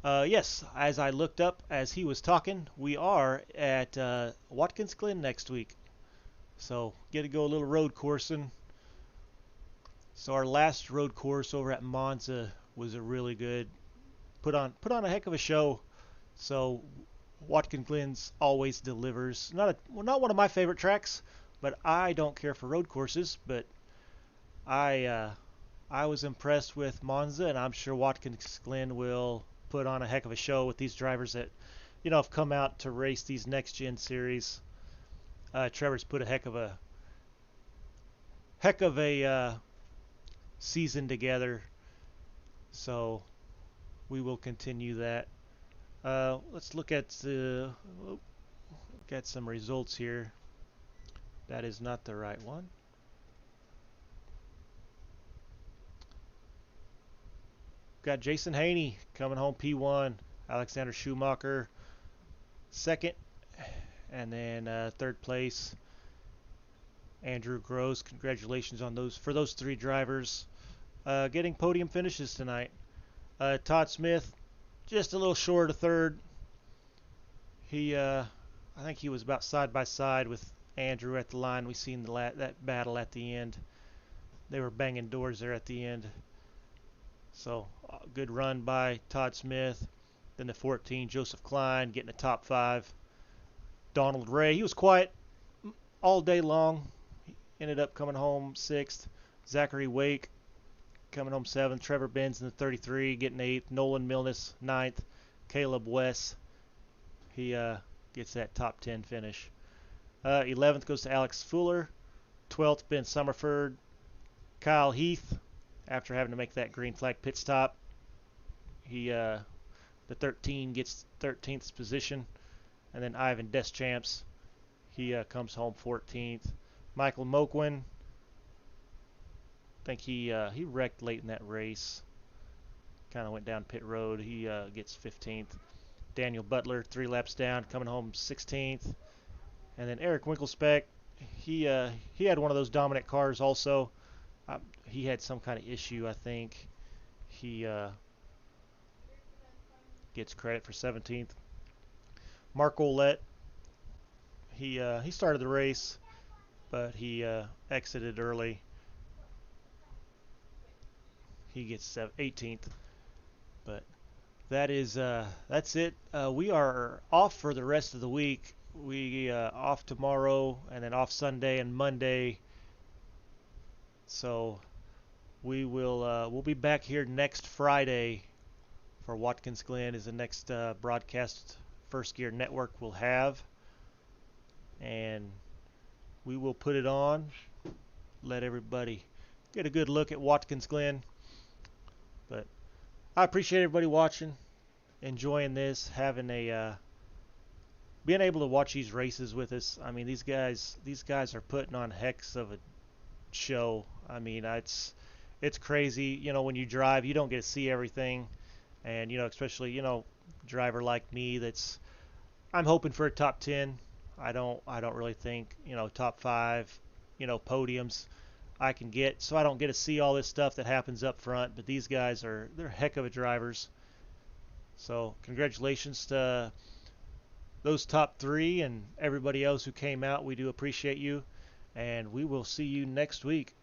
Yes, as I looked up as he was talking, we are at Watkins Glen next week. So get to go a little road coursing. So our last road course over at Monza was a really good, put on a heck of a show. So Watkins Glen's always delivers. Not one of my favorite tracks, but I don't care for road courses. But I was impressed with Monza, and I'm sure Watkins Glen will put on a heck of a show with these drivers that, you know, have come out to race these next gen series. Trevor's put a heck of a season together, so we will continue that. Let's look at some results here. That is not the right one. Got Jason Haney coming home P1, Alexander Schumacher second, and then third place Andrew Gross. Congratulations on those three drivers getting podium finishes tonight. Todd Smith just a little short of third. I think he was about side by side with Andrew at the line. We seen that battle at the end. They were banging doors there at the end. So good run by Todd Smith. Then the 14, Joseph Klein getting the top 5. Donald Ray, he was quiet all day long. He ended up coming home 6th. Zachary Wake coming home 7th. Trevor Benz in the 33 getting 8th. Nolan Milnes 9th. Caleb West, he gets that top 10 finish. 11th goes to Alex Fuller. 12th, Ben Summerford. Kyle Heath, after having to make that green flag pit stop, the 13 gets 13th position. And then Ivan Deschamps, he comes home 14th. Michael Moquin, I think he wrecked late in that race. Kind of went down pit road. He gets 15th. Daniel Butler, 3 laps down, coming home 16th. And then Eric Winkelspec, he had one of those dominant cars also. He had some kind of issue, I think. He gets credit for 17th. Mark Olette, he started the race, but he exited early. He gets 18th. But that's it. We are off for the rest of the week. We off tomorrow and then off Sunday and Monday. So we'll be back here next Friday for Watkins Glen is the next broadcast First Gear Network will have, and we will put it on, let everybody get a good look at Watkins Glen. But I appreciate everybody watching, enjoying this, having being able to watch these races with us. I mean, these guys are putting on hecks of a show. I mean, it's crazy. You know, when you drive, you don't get to see everything, and you know, especially a driver like me I'm hoping for a top 10. I don't really think top 5, podiums I can get, so I don't get to see all this stuff that happens up front. But these guys they're heck of a drivers. So congratulations to those top 3 and everybody else who came out. We do appreciate you, and we will see you next week.